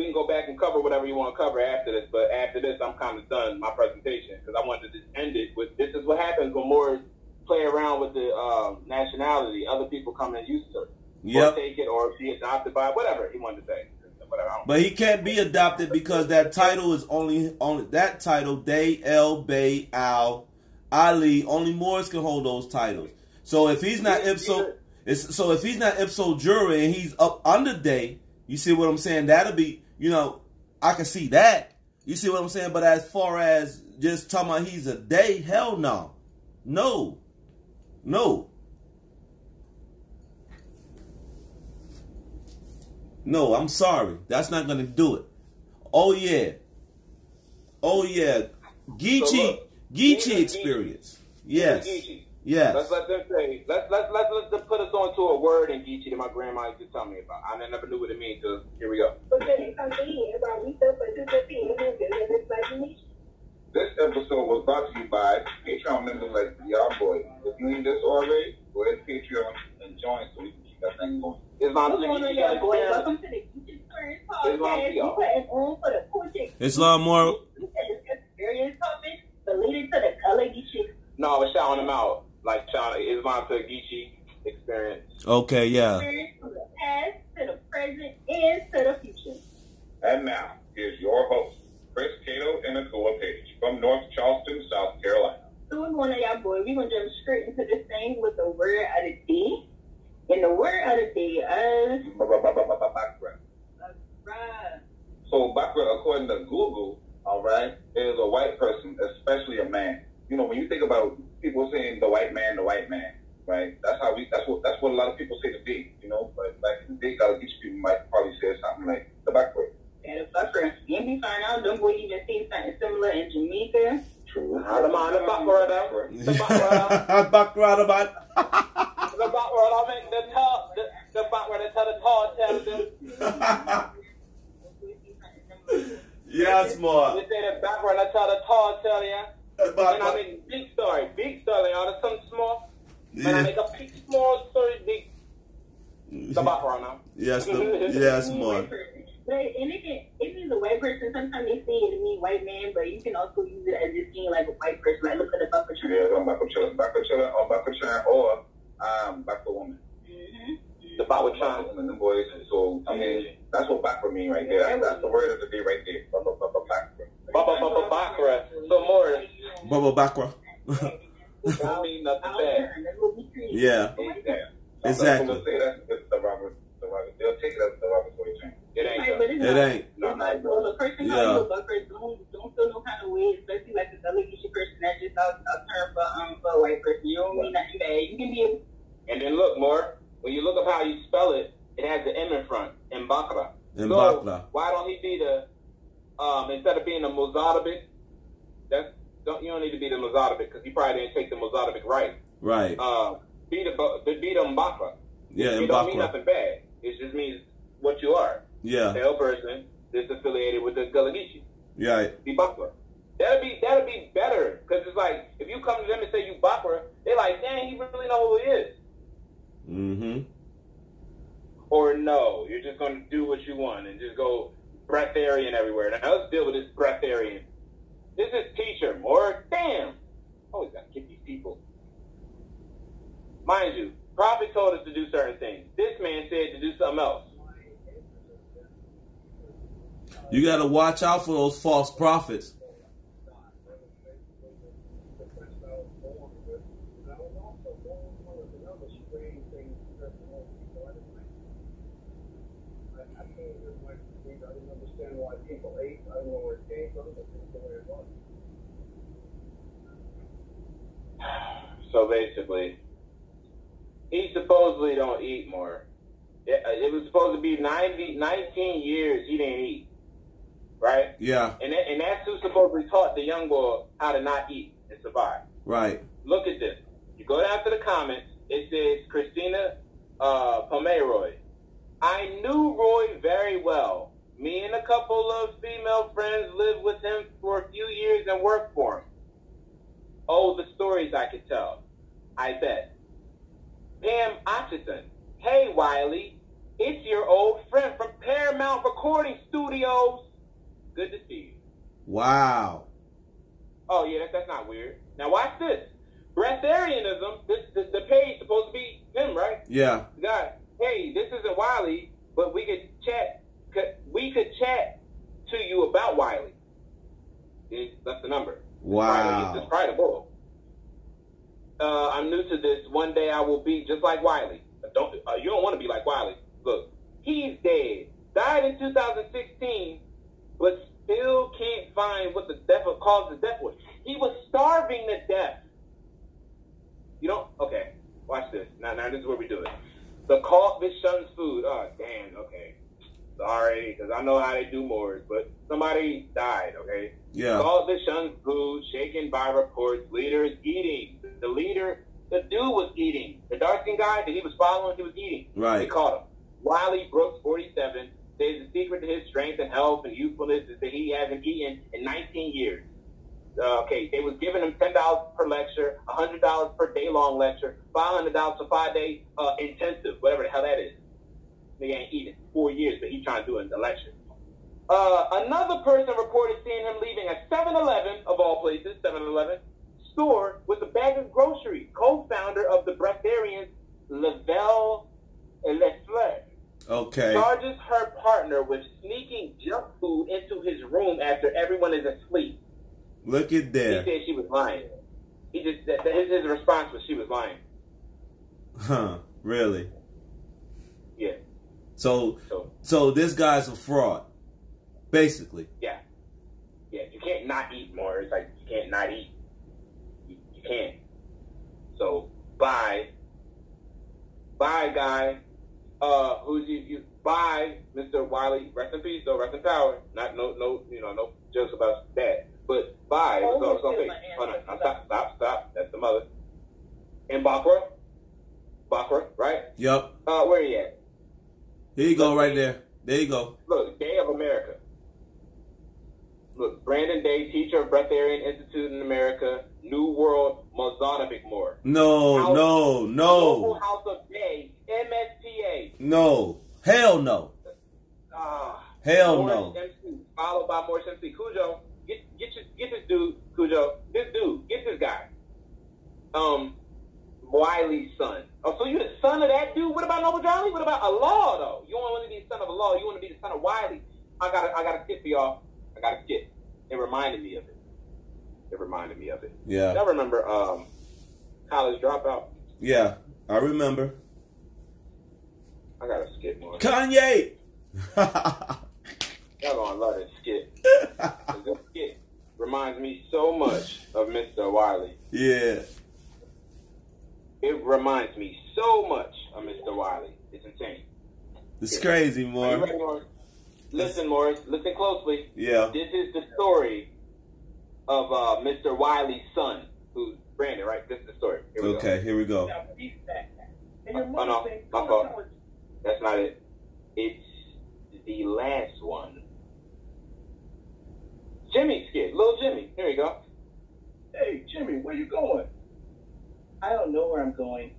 can go back and cover whatever you want to cover after this. But after this, I'm kind of done my presentation because I wanted to just end it with this is what happens when Moors play around with the nationality. Other people come and use it, or take it, or be adopted by whatever he wanted to say. Whatever. I don't But he can't be adopted because that title is only that title. Day, El, Bay, Al, Ali. Only Moors can hold those titles. So if he's not ipso jure and he's up under Day, you see what I'm saying? That'll be, I can see that. You see what I'm saying? But as far as just talking about he's a Day, hell no. No. No, I'm sorry. That's not going to do it. Oh, yeah. Geechee experience. Yes. Yes. Let's let them say. Let's put us onto a word in Geechee that my grandma used to tell me about. I never knew what it means. So here we go. This episode was brought to you by Patreon members like y'all boys. If you need this already, go ahead to Patreon and join so we can keep that thing going. Welcome to the Geechee Experience podcast. Islam more. Experience topic related to the color Geechee. No, I was shouting them out. Like shouting Islam to Geechee Experience. Okay, yeah. Experience from the past to the present and to the future. And now, here's your host, Chris Cato and Akua Page from North Charleston, South Carolina. So we're going to y'all boy. We're going to jump straight into this thing with the word of the day. And the word of the day is... Bakra. So Bakra, according to Google, all right, is a white person, especially a man. When you think about people saying the white man, right? That's what a lot of people say today, But back in the day, each people might probably say something like the Bakra. And the Bakra. You be find out, don't go even see something similar in Jamaica. True. The Bakra. The Bakra that tell the tall tale them. Yes, more. They say the Bakra that tell the tall tale, yeah. And I make big story, y'all. That's something small. When I make a big, small story, big. The Bakra now. Yes, more. But it means a white person. Sometimes they say it means white man, but you can also use it as just being like a white person. Like look at the Bakra. Yeah, Bakra or Bakra woman. The Bakra woman, the boys. So I mean, that's what Bakra mean right there. That's the word of the day right there. Bakra. So more. Bubba Bakra. I mean nothing bad. Yeah. Exactly. They'll take it as the derogatory term. It ain't. It ain't. Well, the person who knows Bakra don't feel no kind of way, especially like a delegation person that's just a term for a white person. You don't mean nothing bad. You can be able. And then look, more. When you look up how you spell it, it has the M in front. Bakra. Bakra. Why don't he be the instead of being a Mozarabic? You don't need to be the Mozarabic because he probably didn't take the Mozarabic right. Right. Be the Mbakra. Yeah, it don't mean nothing bad. It just means what you are. Yeah. The person that's affiliated with the Gulagishi. Yeah. Be Bakra. That'll be better because it's like if you come to them and say you Bakra, they're like, dang, he really know who he is. Mm-hmm. Or no, you're just gonna do what you want and just go breatharian everywhere. Now let's deal with this breatharian. This is teacher more. Damn. Always gotta get these people. Mind you, Prophet told us to do certain things. This man said to do something else. You got to watch out for those false prophets. So basically, he supposedly don't eat more. It was supposed to be 19 years he didn't eat, right? Yeah. And that's who supposedly taught the young boy how to not eat and survive. Right. Look at this. You go down to the comments. It says Christina Pomeroy. I knew Roy very well. Me and a couple of female friends lived with him for a few years and worked for him. Oh, the stories I could tell. I bet. Pam Atchison. Hey, Wiley. It's your old friend from Paramount Recording Studios. Good to see you. Wow. Oh, yeah, that's not weird. Now, watch this. Breatharianism, the page supposed to be him, right? Yeah. The guy, hey, this isn't Wiley, but we could chat we could chat to you about Wiley. That's the number. Wow. It's probably the bull. I'm new to this. One day I will be just like Wiley. You don't want to be like Wiley. Look, he's dead. Died in 2016, but still can't find what the cause of death was. He was starving to death. You don't? Okay, watch this. Now this is where we do it. The cult that shuns food. Oh, damn, okay. Sorry, because I know how they do Moors, but somebody died, okay? Yeah. Cult that shuns food, shaken by reports, leader is eating. The dude was eating. The dark-skinned guy that he was following, he was eating. Right. They caught him. Wiley Brooks, 47, says the secret to his strength and health and youthfulness is that he hasn't eaten in 19 years. Okay, they was giving him $10 per lecture, $100 per day-long lecture, $500 for 5-day intensive, whatever the hell that is. They ain't eaten 4 years, but he's trying to do it in the lecture. Another person reported seeing him leaving a 7-Eleven, of all places, 7-Eleven, store with a bag of groceries, co-founder of the breatharians, Lavelle Lefleur. Okay. Charges her partner with sneaking junk food into his room after everyone is asleep. Look at that. He said she was lying. His response was she was lying. Huh? Really? Yeah. So this guy's a fraud, basically. Yeah. Yeah. You can't not eat more. It's like you can't not eat. You can't. So bye, guy. Bye, Mr. Wiley. Rest in peace, though. Rest in power. No jokes about that. But bye. It's okay. Hold on. Stop. That's the mother. In Bakra, right? Yep. Where you at? Here you go, right there. There you go. Look, Day of America. Look, Brandon Day, teacher of Breatharian Institute in America, New World, Mozambique Moore. No. Global House of Day, MSTA. No. Hell no. Hell Morris no. MC, followed by Morris MC. Cujo, get this dude, Cujo. Get this guy. Wiley's son. Oh, so you the son of that dude? What about Noble Johnny? What about a law though? You don't want to be the son of a law. You want to be the son of Wiley. I got a skit for y'all. I got a skit. It reminded me of it. Yeah. Y'all remember College Dropout? Yeah, I remember. I got a skit more. Kanye. Y'all gonna love this skit. This skit reminds me so much of Mr. Wiley. Yeah. It reminds me so much of Mr. Wiley. It's insane. It's crazy, Are you Morris. ready, Morris? Listen, Morris. Listen closely. Yeah. This is the story of Mr. Wiley's son, who's Brandon, right? This is the story. Here we go. No, my fault. That's not it. It's the last one. Jimmy's skit. Little Jimmy. Here you go. Hey, Jimmy, where you going? I don't know where I'm going.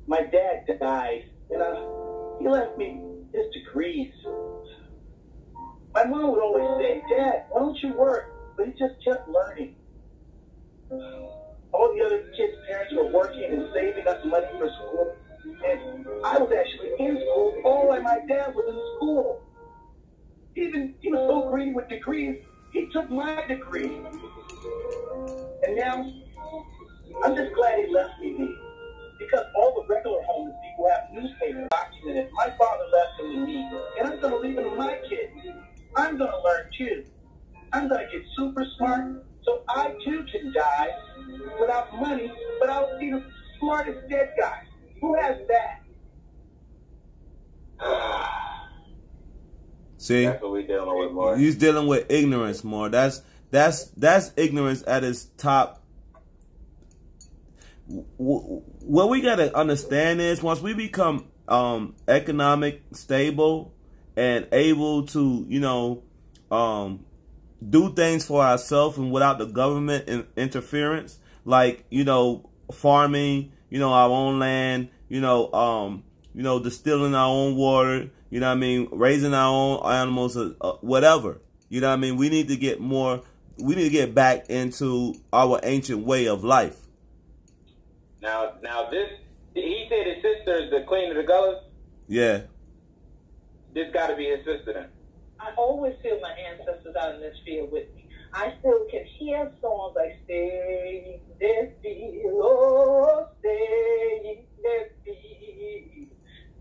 My dad died, and he left me his degrees. My mom would always say, Dad, why don't you work? But he just kept learning. All the other kids' parents were working and saving us money for school. And I was actually in school all while my dad was in school. He was so greedy with degrees, he took my degree. And now, I'm just glad he left me be. Because all the regular homeless people have newspaper boxes in it. My father left them to me, and I'm going to leave them to my kids. I'm going to learn too. I'm going to get super smart so I too can die without money, but I'll be the smartest dead guy. Who has that? See? That's what we're dealing with, Morris. He's dealing with ignorance, more. That's ignorance at its top. What we gotta understand is once we become economic stable and able to, do things for ourselves and without the government interference, like, farming, our own land, distilling our own water, raising our own animals, whatever. We need to get back into our ancient way of life. Now this, he said his sister is the queen of the gullahs. Yeah. This got to be his sister then. I always feel my ancestors out in this field with me. I still can hear songs like "Stay there, oh, stay there,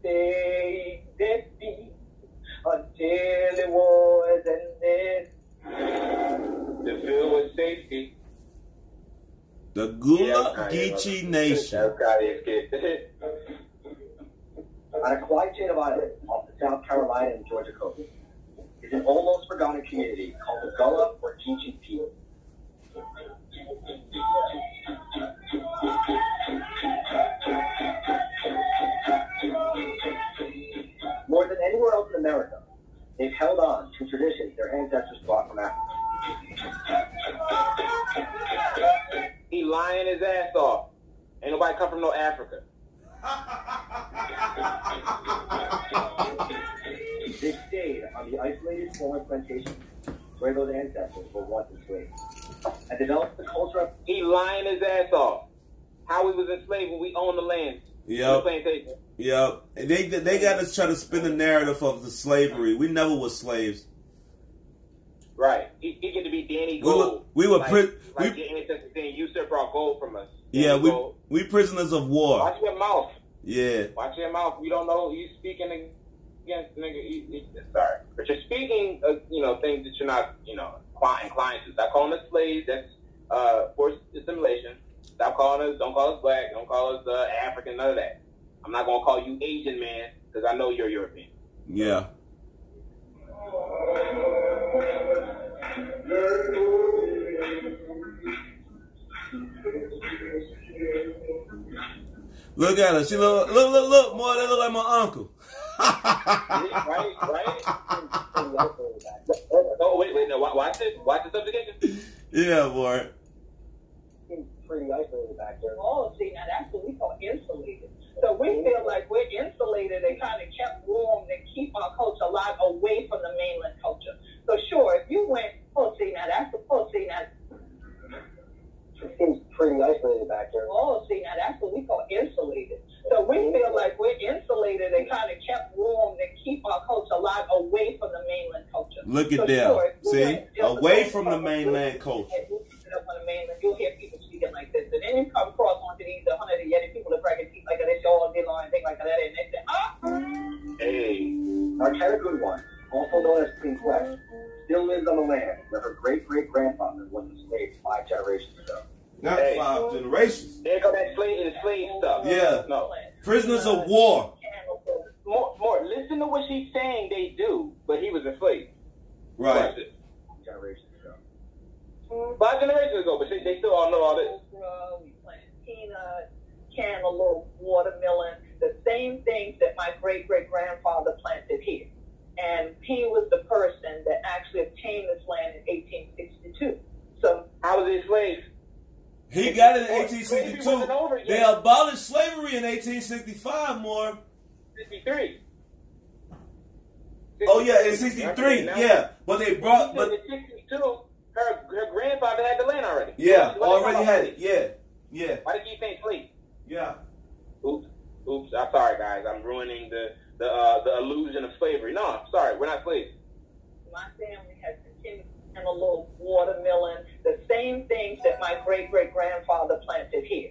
stay there, until it was ended." The field was safety. The Gula Geechee Nation. On a quiet chain of islands off the South Carolina and Georgia coast is an almost forgotten community called the Gullah or Geechee people. More than anywhere else in America, they've held on to traditions their ancestors brought from Africa. He lying his ass off. Ain't nobody come from no Africa. They stayed on the isolated former plantations where those ancestors were once enslaved and developed the culture of... He lying his ass off. How we was enslaved when we owned the land. Yep. Yep. And they got to try to spin the narrative of the slavery. We never was slaves. Right. He get to be Danny Gold. We were like your ancestors saying usurp our gold from us. Yeah, we prisoners of war. Watch your mouth. Yeah. Watch your mouth. You don't know you speaking against nigga. Sorry, but you're speaking things that you're not inclined to. Stop calling us slaves. That's forced assimilation. Stop calling us. Don't call us black. Don't call us African. None of that. I'm not gonna call you Asian man because I know you're European. Yeah. Look at her. She look more. They look like my uncle. right. Oh wait. No, watch this. Watch the subjugation. Yeah, boy. Seems pretty isolated back there. Oh, see, now that's what we call insulated. So we feel like we're insulated and kind of kept warm to keep our culture a lot away from the mainland culture. So sure, if you went, It seems pretty isolated back there. Oh, see, now that's what we call insulated. So we feel like we're insulated and kind of kept warm to keep our culture a lot away from the mainland culture. Look at them. See? Away from the mainland culture. On the mainland, you'll hear people speaking like this. And then you come across onto these 100 Yeti people that cracking teeth like that, they show all day long and things like that, and they say, Hey. Our Good one, also known as Queen Flesh, still lives on the land where her great-great-grandfather was enslaved 5 generations ago. Not 5 generations. There go that slave stuff. Yeah. No. Prisoners of war. More. Listen to what she's saying they do, but he was enslaved. Right. 5 generations ago. 5 generations ago, but they still all know all this. We plant peanuts, cantaloupe, watermelon, the same things that my great-great-grandfather planted here. And he was the person that actually obtained this land in 1862. So how was he a slave? He got it in 1862. They abolished slavery in 1865, more. 63. Oh, yeah, in 63, yeah. But they brought... But in 62, her grandfather had the land already. Yeah, already had it, yeah. Why did you say slave? Yeah. Oops, I'm sorry, guys. I'm ruining the illusion of slavery. No, I'm sorry. We're not slaves. My family has continued and a little watermelon, the same things that my great-great-grandfather planted here.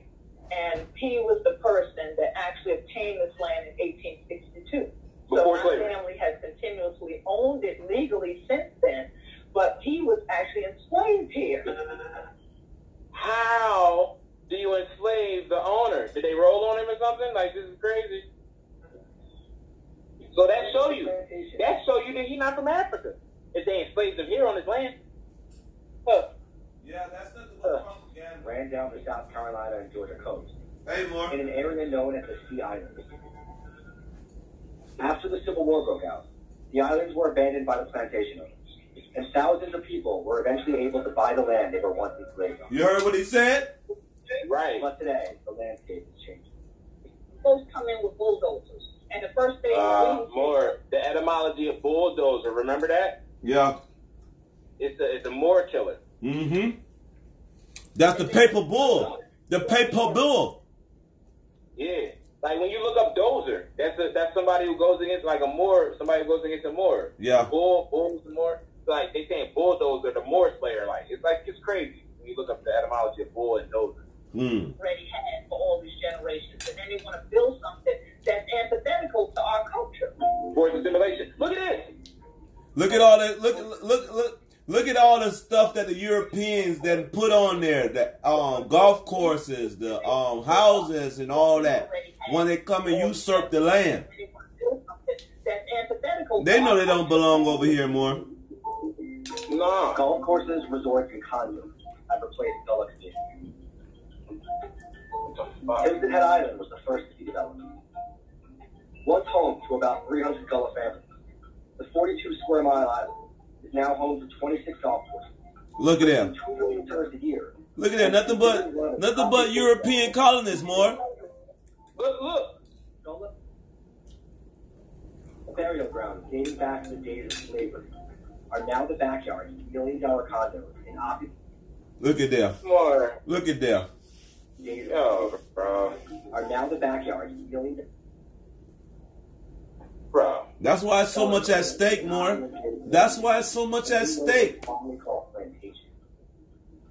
And he was the person that actually obtained this land in 1862. So my family has continuously owned it legally since then, but he was actually enslaved here. How do you enslave the owner? Did they roll on him or something? Like, this is crazy. So that show you that he's not from Africa. If they enslaved him here on his land. Yeah, that's not the propaganda. Ran down the South Carolina and Georgia coast. Hey, more. In an area known as the Sea Islands. After the Civil War broke out, the islands were abandoned by the plantation owners, and thousands of people were eventually able to buy the land they were once enslaved on. You heard what he said? Right. But today, the landscape is changing. Folks come in with bulldozers, and the first thing more the etymology of bulldozer. Remember that? Yeah. It's a Moor killer. Mm-hmm. That's the paper bull. The paper bull. Yeah. Like when you look up dozer, that's somebody who goes against like a Moor. Somebody who goes against a Moor. Yeah. Bull's the Moor. Like they saying bulldozer, the Moor slayer. Like it's crazy when you look up the etymology of bull and dozer. Already had for all these generations, and then they want to build something that's antithetical to our culture. Forced assimilation. Look at this. Look at all that. Look at all the stuff that the Europeans that put on there. The golf courses, the houses, and all that. When they come and usurp the land, they know they don't belong over here more. No. Golf courses, resorts, and condos have replaced Gullah communities. Hempstead Island was the first to be developed. Once home to about 300 Gullah families, the 42 square mile island is now home to 26 golf courses. Look at them. 2 million tourists a year. Look at that. Nothing but European colonists, more. Look. Burial grounds dating back to the days of slavery are now the backyards of $1 million condos in opulence. Look at them. More. Look at them. Yo, bro. Are now the backyards of $1 million. Bro. That's why it's so much at stake, more. That's why it's so much at stake.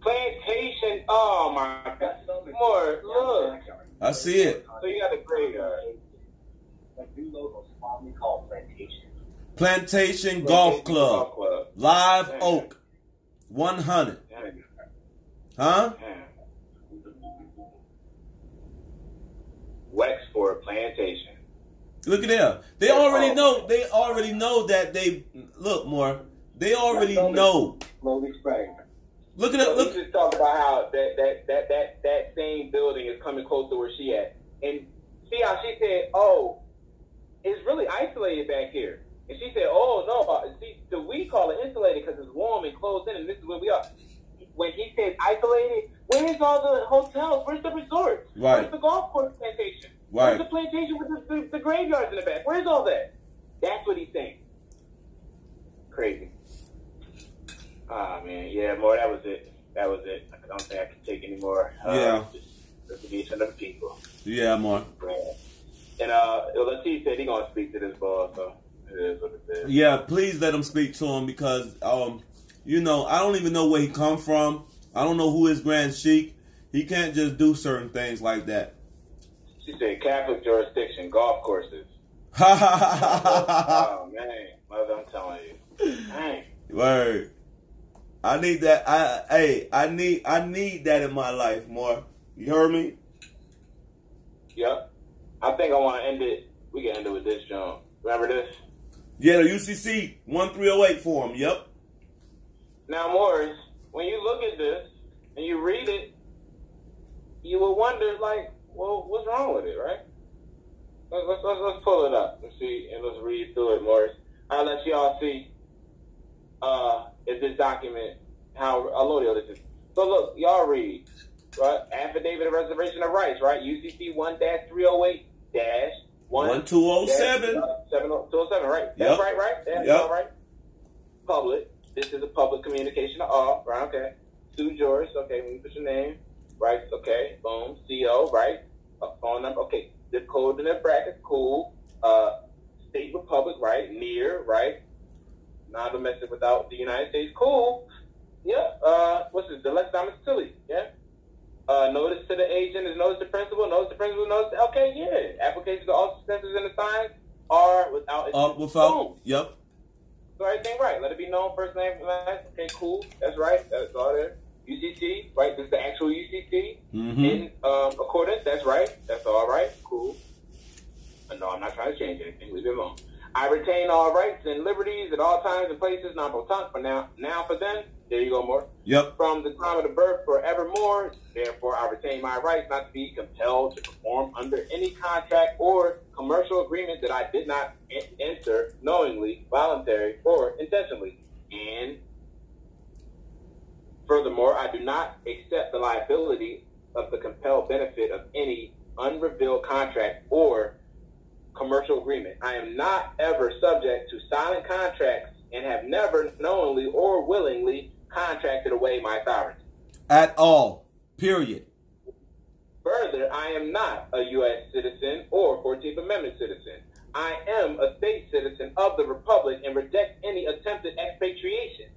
Plantation. Oh my God. More. Look. I see it. So you got a graveyard. The new logo is fondly called Plantation. Plantation Golf Club. Live Damn. Oak. 100. Damn. Huh? Damn. Wexford Plantation. Look at them. They already know. They already know that they look more. They already know. Slowly spreading. Look at it. So Look. we just talked about how that same building is coming close to where she at, and see how she said, "Oh, it's really isolated back here," and she said, "Oh no, see, so we call it insulated because it's warm and closed in, and this is where we are." When he says isolated, where's all the hotels? Where's the resorts? Right. Where's the golf course plantation? Right. Where's the plantation with the graveyards in the back? Where's all that? That's what he's saying. Crazy. Ah, man. Yeah, more. That was it. That was it. I don't think I can take any more. Yeah. Just to be some other people. Yeah, more. And Latif said he's going to speak to this ball, so it is what it is. Yeah, please let him speak to him because, you know, I don't even know where he come from. I don't know who is Grand Sheik. He can't just do certain things like that. She said Catholic jurisdiction, golf courses. Oh, man. Mother, I'm telling you. Dang. Word. I need that. I need that in my life more. You heard me? Yep. I think I want to end it. We can end it with this, John. Remember this? Yeah, the UCC 1308 form. Yep. Now, Morris, when you look at this and you read it, you will wonder, like, well, what's wrong with it, right? Let's pull it up and see, and let's read through it, Morris. I'll let y'all see if this document, how allodial this is. So look, y'all read, right? Affidavit of Reservation of Rights, right? UCC 1-308-1207. 7207, right? That's right? That's all right. Public. This is a public communication of all, right? Okay. Sue George, okay, when you put your name, right? Okay, boom. CO, right? Phone number, okay. Zip code in the brackets, cool. State Republic, right? Near, right? Non-domestic without the United States, cool. Yeah. What's this? The Lex domiciliary, yeah? Notice to the agent is notice to principal, notice. Okay, yeah. Applications to all successors and assigns are without. Without. Yep. So everything right. Let it be known, first name, last. Okay, cool. That's right. That's all there. UCC, right? This is the actual UCC. Mm-hmm. In accordance, that's right. That's all right. Cool. No, I'm not trying to change anything. Leave it alone. I retain all rights and liberties at all times and places, non-proton, for now for them. There you go, more. Yep. From the time of the birth forevermore. Therefore, I retain my rights not to be compelled to perform under any contract or commercial agreement that I did not enter knowingly, voluntary, or intentionally. And furthermore, I do not accept the liability of the compelled benefit of any unrevealed contract or commercial agreement. I am not ever subject to silent contracts and have never knowingly or willingly contracted away my sovereignty. At all. Period. Further, I am not a U.S. citizen or 14th Amendment citizen. I am a state citizen of the Republic and reject any attempted expatriation.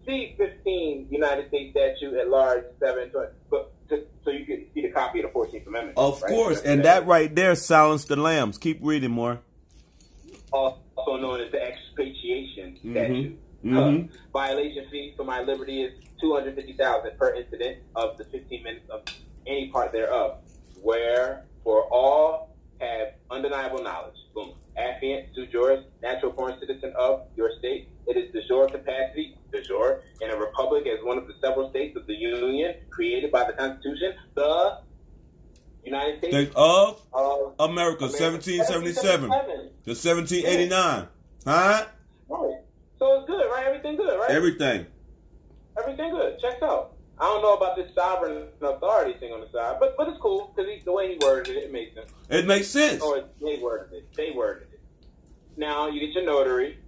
See 15 United States Statute at Large 720. So you can see the copy of the 14th Amendment. Of course, and that right there silenced the lambs. Keep reading more. Also known as the expatriation statute. Violation fee for my liberty is $250,000 per incident of the 15 minutes of any part thereof, where for all have undeniable knowledge. Boom. Affiant, sui juris, natural born citizen of your state. It is de jure capacity, de jure, in a republic as one of the several states of the Union created by the Constitution, the United States of America, 1777 to 1789. Huh? Right. So it's good, right? Everything good, right? Everything good. Checks out. I don't know about this sovereign authority thing on the side, but it's cool because the way he worded it, it makes sense. It makes sense. Or they worded it. Now you get your notary.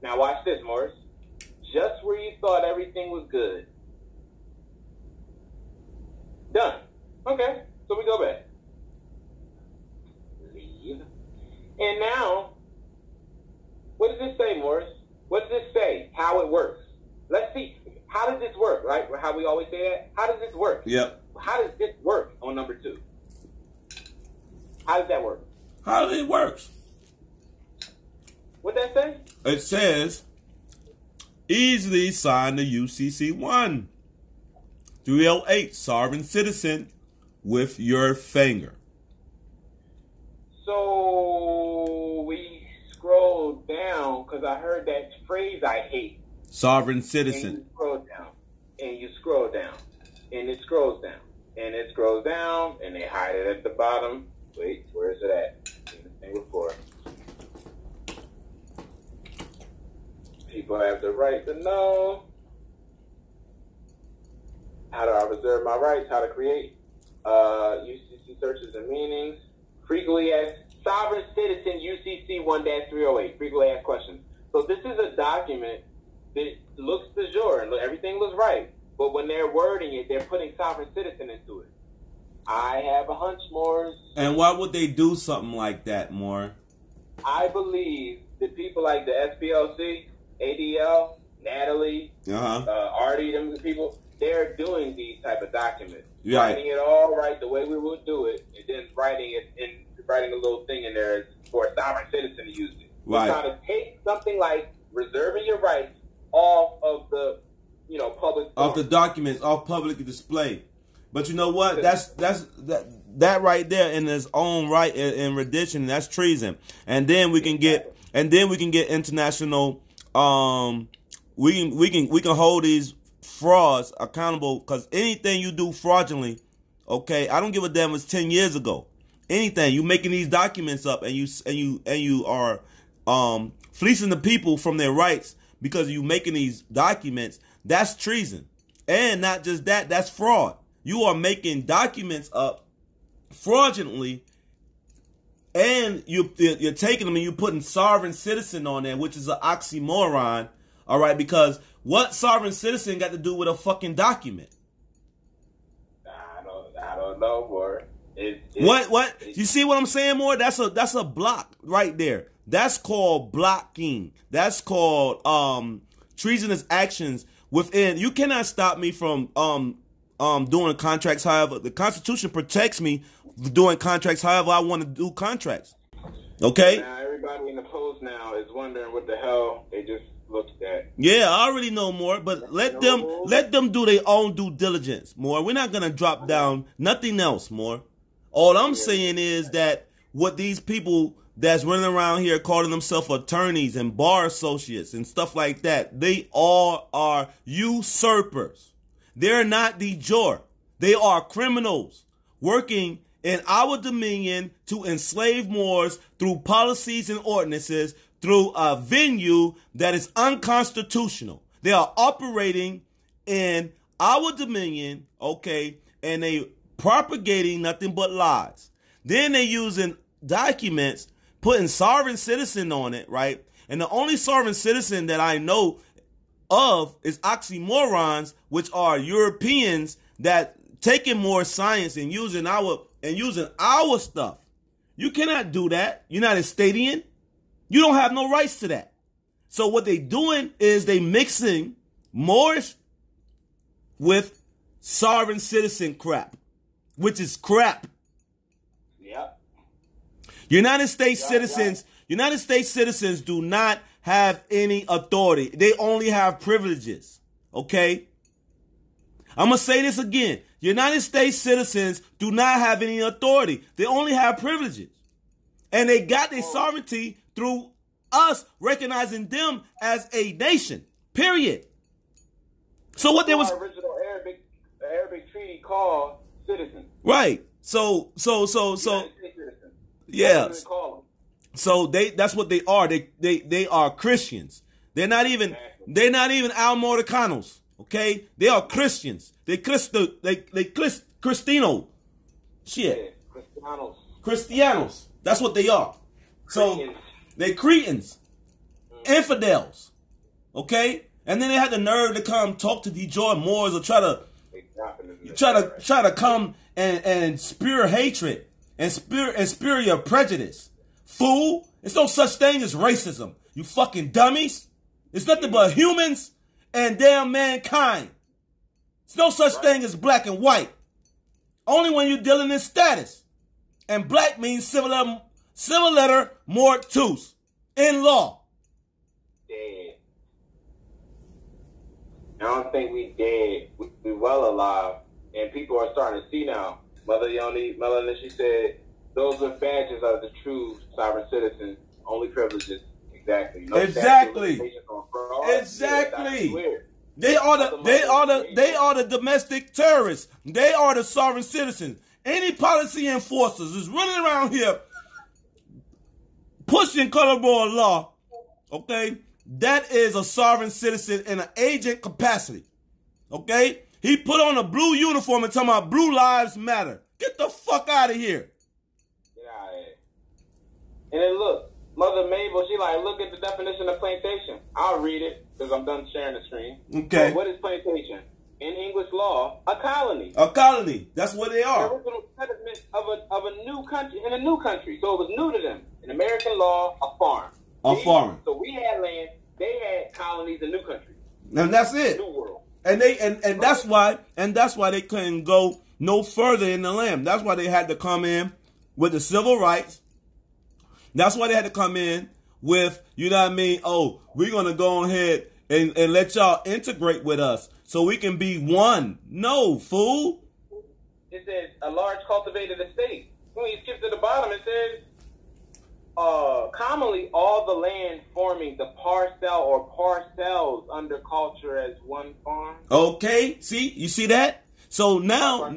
Now watch this, Morris. Just where you thought everything was good. Done. Okay, so we go back. Leave. And now, what does this say, Morris? What does this say? How it works? Let's see. How does this work, right? How we always say that? How does this work? Yep. How does this work on number 2? How does that work? How does it work? What that say? It says, easily sign the UCC 1. 308, sovereign citizen with your finger. So we scroll down because I heard that phrase I hate. Sovereign citizen. And you scroll down, and you scroll down, and it scrolls down, and it scrolls down, and they hide it at the bottom. Wait, where is it at? Thing before. People have the right to know. How do I reserve my rights? How to create UCC searches and meanings. Frequently asked sovereign citizen UCC 1-308. Frequently asked questions. So this is a document that looks de jure and everything looks right. But when they're wording it, they're putting sovereign citizen into it. I have a hunch, Morris. And why would they do something like that, Moore? I believe that people like the SPLC, ADL, Natalie, Artie, them people, they're doing these type of documents. Right. Writing it all right the way we would do it, and then writing a little thing in there for a sovereign citizen to use it. Right. We're trying to take something like reserving your rights off of the, public. Off the documents, off public display. But you know what? That right there in its own right in rendition, that's treason. And then we can get international. We can hold these frauds accountable, because anything you do fraudulently, okay, I don't give a damn. It's 10 years ago. Anything you making these documents up and you are fleecing the people from their rights because you making these documents, that's treason. And not just that, that's fraud. You are making documents up fraudulently, and you're taking them and you're putting sovereign citizen on there, which is an oxymoron. All right, because what sovereign citizen got to do with a fucking document? I don't know, boy. What? You see what I'm saying, more? That's a block right there. That's called blocking. That's called treasonous actions within. You cannot stop me from doing contracts. However, the Constitution protects me doing contracts however I want to do contracts. Okay? Now everybody in the post now is wondering what the hell they just looked at. Yeah, I already know more, but let them do their own due diligence, more. We're not gonna drop down nothing else, more. All I'm saying is that what these people that's running around here calling themselves attorneys and bar associates and stuff like that, they all are usurpers. They're not de jure. They are criminals working in our dominion to enslave Moors through policies and ordinances, through a venue that is unconstitutional. They are operating in our dominion, okay, and they propagating nothing but lies. Then they using documents, putting sovereign citizen on it, right? And the only sovereign citizen that I know of is oxymorons, which are Europeans that taking more science and using our stuff. You cannot do that. You're not a Stadian. You don't have no rights to that. So what they doing is they mixing Moorish with sovereign citizen crap, which is crap. Yeah. United States citizens do not have any authority. They only have privileges. Okay? I'm going to say this again. United States citizens do not have any authority. They only have privileges. And they got their sovereignty through us recognizing them as a nation. Period. So what there was... original Arabic treaty called citizens. Right. So yeah. So that's what they are. They are Christians. They're not even Almoricanos. Okay? They are Christians. They Cristino. Shit. Yeah, Cristianos. That's what they are. So they're Cretans. Infidels. Okay? And then they had the nerve to come talk to Detroit Moors or try to come and spew hatred and spew your prejudice. Fool, there's no such thing as racism. You fucking dummies. It's nothing but humans and damn mankind. There's no such thing as black and white. Only when you're dealing in status. And black means civil letter mortus in law. Dead. I don't think we dead. We well alive. And people are starting to see now. Mother Yoni, Melanie, she said, those are badges of the true sovereign citizens. Only privileges. Exactly. No Exactly. They are the domestic terrorists. They are the sovereign citizens. Any policy enforcers is running around here pushing colorblind law. Okay, that is a sovereign citizen in an agent capacity. Okay, he put on a blue uniform and talking about blue lives matter. Get the fuck out of here. Get out of here. And then look, Mother Mabel, she like, look at the definition of plantation. I'll read it because I'm done sharing the screen. Okay. So what is plantation? In English law, a colony. A colony. That's what they are. The original settlement of a new country, in a new country. So it was new to them. In American law, a farm. A farm. So we had land, they had colonies in new countries. And that's it. New world. And that's why they couldn't go no further in the land. That's why they had to come in with the civil rights. That's why they had to come in with, you know what I mean? Oh, we're gonna go ahead and let y'all integrate with us so we can be one. No, fool. It says a large cultivated estate. When you skip to the bottom, it says commonly all the land forming the parcel or parcels under culture as one farm. Okay, see, you see that? So now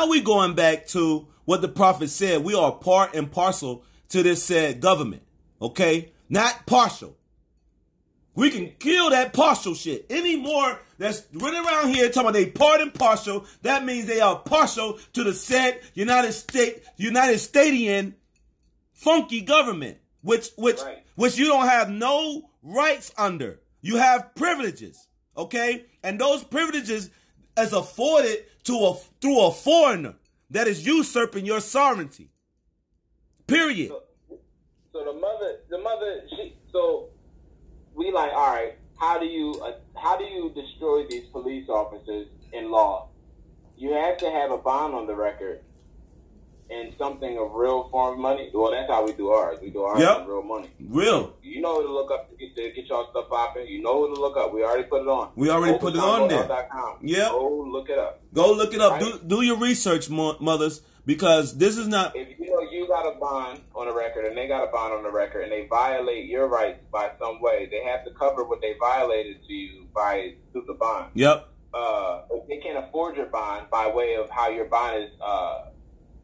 we going back to what the prophet said. We are part and parcel to this said government. Okay, not partial. We can kill that partial shit. Any more that's running around here talking about they part and partial, that means they are partial to the said United Stadian funky government, which you don't have no rights under. You have privileges, okay? And those privileges is afforded through a foreigner that is usurping your sovereignty. Period. So we like, all right, how do you destroy these police officers in law? You have to have a bond on the record and something of real form of money. Well, that's how we do ours. We do ours with real money. Real. You know who to look up to get y'all stuff popping. You know who to look up. We already put it on. We already put it on there. Yeah. Go look it up. Go look it up. Right? Do your research, mothers, because this is not. If you know you got a bond on the record and they got a bond on the record and they violate your rights by some way, they have to cover what they violated to you through the bond. Yep. If they can't afford your bond by way of how your bond is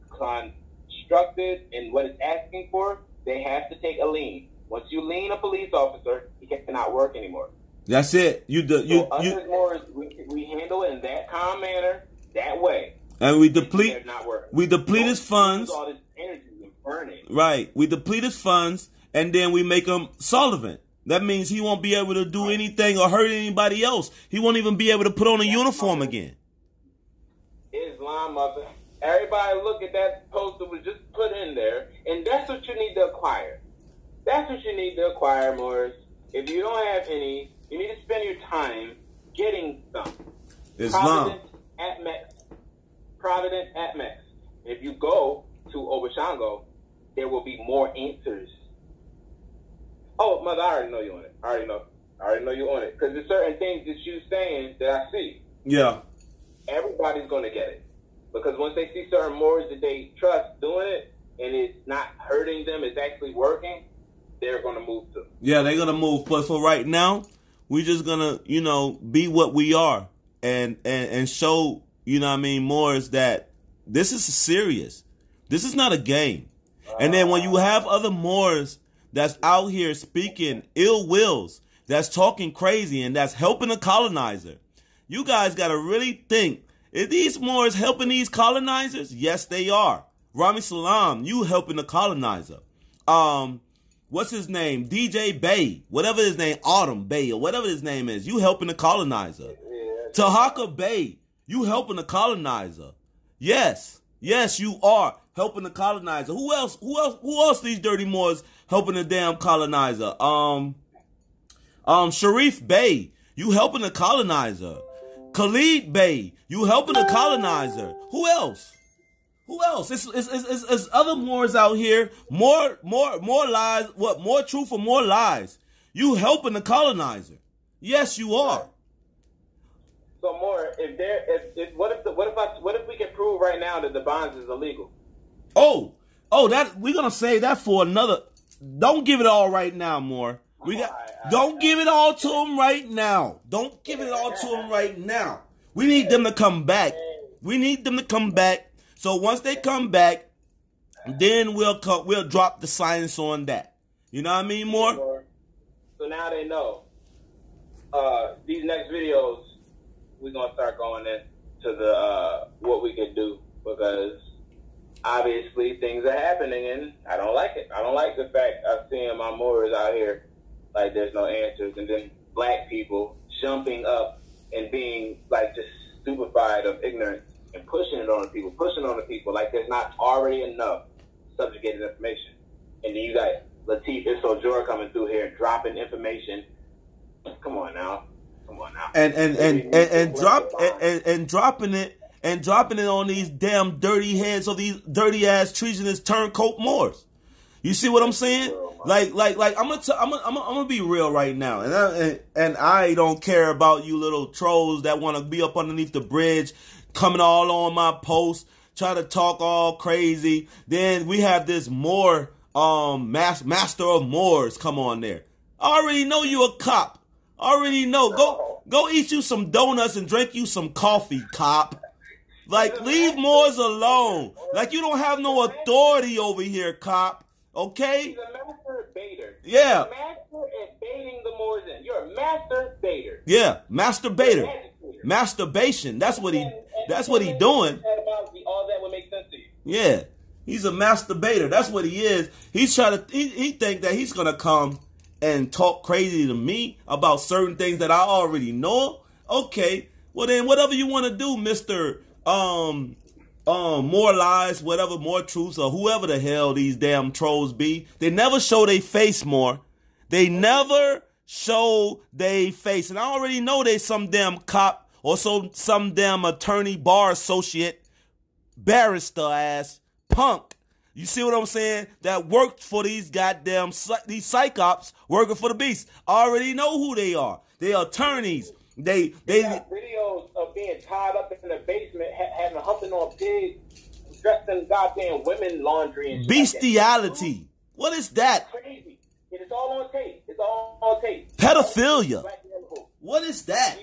constructed and what it's asking for, they have to take a lien. Once you lien a police officer, he cannot work anymore. That's it. We handle it in that calm manner, that way. And we deplete his funds. All this energy and burning. Right. We deplete his funds and then we make him solvent. That means he won't be able to do anything or hurt anybody else. He won't even be able to put on a uniform again. Islam Islam, mother. Everybody look at that post that was just put in there, and that's what you need to acquire. That's what you need to acquire, Morris. If you don't have any, you need to spend your time getting some. Islam. Providence at Mex. If you go to Obashango, there will be more answers. Oh, mother, I already know you on it. I already know you on it. Because there's certain things that you saying that I see. Yeah. Everybody's going to get it. Because once they see certain Moors that they trust doing it, and it's not hurting them, it's actually working, they're going to move to. Yeah, they're going to move. But for right now, we're just going to, be what we are and show, Moors that this is serious. This is not a game. And then when you have other Moors that's out here speaking ill wills, that's talking crazy, and that's helping the colonizer, you guys got to really think, are these Moors helping these colonizers? Yes, they are. Rami Salam, you helping the colonizer. What's his name? DJ Bay, whatever his name, Autumn Bay, or whatever his name is, you helping the colonizer. Tahaka Bay, you helping the colonizer. Yes, you are helping the colonizer. Who else these dirty Moors helping the damn colonizer? Sharif Bay, you helping the colonizer. Khalid Bey, you helping the colonizer. Who else? It's other Moors out here. More lies. What? More truth or more lies? You helping the colonizer. Yes, you are. So more, what if we can prove right now that the bonds is illegal? Oh, that we're gonna say that for another. Don't give it all right now, More. Don't give it all to them right now. Don't give it all to them right now. We need them to come back. So once they come back, then we'll drop the science on that. You know what I mean, More? So now they know. These next videos, we're gonna start going into the what we can do, because obviously things are happening and I don't like it. I don't like the fact I'm seeing my Moors out here like there's no answers, and then black people jumping up and being like just stupefied of ignorance and pushing on the people like there's not already enough subjugated information. And then you got Latif Issojor coming through here dropping information. Come on now. And dropping it on these damn dirty heads of these dirty ass treasonous turncoat Moors. You see what I'm saying? Like I'm gonna be real right now, and I don't care about you little trolls that want to be up underneath the bridge, coming all on my post, try to talk all crazy. Then we have this Moor master of Moors come on there. I already know you a cop. Already know. Go eat you some donuts and drink you some coffee, cop. Like, leave Moors alone. Like, you don't have no authority over here, cop. Okay? He's a master baiter. Yeah. He's a master at baiting the Moors in. You're a master baiter. Yeah, master baiter. Masturbation. That's what he doing. All that would make sense to you. Yeah. He's a masturbator. That's what he is. He's trying to he think that he's gonna come and talk crazy to me about certain things that I already know. Okay. Well then whatever you want to do, Mr. More lies, whatever, more truths, or whoever the hell these damn trolls be. They never show their face, More. They never show their face. And I already know they some damn cop or some damn attorney, bar associate, barrister ass punk. You see what I'm saying? That worked for these goddamn, these psychops working for the beast. I already know who they are. They are attorneys. They got videos of being tied up in the basement, having humping on pigs, dressed in goddamn women laundry and bestiality. Like that. What is that? Crazy. It is all on tape. It's all on tape. Pedophilia. What is that?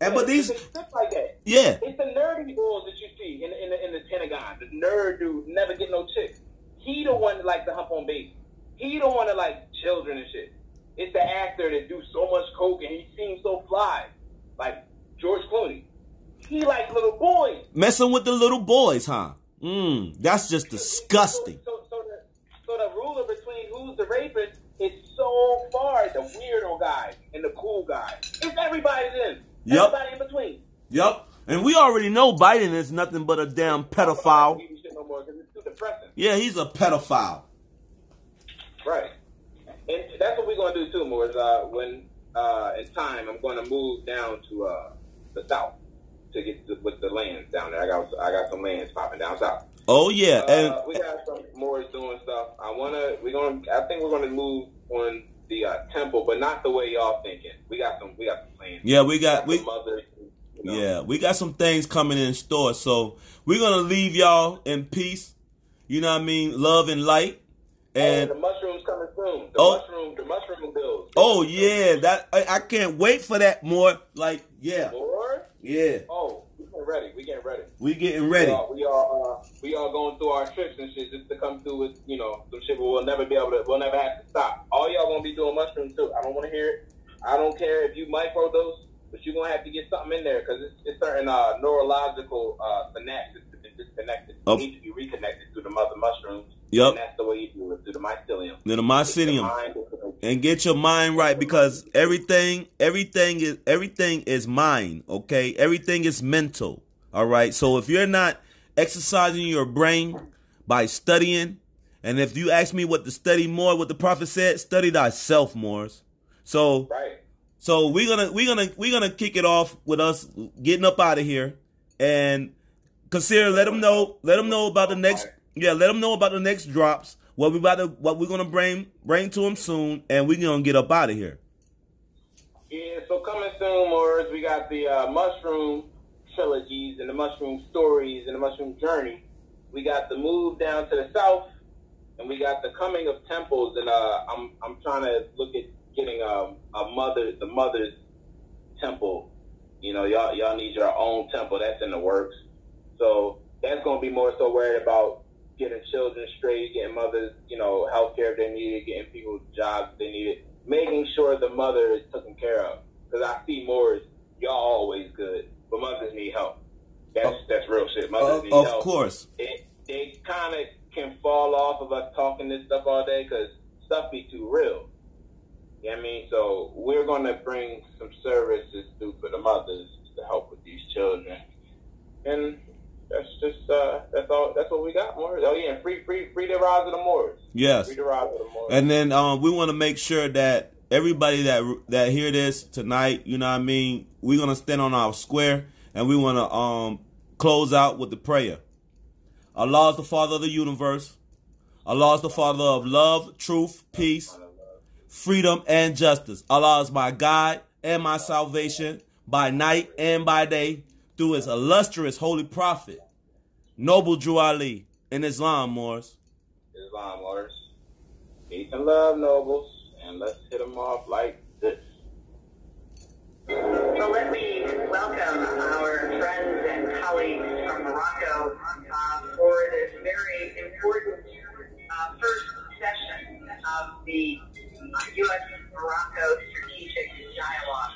And but these stuff like that. Yeah. It's the nerdy bulls that you see in the Pentagon. The nerd dude never get no chicks. He the one that like to hump on babies. He the one that like children and shit. It's the actor that do so much coke and he seems so fly, like George Clooney. He like little boys. Messing with the little boys, huh? That's just disgusting. So the ruler between who's the rapist is so far the weirdo guy and the cool guy. It's everybody's in. Yep. Everybody in between. Yep. And we already know Biden is nothing but a damn pedophile. No more because it's too depressing. Yeah, he's a pedophile. Right. And that's what we're going to do, too, Moore, is when in time I'm going to move down to the south to get with the lands down there. I got some lands popping down south. Oh, yeah. And we got some more doing stuff. I think we're going to move on the temple, but not the way y'all thinking. We got some plans. Yeah, we got some things coming in store. So we're gonna leave y'all in peace. You know what I mean? Love and light. And the mushrooms coming soon. The mushroom bills. Oh yeah, that I can't wait for that more. Like More? Yeah. Oh, we getting ready. We getting ready. We are going through our trips and shit just to come through with some shit we'll never have to stop. All y'all gonna be doing mushrooms too. I don't want to hear it. I don't care if you microdose, but you're gonna have to get something in there because it's certain neurological synapses that have been disconnected. You need to be reconnected to the mother mushrooms. Yep. And that's the way you do it, through the mycelium. And get your mind right, because everything is mind, okay? Everything is mental, all right? So if you're not exercising your brain by studying, and if you ask me what to study more, what the prophet said, study thyself more. So right. So we're gonna kick it off with us getting up out of here, and consider let them know about the next. Yeah, let them know about the next drops. What we're gonna bring to them soon, and we're gonna get up out of here. Yeah, so coming soon, Morris, we got the mushroom trilogies and the mushroom stories and the mushroom journey. We got the move down to the south, and we got the coming of temples. And I'm trying to look at getting the mother's temple. Y'all need your own temple. That's in the works. So that's gonna be more so worried about getting children straight, getting mothers, health care if they need it, getting people jobs if they need it, making sure the mother is taken care of. Because I see more as y'all always good, but mothers need help. That's real shit. Mothers need help. Of course. They kind of can fall off of us talking this stuff all day because stuff be too real. You know what I mean? So we're going to bring some services through for the mothers to help with these children. And that's just that's all. That's what we got, Morris. Oh yeah, free the rise of the Moors. Yes. Free the rise of the Moors. And then we want to make sure that everybody that hear this tonight, you know what I mean, we're gonna stand on our square and we want to close out with the prayer. Allah is the Father of the universe. Allah is the Father of love, truth, peace, freedom, and justice. Allah is my guide and my salvation by night and by day, through his illustrious holy prophet, Noble Drew Ali, in Islam, Morris. Peace and love, nobles, and let's hit them off like this. So let me welcome our friends and colleagues from Morocco for this very important first session of the U.S.-Morocco Strategic Dialogue.